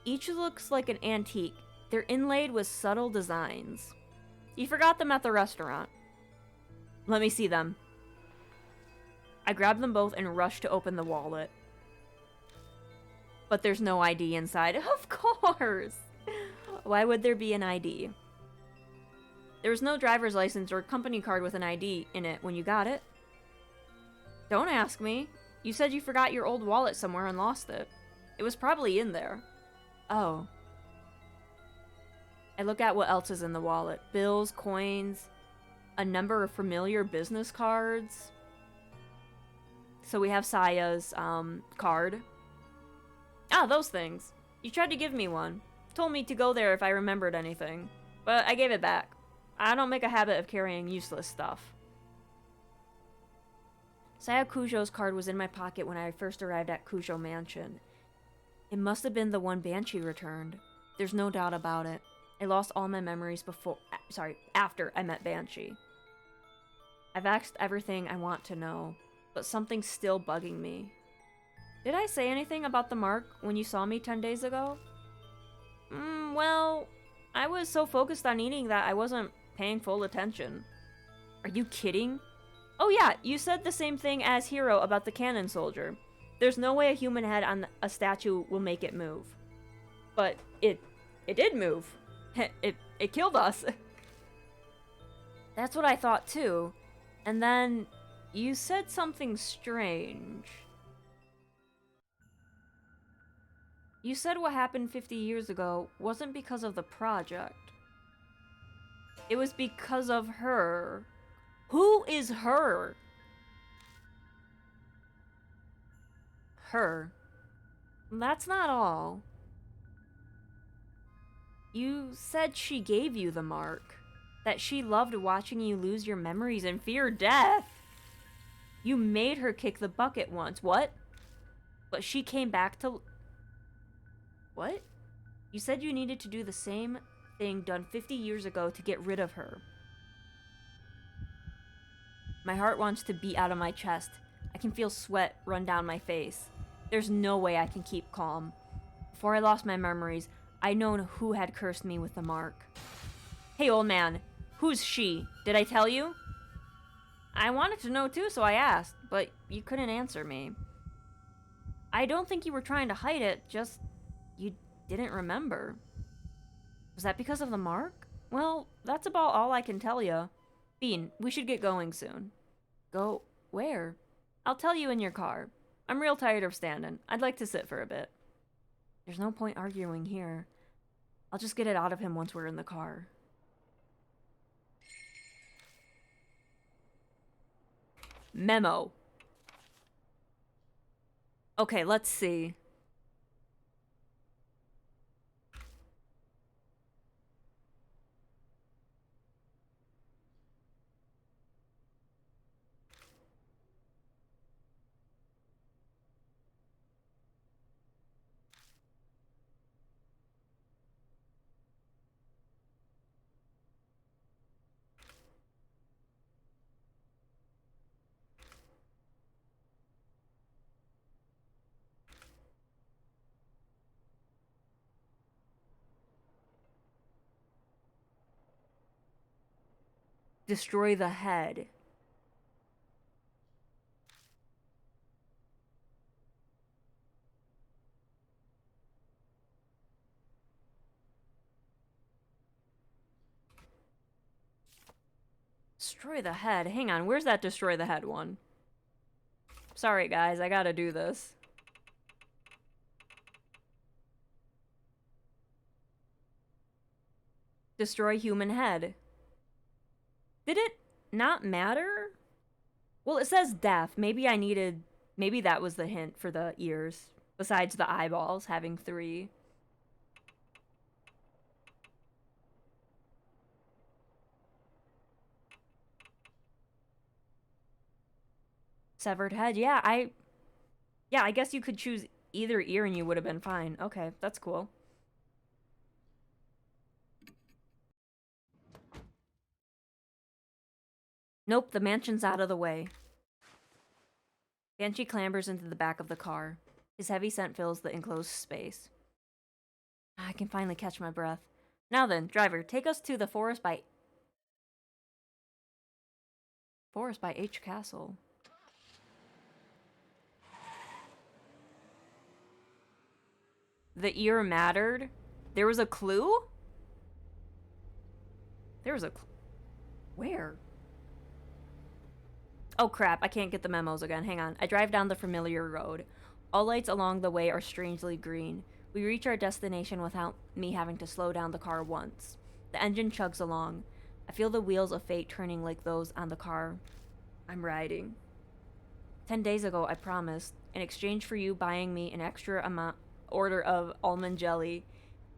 Each looks like an antique. They're inlaid with subtle designs. You forgot them at the restaurant. Let me see them. I grab them both and rush to open the wallet. But there's no ID inside. Of course! Why would there be an ID? There was no driver's license or company card with an ID in it when you got it. Don't ask me. You said you forgot your old wallet somewhere and lost it. It was probably in there. Oh. I look at what else is in the wallet. Bills, coins, a number of familiar business cards. So we have Saya's card. Ah, those things. You tried to give me one. Told me to go there if I remembered anything. But I gave it back. I don't make a habit of carrying useless stuff. Saya Cujo's card was in my pocket when I first arrived at Cujo Mansion. It must have been the one Banshee returned. There's no doubt about it. I lost all my memories after I met Banshee. I've asked everything I want to know, but something's still bugging me. Did I say anything about the mark when you saw me 10 days ago? Well, I was so focused on eating that I wasn't paying full attention. Are you kidding? Oh yeah, you said the same thing as Hero about the cannon soldier. There's no way a human head on a statue will make it move. But it did move. It killed us. That's what I thought too. And then you said something strange. You said what happened 50 years ago wasn't because of the project. It was because of her. Who is her? Her. That's not all. You said she gave you the mark. That she loved watching you lose your memories and fear death. You made her kick the bucket once. What? But she came back to... What? You said you needed to do the same thing done 50 years ago to get rid of her. My heart wants to beat out of my chest. I can feel sweat run down my face. There's no way I can keep calm. Before I lost my memories, I'd known who had cursed me with the mark. Hey, old man. Who's she? Did I tell you? I wanted to know too, so I asked, but you couldn't answer me. I don't think you were trying to hide it, just you didn't remember. Was that because of the mark? Well, that's about all I can tell you. Bean, we should get going soon. Go where? I'll tell you in your car. I'm real tired of standing. I'd like to sit for a bit. There's no point arguing here. I'll just get it out of him once we're in the car. Memo. Okay, let's see. Destroy the head. Destroy the head? Hang on, where's that destroy the head one? Sorry guys, I gotta do this. Destroy human head. Did it not matter? Well, it says death. Maybe that was the hint for the ears. Besides the eyeballs having 3. Severed head. Yeah, I guess you could choose either ear and you would have been fine. Okay, that's cool. Nope, the mansion's out of the way. Banshee clambers into the back of the car. His heavy scent fills the enclosed space. I can finally catch my breath. Now then, driver, take us to the Forest by H Castle. The ear mattered? There was a clue? There was a clue. Where? Oh crap, I can't get the memos again. Hang on. I drive down the familiar road. All lights along the way are strangely green. We reach our destination without me having to slow down the car once. The engine chugs along. I feel the wheels of fate turning like those on the car I'm riding. 10 days ago, I promised, in exchange for you buying me an extra order of almond jelly,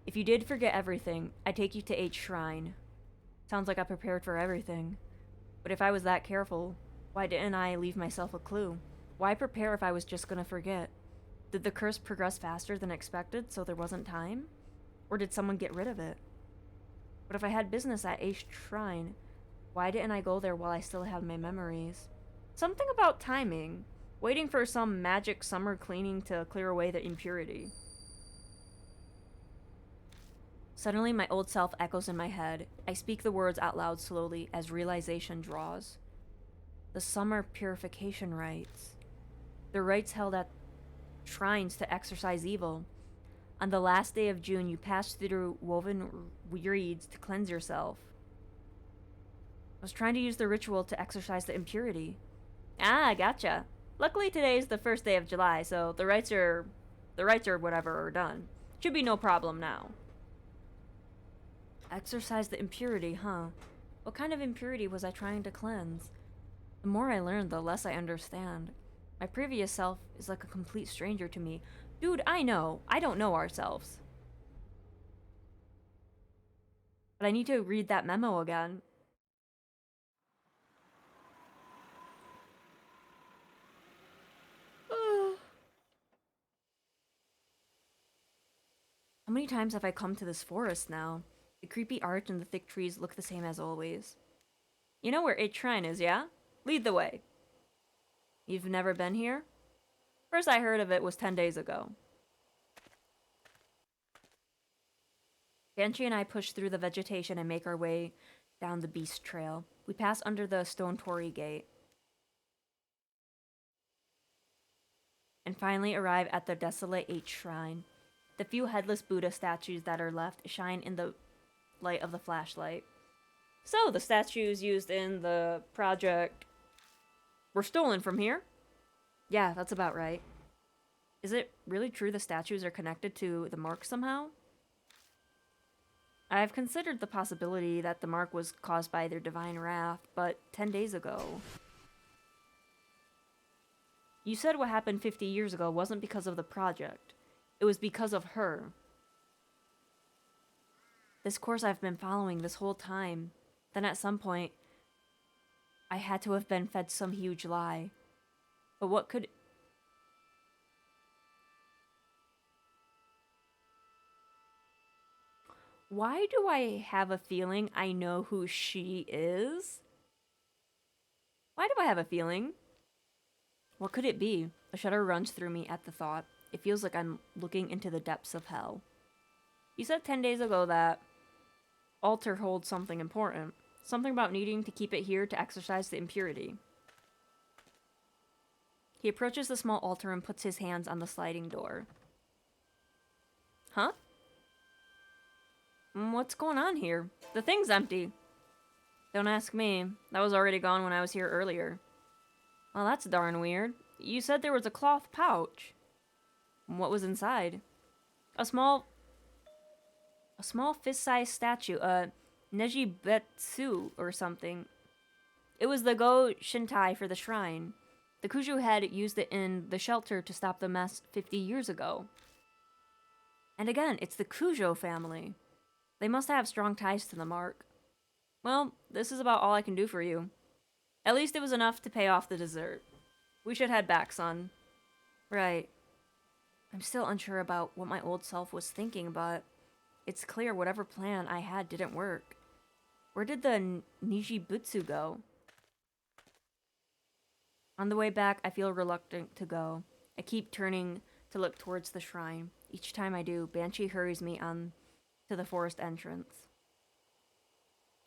if you did forget everything, I'd take you to H Shrine. Sounds like I prepared for everything. But if I was that careful, why didn't I leave myself a clue? Why prepare if I was just gonna forget? Did the curse progress faster than expected, so there wasn't time? Or did someone get rid of it? But if I had business at H Shrine, why didn't I go there while I still have my memories? Something about timing. Waiting for some magic summer cleaning to clear away the impurity. Suddenly, my old self echoes in my head. I speak the words out loud slowly as realization draws. The summer purification rites. The rites held at shrines to exorcise evil. On the last day of June, you pass through woven reeds to cleanse yourself. I was trying to use the ritual to exorcise the impurity. Ah, gotcha. Luckily today is the first day of July, so the rites or whatever are done. Should be no problem now. Exorcise the impurity, huh? What kind of impurity was I trying to cleanse? The more I learn, the less I understand. My previous self is like a complete stranger to me. Dude, I know. I don't know ourselves. But I need to read that memo again. How many times have I come to this forest now? The creepy arch and the thick trees look the same as always. You know where 8th Shrine is, yeah? Lead the way. You've never been here? First I heard of it was 10 days ago. Banshee and I push through the vegetation and make our way down the beast trail. We pass under the stone torii gate. And finally arrive at the desolate 8th Shrine. The few headless Buddha statues that are left shine in the light of the flashlight. So, the statues used in the project were stolen from here? Yeah, that's about right. Is it really true the statues are connected to the mark somehow? I've considered the possibility that the mark was caused by their divine wrath, but 10 days ago... You said what happened 50 years ago wasn't because of the project. It was because of her. This course I've been following this whole time. Then at some point, I had to have been fed some huge lie. But what could... Why do I have a feeling I know who she is? Why do I have a feeling? What could it be? A shudder runs through me at the thought. It feels like I'm looking into the depths of hell. You said 10 days ago that altar holds something important. Something about needing to keep it here to exorcise the impurity. He approaches the small altar and puts his hands on the sliding door. Huh? What's going on here? The thing's empty. Don't ask me. That was already gone when I was here earlier. Well, that's darn weird. You said there was a cloth pouch. What was inside? A small fist-sized statue, a Nejibetsu or something. It was the Go Shintai for the shrine. The Kuju had used it in the shelter to stop the mess 50 years ago. And again, it's the Kujo family. They must have strong ties to the mark. Well, this is about all I can do for you. At least it was enough to pay off the dessert. We should head back, son. Right. I'm still unsure about what my old self was thinking, but it's clear whatever plan I had didn't work. Where did the Nijibutsu go? On the way back, I feel reluctant to go. I keep turning to look towards the shrine. Each time I do, Banshee hurries me on to the forest entrance.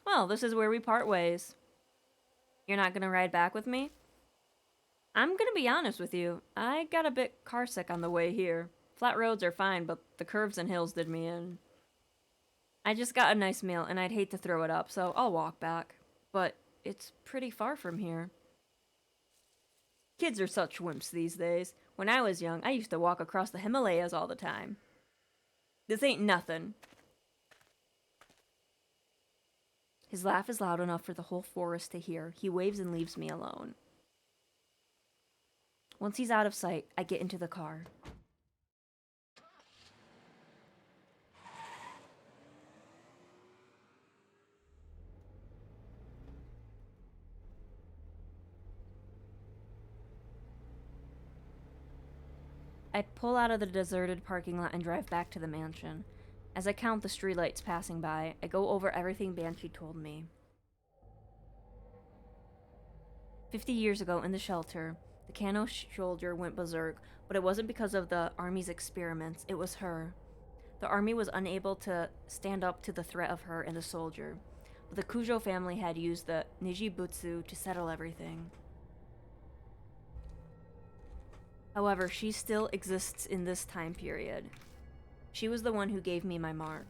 Well, this is where we part ways. You're not gonna ride back with me? I'm gonna be honest with you. I got a bit carsick on the way here. Flat roads are fine, but the curves and hills did me in. I just got a nice meal, and I'd hate to throw it up, so I'll walk back. But it's pretty far from here. Kids are such wimps these days. When I was young, I used to walk across the Himalayas all the time. This ain't nothing. His laugh is loud enough for the whole forest to hear. He waves and leaves me alone. Once he's out of sight, I get into the car. I pull out of the deserted parking lot and drive back to the mansion. As I count the streetlights passing by, I go over everything Banshee told me. 50 years ago in the shelter, The Kannon soldier went berserk, but it wasn't because of the army's experiments, it was her. The army was unable to stand up to the threat of her and the soldier, but the Kujo family had used the Nijibutsu to settle everything. However, she still exists in this time period. She was the one who gave me my mark.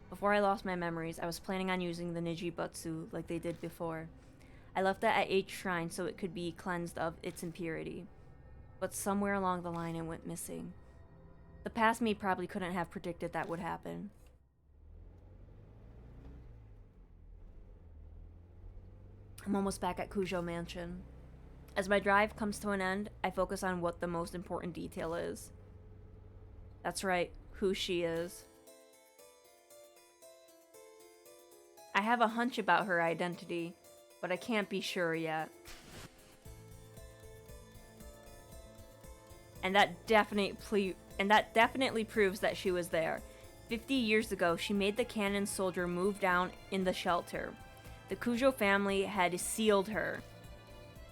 Before I lost my memories, I was planning on using the Nijibutsu like they did before. I left that at each shrine so it could be cleansed of its impurity. But somewhere along the line it went missing. The past me probably couldn't have predicted that would happen. I'm almost back at Kujo Mansion. As my drive comes to an end, I focus on what the most important detail is. That's right, who she is. I have a hunch about her identity, but I can't be sure yet. And that definitely proves that she was there. 50 years ago, she made the Kannon soldier move down in the shelter. The Kujo family had sealed her.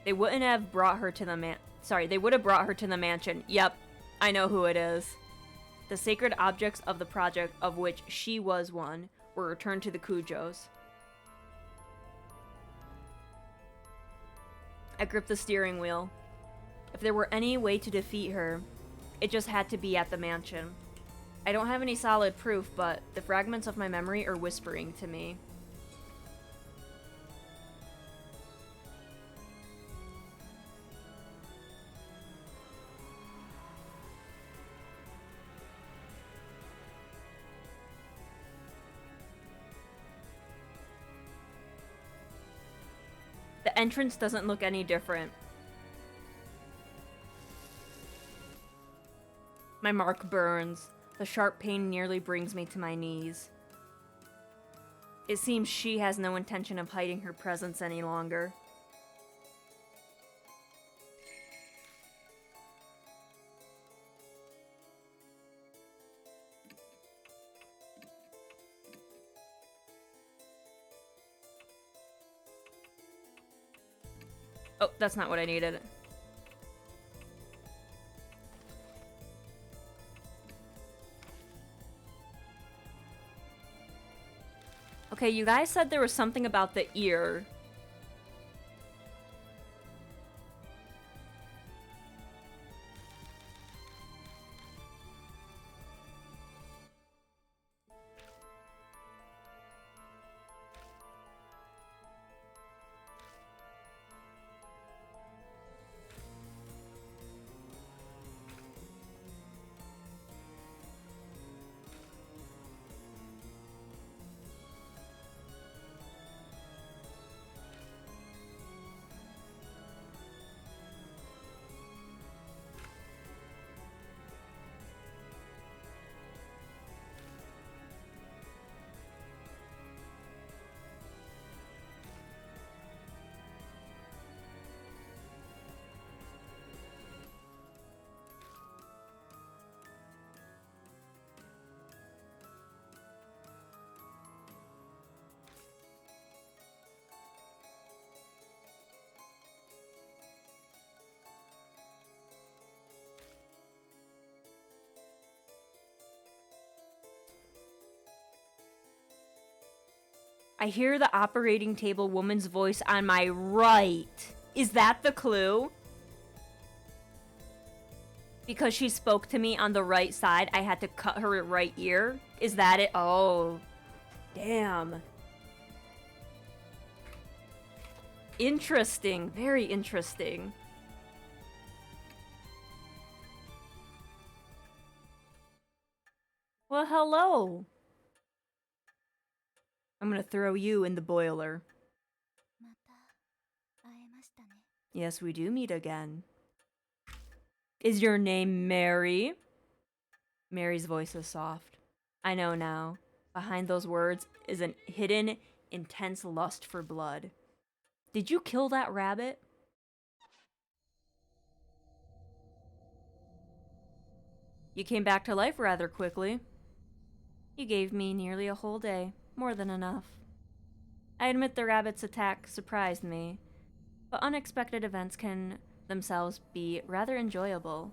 They wouldn't have brought her to the they would have brought her to the mansion. Yep, I know who it is. The sacred objects of the project, of which she was one, were returned to the Kujos. I gripped the steering wheel. If there were any way to defeat her, it just had to be at the mansion. I don't have any solid proof, but the fragments of my memory are whispering to me. The entrance doesn't look any different. My mark burns. The sharp pain nearly brings me to my knees. It seems she has no intention of hiding her presence any longer. Oh, that's not what I needed. Okay, you guys said there was something about the ear. I hear the operating table woman's voice on my right. Is that the clue? Because she spoke to me on the right side, I had to cut her right ear? Is that it? Oh. Damn. Interesting. Very interesting. Well, hello. I'm gonna throw you in the boiler. Yes, we do meet again. Is your name Mary? Mary's voice is soft. I know now. Behind those words is an hidden, intense lust for blood. Did you kill that rabbit? You came back to life rather quickly. You gave me nearly a whole day. More than enough. I admit the rabbit's attack surprised me, but unexpected events can themselves be rather enjoyable.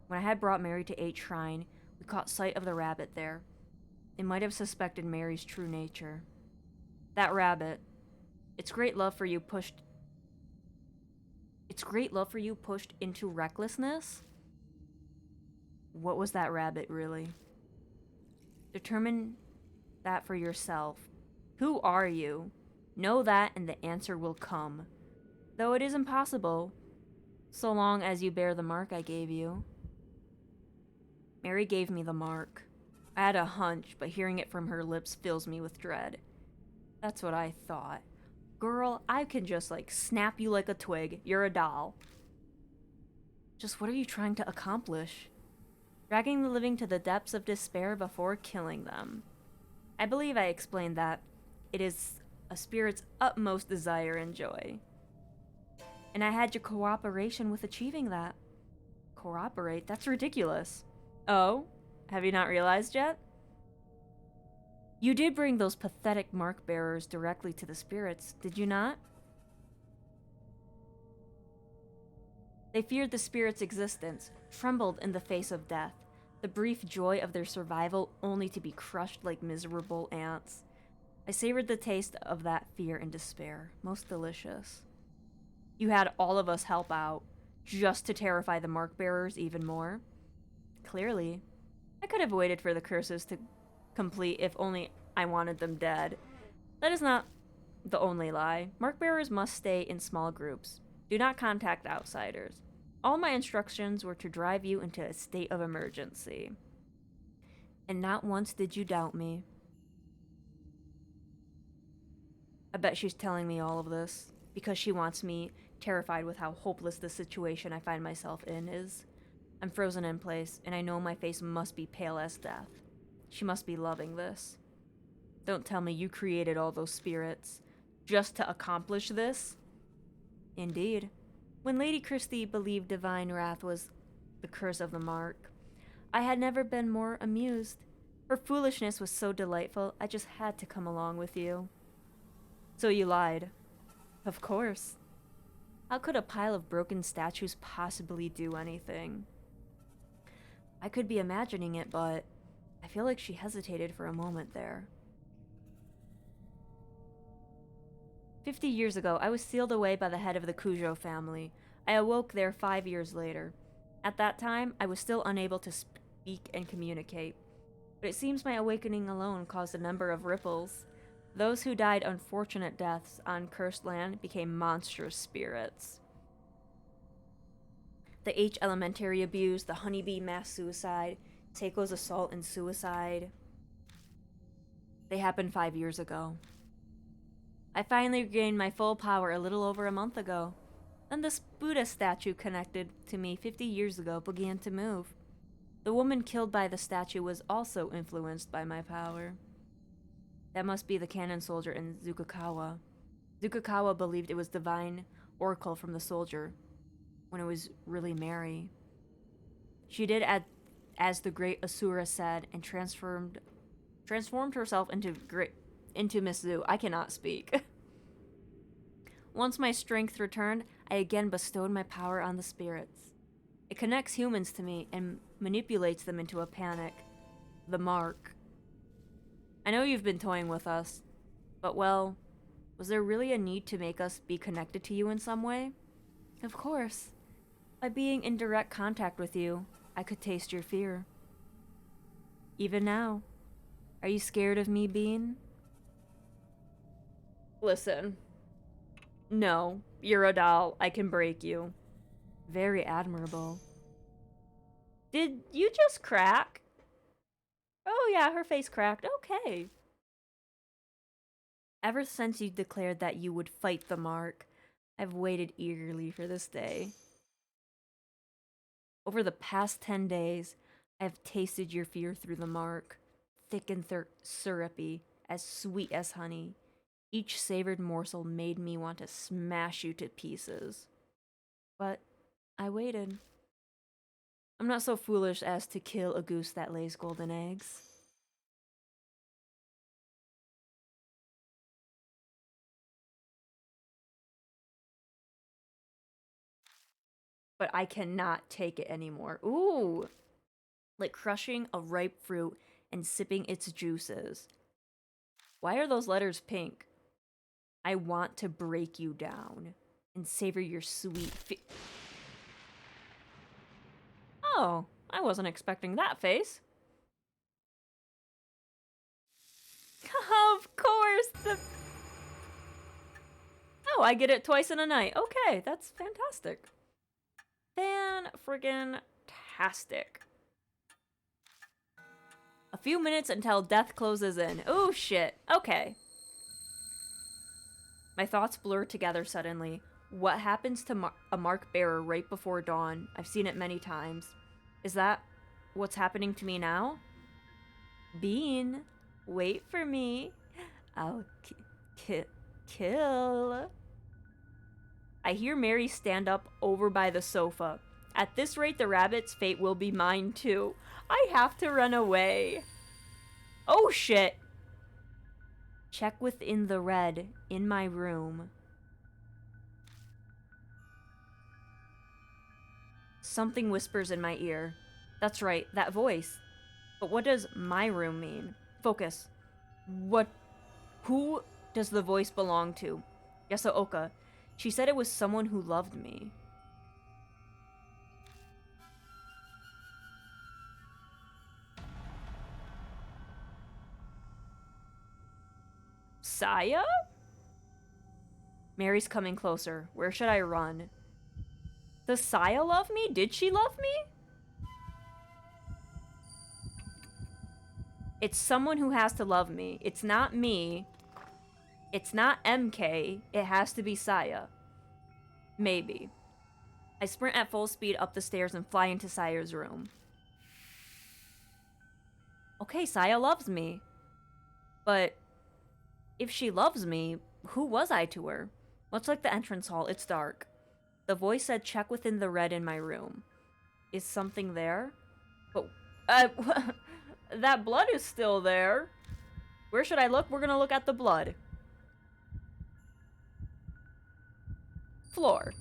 When I had brought Mary to H Shrine, we caught sight of the rabbit there. They might have suspected Mary's true nature. That rabbit, its great love for you pushed into recklessness? What was that rabbit really? Determine that for yourself. Who are you? Know that and the answer will come. Though it is impossible, so long as you bear the mark I gave you. Mary gave me the mark. I had a hunch, but hearing it from her lips fills me with dread. That's what I thought. Girl, I can just snap you like a twig. You're a doll. Just what are you trying to accomplish? Dragging the living to the depths of despair before killing them. I believe I explained that it is a spirit's utmost desire and joy. And I had your cooperation with achieving that. Cooperate? That's ridiculous. Oh? Have you not realized yet? You did bring those pathetic mark bearers directly to the spirits, did you not? They feared the spirit's existence, trembled in the face of death, the brief joy of their survival only to be crushed like miserable ants. I savored the taste of that fear and despair, most delicious. You had all of us help out, just to terrify the mark bearers even more. Clearly, I could have waited for the curses to complete if only I wanted them dead. That is not the only lie. Mark bearers must stay in small groups. Do not contact outsiders. All my instructions were to drive you into a state of emergency. And not once did you doubt me. I bet she's telling me all of this because she wants me terrified with how hopeless the situation I find myself in is. I'm frozen in place, and I know my face must be pale as death. She must be loving this. Don't tell me you created all those spirits just to accomplish this? Indeed. When Lady Christie believed divine wrath was the curse of the mark, I had never been more amused. Her foolishness was so delightful, I just had to come along with you. So you lied. Of course. How could a pile of broken statues possibly do anything? I could be imagining it, but I feel like she hesitated for a moment there. 50 years ago, I was sealed away by the head of the Cujo family. I awoke there 5 years later. At that time, I was still unable to speak and communicate. But it seems my awakening alone caused a number of ripples. Those who died unfortunate deaths on cursed land became monstrous spirits. The H elementary abuse, the honeybee mass suicide, Seiko's assault and suicide. They happened 5 years ago. I finally regained my full power a little over a month ago. Then this Buddha statue connected to me 50 years ago began to move. The woman killed by the statue was also influenced by my power. That must be the Kannon soldier in Zukukawa. Zukukawa believed it was divine oracle from the soldier, when it was really Mary. She did as the great Asura said and transformed herself into Miss Zu. I cannot speak. Once my strength returned, I again bestowed my power on the spirits. It connects humans to me and manipulates them into a panic. The mark. I know you've been toying with us, but well, was there really a need to make us be connected to you in some way? Of course. By being in direct contact with you, I could taste your fear. Even now. Are you scared of me, Bean? Listen. No, you're a doll. I can break you. Very admirable. Did you just crack? Oh yeah, her face cracked. Okay. Ever since you declared that you would fight the mark, I've waited eagerly for this day. Over the past 10 days, I've tasted your fear through the mark, thick and syrupy, as sweet as honey. Each savored morsel made me want to smash you to pieces. But I waited. I'm not so foolish as to kill a goose that lays golden eggs. but I cannot take it anymore. Ooh, like crushing a ripe fruit and sipping its juices. Why are those letters pink? I want to break you down and savor your sweet Oh, I wasn't expecting that face. Of course, Oh, I get it twice in a night. Okay, that's fantastic. Fan-friggin-tastic. A few minutes until death closes in. Oh, shit. Okay. My thoughts blur together suddenly. What happens to a mark bearer right before dawn? I've seen it many times. Is that what's happening to me now? Bean, wait for me. I'll kill. I hear Mary stand up over by the sofa. At this rate, the rabbit's fate will be mine too. I have to run away. Oh shit. Check within the red in my room. Something whispers in my ear. That's right, that voice. But what does my room mean? Focus. Who does the voice belong to? Yasuoka. She said it was someone who loved me. Saya? Mary's coming closer. Where should I run? Does Saya love me? Did she love me? It's someone who has to love me. It's not me. It's not MK. It has to be Saya. Maybe. I sprint at full speed up the stairs and fly into Saya's room. Okay, Saya loves me. But if she loves me, who was I to her? Much like the entrance hall, it's dark. The voice said, check within the red in my room. Is something there? But, that blood is still there. Where should I look? We're gonna look at the blood. Floor.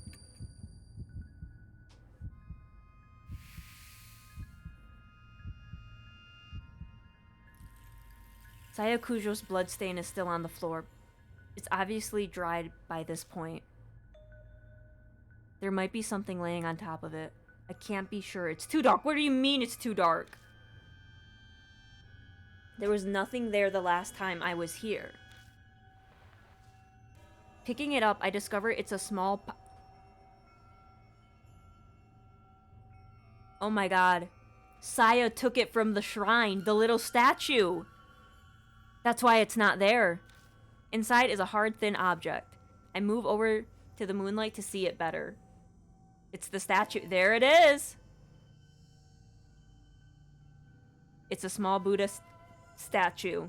Saya Kujo's bloodstain is still on the floor. It's obviously dried by this point. There might be something laying on top of it. I can't be sure. It's too dark. What do you mean it's too dark? There was nothing there the last time I was here. Picking it up, I discover it's a small... Oh my god. Saya took it from the shrine, the little statue. That's why it's not there. Inside is a hard, thin object. I move over to the moonlight to see it better. It's the statue. There it is! It's a small Buddha statue.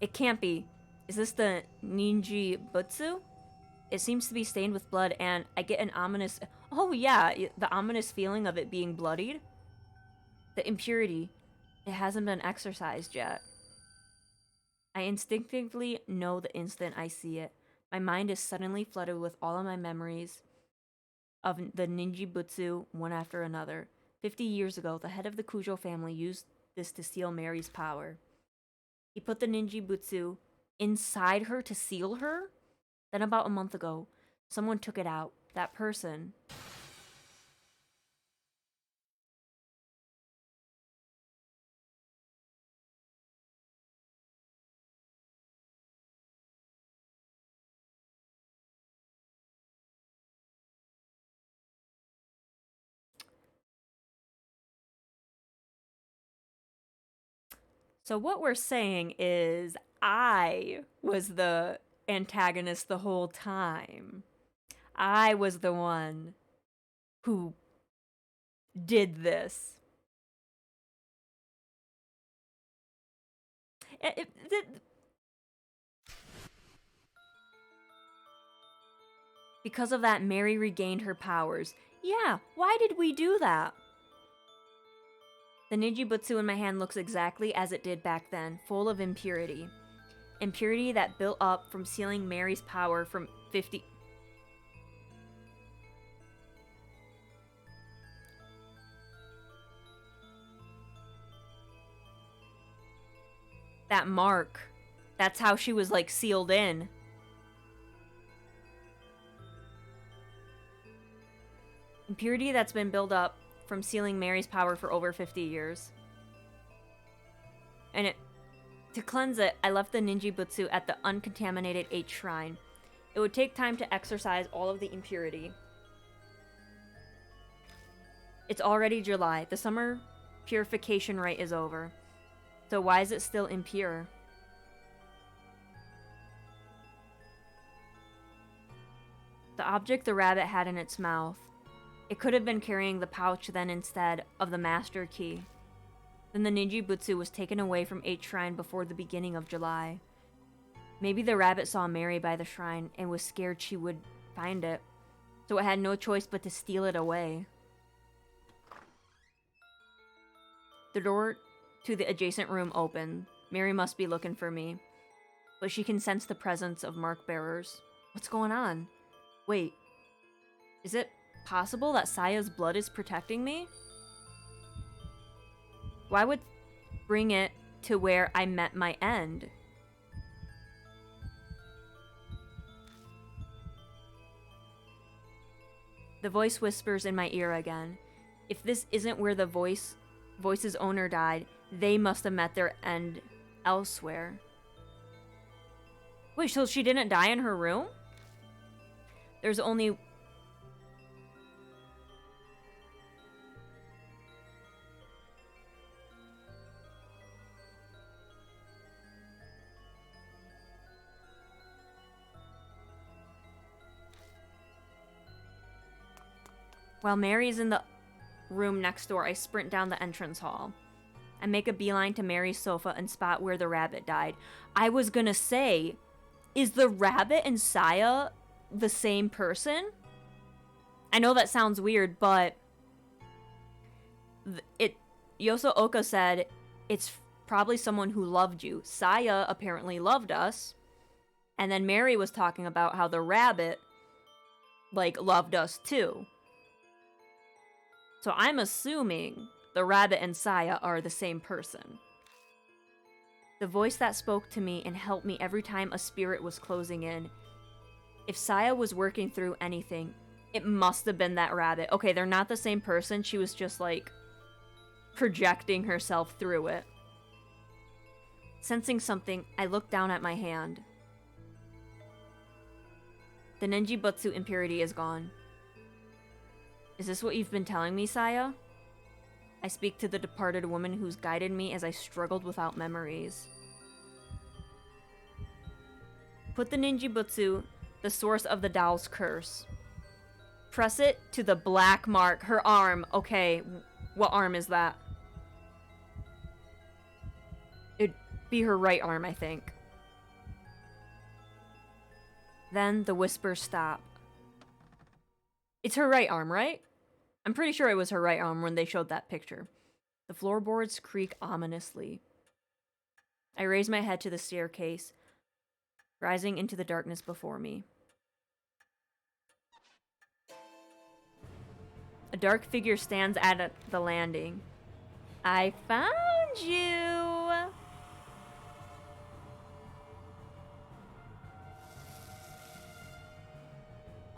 It can't be. Is this the Ninji Butsu? It seems to be stained with blood, and I get an ominous... Oh yeah, the ominous feeling of it being bloodied. The impurity. It hasn't been exorcised yet. I instinctively know the instant I see it. My mind is suddenly flooded with all of my memories of the Ninji Butsu, one after another. 50 years ago, the head of the Kujo family used this to seal Mary's power. He put the Ninji Butsu inside her to seal her? Then about a month ago, someone took it out. That person... So what we're saying is I was the antagonist the whole time. I was the one who did this. Because of that, Mary regained her powers. Yeah, why did we do that? The Ninji Butsu in my hand looks exactly as it did back then, full of impurity. Impurity that built up from sealing Mary's power from 50... that mark. That's how she was, like, sealed in. Impurity that's been built up from sealing Mary's power for over 50 years. And to cleanse it, I left the Ninji Butsu at the uncontaminated 8th shrine. It would take time to exorcise all of the impurity. It's already July. The summer purification rite is over. So why is it still impure? The object the rabbit had in its mouth. It could have been carrying the pouch then instead of the master key. Then the Ninji Butsu was taken away from 8th shrine before the beginning of July. Maybe the rabbit saw Mary by the shrine and was scared she would find it, so it had no choice but to steal it away. The door to the adjacent room opened. Mary must be looking for me, but she can sense the presence of mark bearers. What's going on? Wait, is it possible that Saya's blood is protecting me? Why would bring it to where I met my end? The voice whispers in my ear again. If this isn't where the voice's owner died, they must have met their end elsewhere. Wait, so she didn't die in her room? There's only... While Mary's in the room next door, I sprint down the entrance hall. I make a beeline to Mary's sofa and spot where the rabbit died. I was gonna say, is the rabbit and Saya the same person? I know that sounds weird, but Yoso Oka said it's probably someone who loved you. Saya apparently loved us. And then Mary was talking about how the rabbit, like, loved us too. So I'm assuming the rabbit and Saya are the same person. The voice that spoke to me and helped me every time a spirit was closing in. If Saya was working through anything, it must have been that rabbit. Okay, they're not the same person. She was just, like, projecting herself through it. Sensing something, I looked down at my hand. The Ninji Butsu impurity is gone. Is this what you've been telling me, Saya? I speak to the departed woman who's guided me as I struggled without memories. Put the Ninji Butsu, the source of the doll's curse. Press it to the black mark. Her arm. Okay, what arm is that? It'd be her right arm, I think. Then the whispers stop. It's her right arm, right? I'm pretty sure it was her right arm when they showed that picture. The floorboards creak ominously. I raise my head to the staircase, rising into the darkness before me. A dark figure stands at the landing. I found you!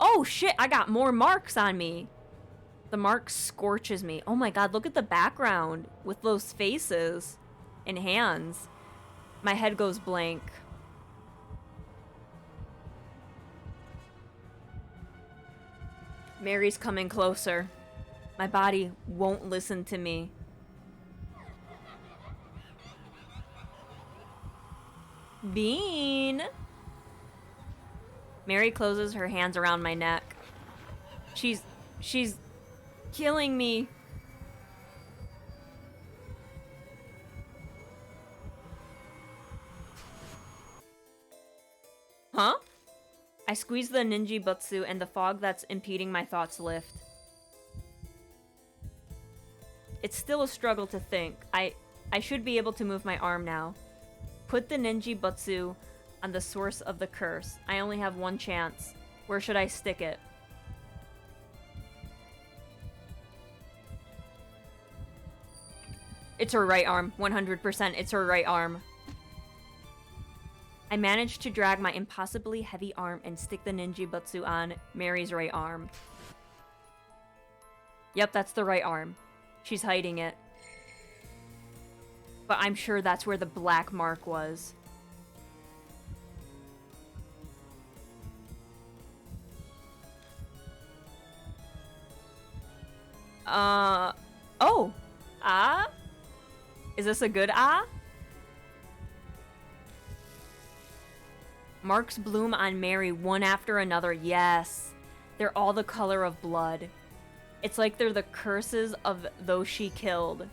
Oh shit, I got more marks on me. The mark scorches me. Oh my god, look at the background with those faces and hands. My head goes blank. Mary's coming closer. My body won't listen to me. Bean! Mary closes her hands around my neck. She's killing me. Huh? I squeeze the Ninji Butsu and the fog that's impeding my thoughts lift. It's still a struggle to think. I should be able to move my arm now. Put the Ninji Butsu on the source of the curse. I only have one chance. Where should I stick it? It's her right arm. 100%. It's her right arm. I managed to drag my impossibly heavy arm and stick the ninjutsu on Mary's right arm. Yep, that's the right arm. She's hiding it. But I'm sure that's where the black mark was. Oh! Ah? Is this a good ah? Marks bloom on Mary one after another, yes. They're all the color of blood. It's like they're the curses of those she killed.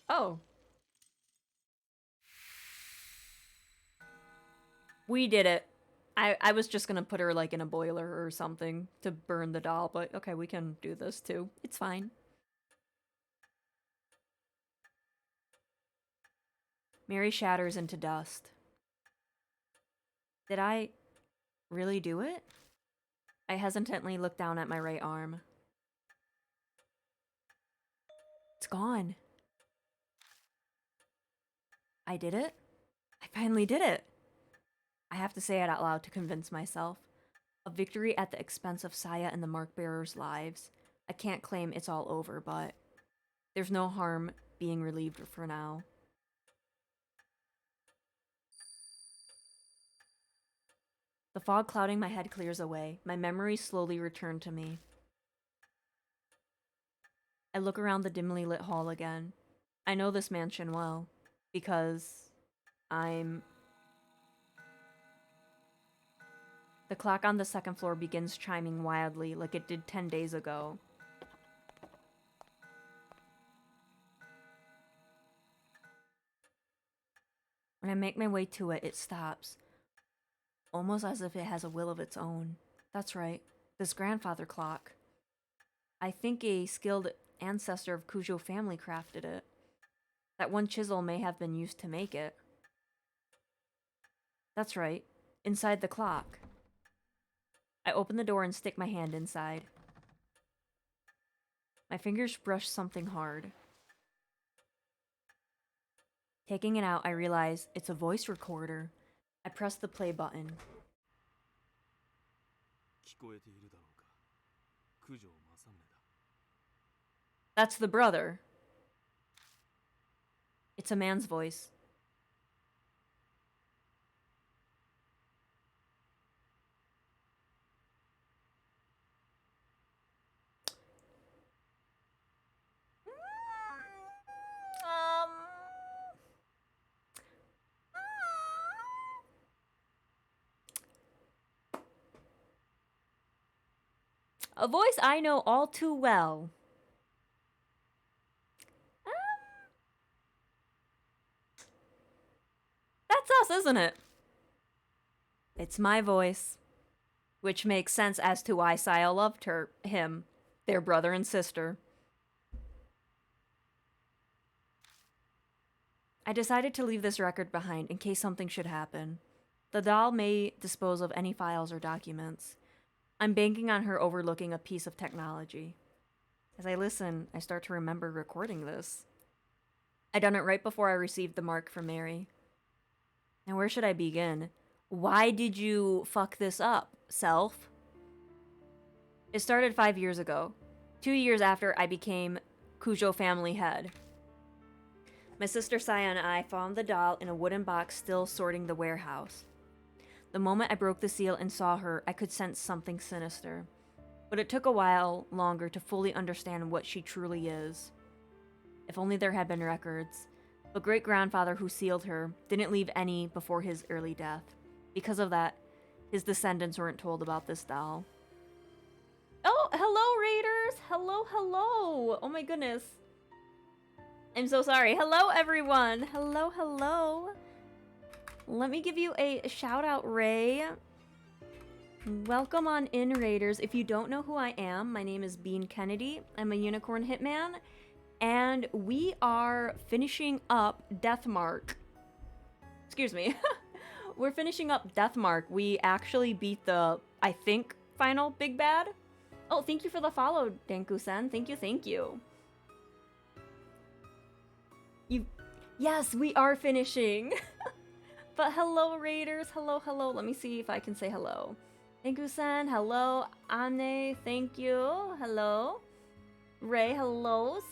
Oh. We did it. I was just gonna put her like in a boiler or something to burn the doll, but okay, we can do this too. It's fine. Mary shatters into dust. Did I really do it? I hesitantly look down at my right arm. It's gone. I did it? I finally did it. I have to say it out loud to convince myself. A victory at the expense of Saya and the Mark Bearers' lives. I can't claim it's all over, but there's no harm being relieved for now. The fog clouding my head clears away. My memories slowly return to me. I look around the dimly lit hall again. I know this mansion well, because I'm... The clock on the second floor begins chiming wildly like it did 10 days ago. When I make my way to it, it stops. Almost as if it has a will of its own. That's right, this grandfather clock. I think a skilled ancestor of Cujo family crafted it. That one chisel may have been used to make it. That's right, inside the clock. I open the door and stick my hand inside. My fingers brush something hard. Taking it out, I realize it's a voice recorder. I press the play button. That's the brother. It's a man's voice. A voice I know all too well. That's us, isn't it? It's my voice. Which makes sense as to why Saya loved him, their brother and sister. I decided to leave this record behind in case something should happen. The doll may dispose of any files or documents. I'm banking on her overlooking a piece of technology. As I listen, I start to remember recording this. I done it right before I received the mark from Mary. Now where should I begin? Why did you fuck this up, self? It started 5 years ago. 2 years after I became Cujo family head. My sister Saya and I found the doll in a wooden box still sorting the warehouse. The moment I broke the seal and saw her, I could sense something sinister. But it took a while longer to fully understand what she truly is. If only there had been records. But great-grandfather who sealed her didn't leave any before his early death. Because of that, his descendants weren't told about this doll. Oh, hello, Raiders! Hello, hello! Oh my goodness. I'm so sorry. Hello, everyone! Hello, hello! Let me give you a shout-out, Ray. Welcome on in, Raiders. If you don't know who I am, my name is Bean Kennedy. I'm a unicorn hitman. And we are finishing up Deathmark. Excuse me. We're finishing up Deathmark. We actually beat the, I think, final big bad. Oh, thank you for the follow, Denku-san. Thank you, thank you. Yes, we are finishing. But hello, Raiders. Hello, hello. Let me see if I can say hello. Denku-san, hello. Ane, thank you. Hello. Ray, hellos.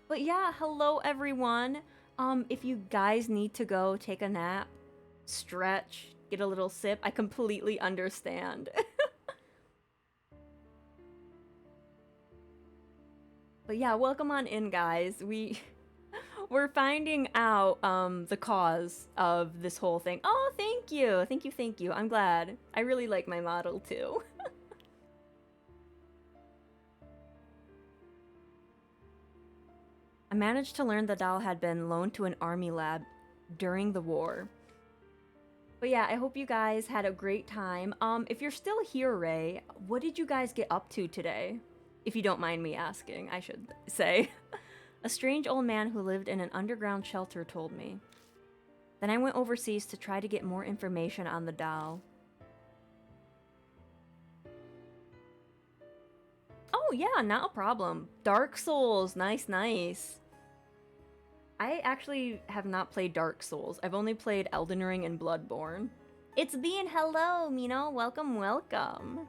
But yeah, hello, everyone. If you guys need to go take a nap, stretch, get a little sip, I completely understand. But yeah, welcome on in, guys. We're finding out the cause of this whole thing. Oh, thank you. Thank you, thank you. I'm glad. I really like my model too. I managed to learn the doll had been loaned to an army lab during the war. But yeah, I hope you guys had a great time. If you're still here, Ray, what did you guys get up to today? If you don't mind me asking, I should say. A strange old man who lived in an underground shelter told me. Then I went overseas to try to get more information on the doll. Oh yeah, not a problem. Dark Souls, nice, nice. I actually have not played Dark Souls. I've only played Elden Ring and Bloodborne. It's Bean, hello, Mino, welcome, welcome.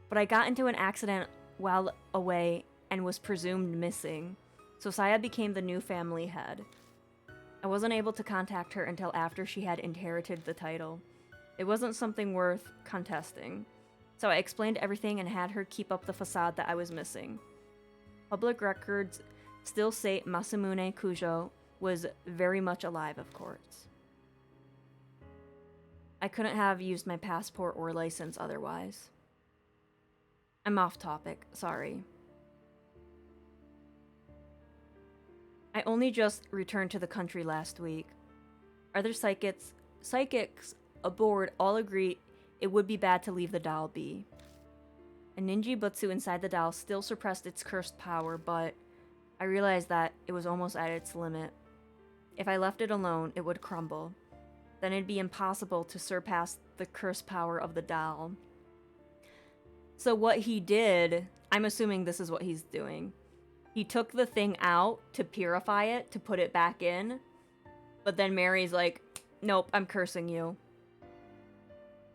But I got into an accident while away and was presumed missing, so Saya became the new family head. I wasn't able to contact her until after she had inherited the title. It wasn't something worth contesting, so I explained everything and had her keep up the facade that I was missing. Public records still say Masamune Kujo was very much alive, of course. I couldn't have used my passport or license otherwise. I'm off topic, sorry. I only just returned to the country last week. Other psychics aboard all agree it would be bad to leave the doll be. A ninja butsu inside the doll still suppressed its cursed power, but I realized that it was almost at its limit. If I left it alone, it would crumble. Then it'd be impossible to surpass the cursed power of the doll. So what he did, I'm assuming this is what he's doing. He took the thing out to purify it, to put it back in. But then Mary's like, nope, I'm cursing you.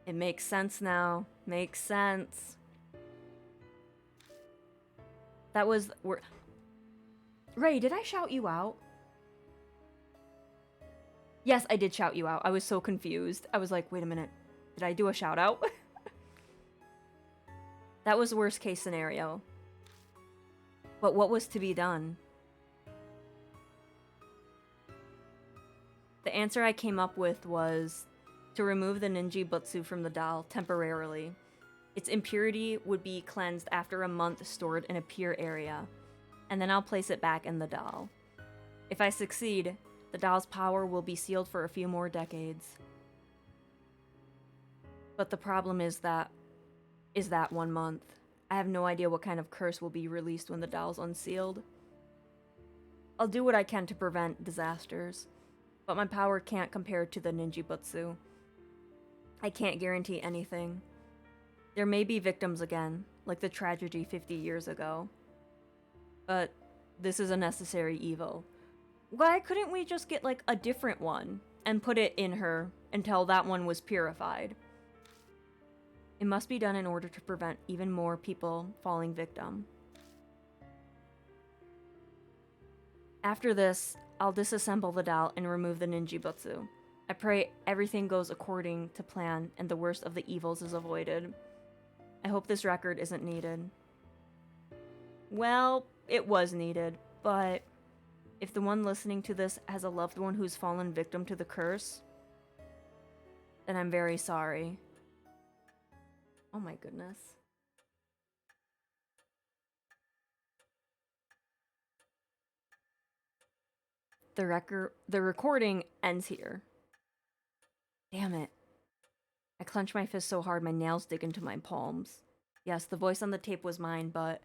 It makes sense now. Makes sense. That was... Ray, did I shout you out? Yes, I did shout you out. I was so confused. I was like, wait a minute. Did I do a shout out? That was worst case scenario. But what was to be done? The answer I came up with was to remove the ninja butsu from the doll temporarily. Its impurity would be cleansed after a month stored in a pure area, and then I'll place it back in the doll. If I succeed, the doll's power will be sealed for a few more decades. But the problem is that 1 month. I have no idea what kind of curse will be released when the doll's unsealed. I'll do what I can to prevent disasters, but my power can't compare to the ninja butsu. I can't guarantee anything. There may be victims again, like the tragedy 50 years ago. But this is a necessary evil. Why couldn't we just get like a different one and put it in her until that one was purified? It must be done in order to prevent even more people falling victim. After this, I'll disassemble the doll and remove the ninja butsu. I pray everything goes according to plan and the worst of the evils is avoided. I hope this record isn't needed. Well, it was needed, but if the one listening to this has a loved one who's fallen victim to the curse, then I'm very sorry. Oh my goodness. The recording ends here. Damn it. I clench my fist so hard my nails dig into my palms. Yes, the voice on the tape was mine, but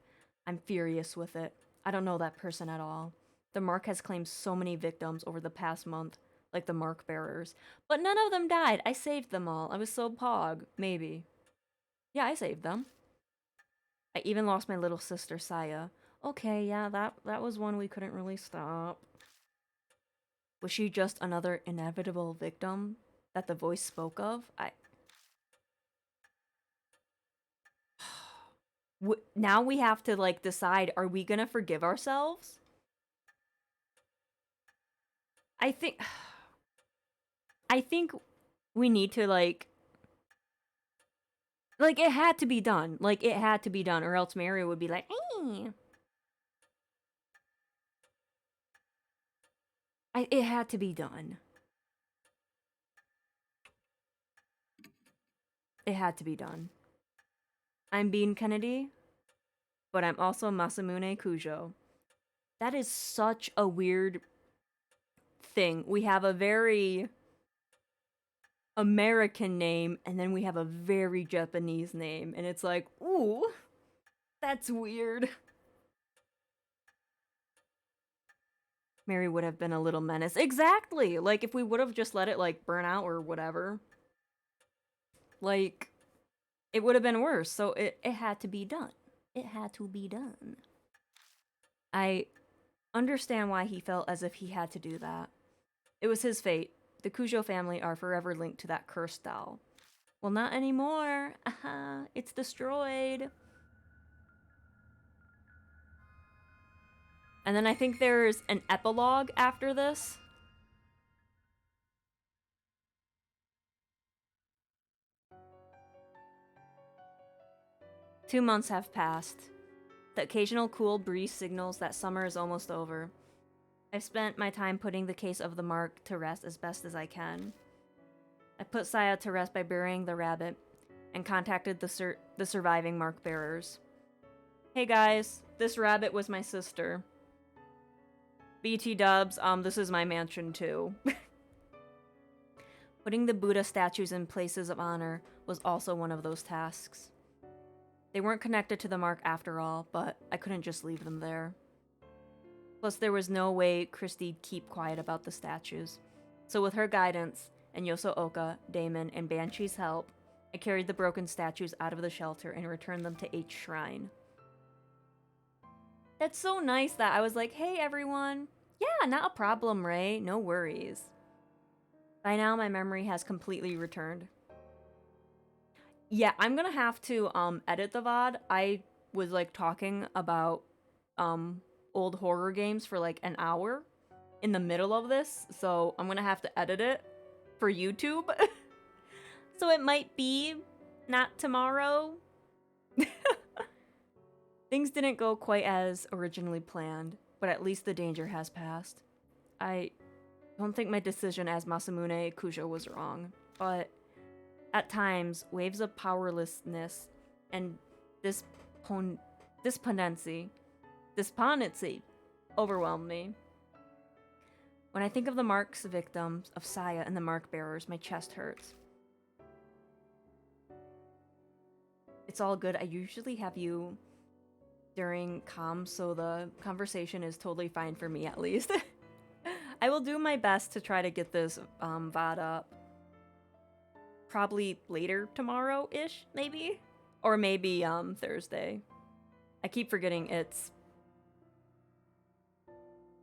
I'm furious with it. I don't know that person at all. The mark has claimed so many victims over the past month, like the mark bearers. But none of them died. I saved them all. I was so pog. Maybe. Yeah, I saved them. I even lost my little sister, Saya. Okay, yeah, that was one we couldn't really stop. Was she just another inevitable victim that the voice spoke of? Now we have to, like, decide, are we gonna forgive ourselves? I think... I think we need to, like, it had to be done. Like, it had to be done, or else Mary would be like, eh. It had to be done. It had to be done. I'm Bean Kennedy, but I'm also Masamune Kujo. That is such a weird thing. We have a very American name, and then we have a very Japanese name, and it's like, ooh, that's weird. Mary would have been a little menace. Exactly! Like, if we would have just let it, like, burn out or whatever. Like, it would have been worse, so it had to be done. It had to be done. I understand why he felt as if he had to do that. It was his fate. The Cujo family are forever linked to that cursed doll. Well, not anymore. It's destroyed. And then I think there's an epilogue after this. Two months have passed. The occasional cool breeze signals that summer is almost over. I've spent my time putting the case of the mark to rest as best as I can. I put Saya to rest by burying the rabbit and contacted the surviving mark bearers. Hey guys, this rabbit was my sister. BT dubs, this is my mansion too. Putting the Buddha statues in places of honor was also one of those tasks. They weren't connected to the mark after all, but I couldn't just leave them there. Plus, there was no way Christie'd keep quiet about the statues. So with her guidance, and Yoso Oka, Damon, and Banshee's help, I carried the broken statues out of the shelter and returned them to H Shrine. That's so nice that I was like, hey everyone. Yeah, not a problem, Ray. No worries. By now, my memory has completely returned. Yeah, I'm gonna have to edit the VOD. I was like talking about old horror games for like an hour in the middle of this, so I'm gonna have to edit it for YouTube. So it might be not tomorrow. Things didn't go quite as originally planned, but at least the danger has passed. I don't think my decision as Masamune Kujo was wrong, but at times, waves of powerlessness and despondency overwhelmed me. When I think of the mark's victims, of Saya and the mark bearers, my chest hurts. It's all good. I usually have you during comms, so the conversation is totally fine for me at least. I will do my best to try to get this VOD up. Probably later tomorrow-ish, maybe? Or maybe Thursday. I keep forgetting it's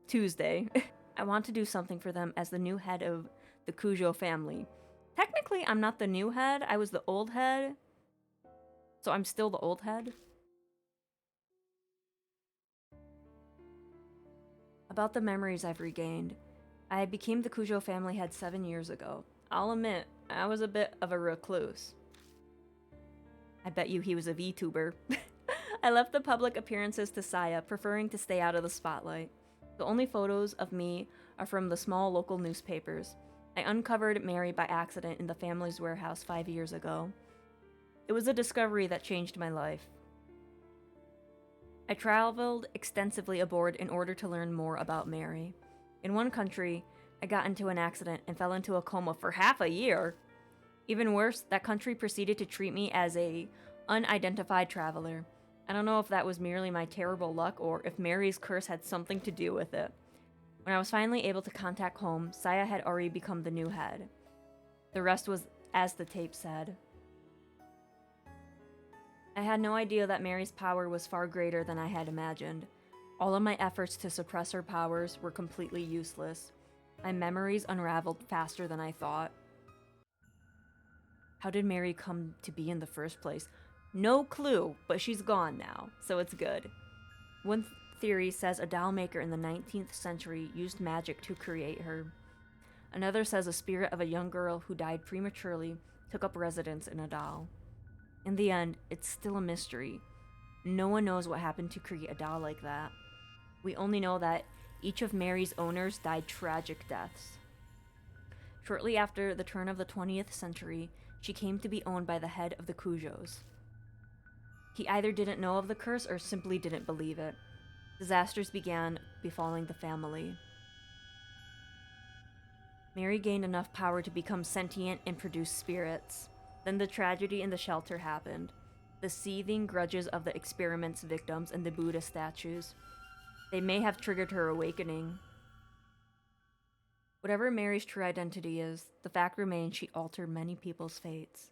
Tuesday. I want to do something for them as the new head of the Cujo family. Technically, I'm not the new head. I was the old head. So I'm still the old head. About the memories I've regained. I became the Cujo family head 7 years ago. I'll admit, I was a bit of a recluse. I bet you he was a VTuber. I left the public appearances to Saya, preferring to stay out of the spotlight. The only photos of me are from the small local newspapers. I uncovered Mary by accident in the family's warehouse 5 years ago. It was a discovery that changed my life. I traveled extensively abroad in order to learn more about Mary. In one country, I got into an accident and fell into a coma for half a year. Even worse, that country proceeded to treat me as a unidentified traveler. I don't know if that was merely my terrible luck or if Mary's curse had something to do with it. When I was finally able to contact home, Saya had already become the new head. The rest was as the tape said. I had no idea that Mary's power was far greater than I had imagined. All of my efforts to suppress her powers were completely useless. My memories unraveled faster than I thought. How did Mary come to be in the first place? No clue, but she's gone now, so it's good. One theory says a doll maker in the 19th century used magic to create her. Another says a spirit of a young girl who died prematurely took up residence in a doll. In the end, it's still a mystery. No one knows what happened to create a doll like that. We only know that each of Mary's owners died tragic deaths. Shortly after the turn of the 20th century, she came to be owned by the head of the Cujos. He either didn't know of the curse or simply didn't believe it. Disasters began befalling the family. Mary gained enough power to become sentient and produce spirits. Then the tragedy in the shelter happened. The seething grudges of the experiment's victims and the Buddha statues. They may have triggered her awakening. Whatever Mary's true identity is, the fact remains she altered many people's fates.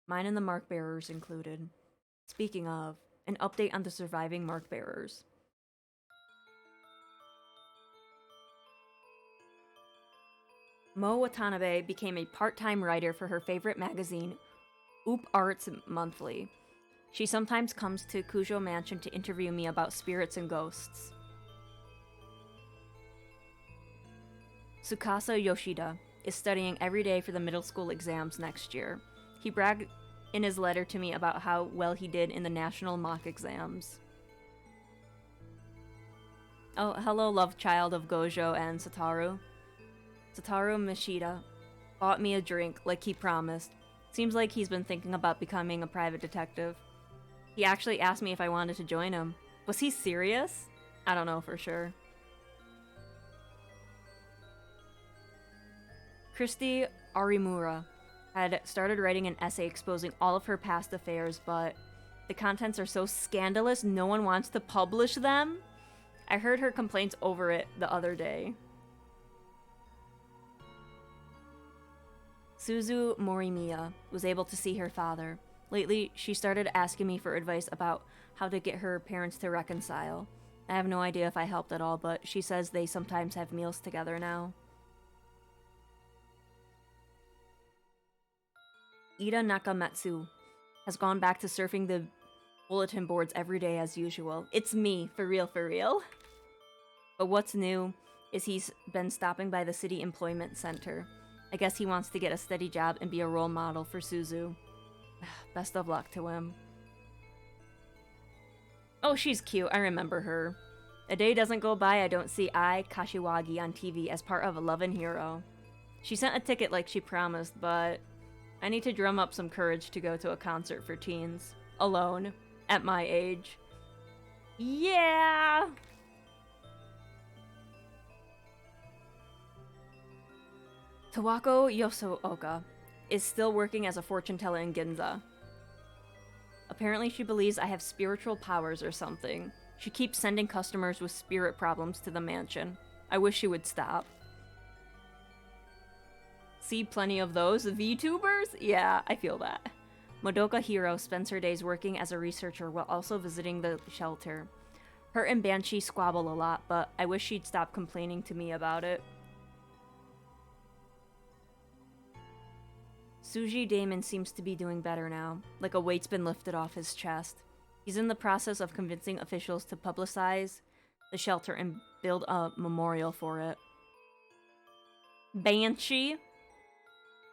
Mine and the mark bearers included. Speaking of, an update on the surviving mark bearers. Mo Watanabe became a part-time writer for her favorite magazine, Oop Arts Monthly. She sometimes comes to Kujo Mansion to interview me about spirits and ghosts. Tsukasa Yoshida is studying every day for the middle school exams next year. He bragged in his letter to me about how well he did in the national mock exams. Oh, hello, love child of Gojo and Satoru. Satoru Mishida bought me a drink like he promised. Seems like he's been thinking about becoming a private detective. He actually asked me if I wanted to join him. Was he serious? I don't know for sure. Christy Arimura had started writing an essay exposing all of her past affairs, but the contents are so scandalous no one wants to publish them. I heard her complaints over it the other day. Suzu Morimiya was able to see her father. Lately, she started asking me for advice about how to get her parents to reconcile. I have no idea if I helped at all, but she says they sometimes have meals together now. Ida Nakamatsu has gone back to surfing the bulletin boards every day as usual. It's me, for real, for real. But what's new is he's been stopping by the city employment center. I guess he wants to get a steady job and be a role model for Suzu. Best of luck to him. Oh, she's cute. I remember her. A day doesn't go by I don't see Ai Kashiwagi on TV as part of a Love and Hero. She sent a ticket like she promised, but I need to drum up some courage to go to a concert for teens. Alone. At my age. Yeah! Tawako Yosooka is still working as a fortune teller in Ginza. Apparently she believes I have spiritual powers or something. She keeps sending customers with spirit problems to the mansion. I wish she would stop. See plenty of those VTubers? Yeah, I feel that. Madoka Hiro spends her days working as a researcher while also visiting the shelter. Her and Banshee squabble a lot, but I wish she'd stop complaining to me about it. Suji Damon seems to be doing better now, like a weight's been lifted off his chest. He's in the process of convincing officials to publicize the shelter and build a memorial for it. Banshee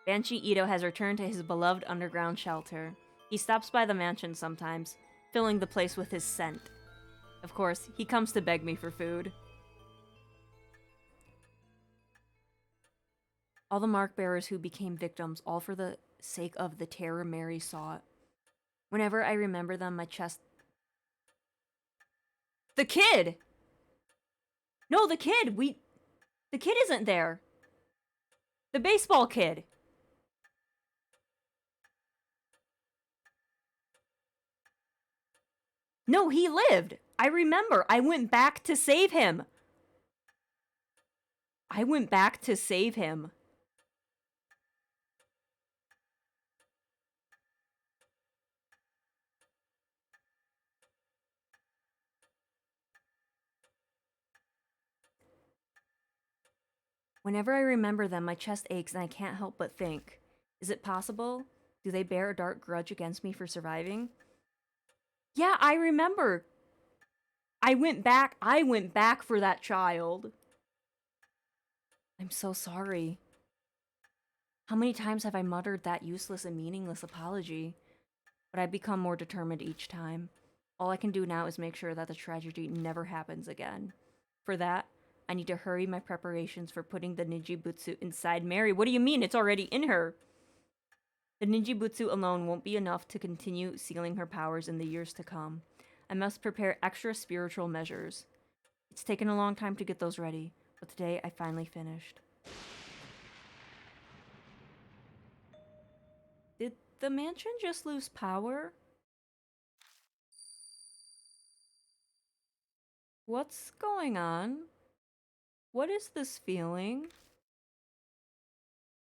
Ito has returned to his beloved underground shelter. He stops by the mansion sometimes, filling the place with his scent. Of course, he comes to beg me for food. All the mark bearers who became victims, all for the sake of the terror Mary sought. Whenever I remember them, my chest... The kid! No, the kid! The kid isn't there! The baseball kid! No, he lived! I remember! I went back to save him! I went back to save him. Whenever I remember them, my chest aches and I can't help but think, is it possible? Do they bear a dark grudge against me for surviving? Yeah, I remember. I went back for that child. I'm so sorry. How many times have I muttered that useless and meaningless apology? But I become more determined each time. All I can do now is make sure that the tragedy never happens again. For that, I need to hurry my preparations for putting the ninjibutsu inside Mary. What do you mean? It's already in her. The ninjibutsu alone won't be enough to continue sealing her powers in the years to come. I must prepare extra spiritual measures. It's taken a long time to get those ready, but today I finally finished. Did the mansion just lose power? What's going on? What is this feeling?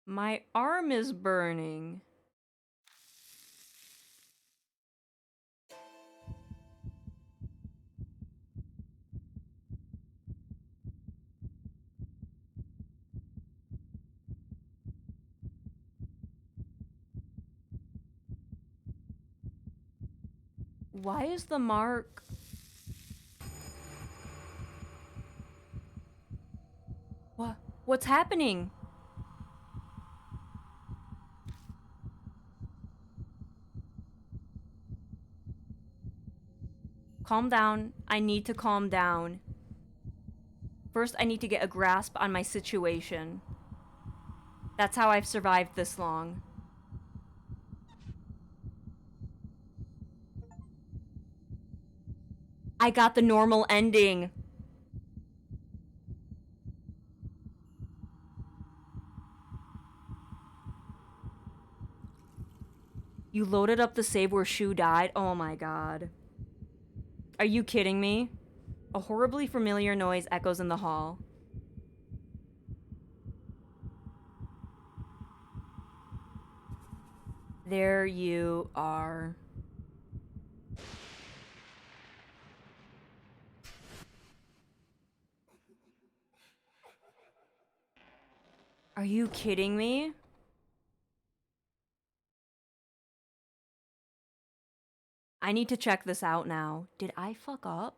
My arm is burning. Why is the mark... What? What's happening? Calm down. I need to calm down. First, I need to get a grasp on my situation. That's how I've survived this long. I got the normal ending. You loaded up the save where Shu died? Oh my god. Are you kidding me? A horribly familiar noise echoes in the hall. There you are. Are you kidding me? I need to check this out now. Did I fuck up?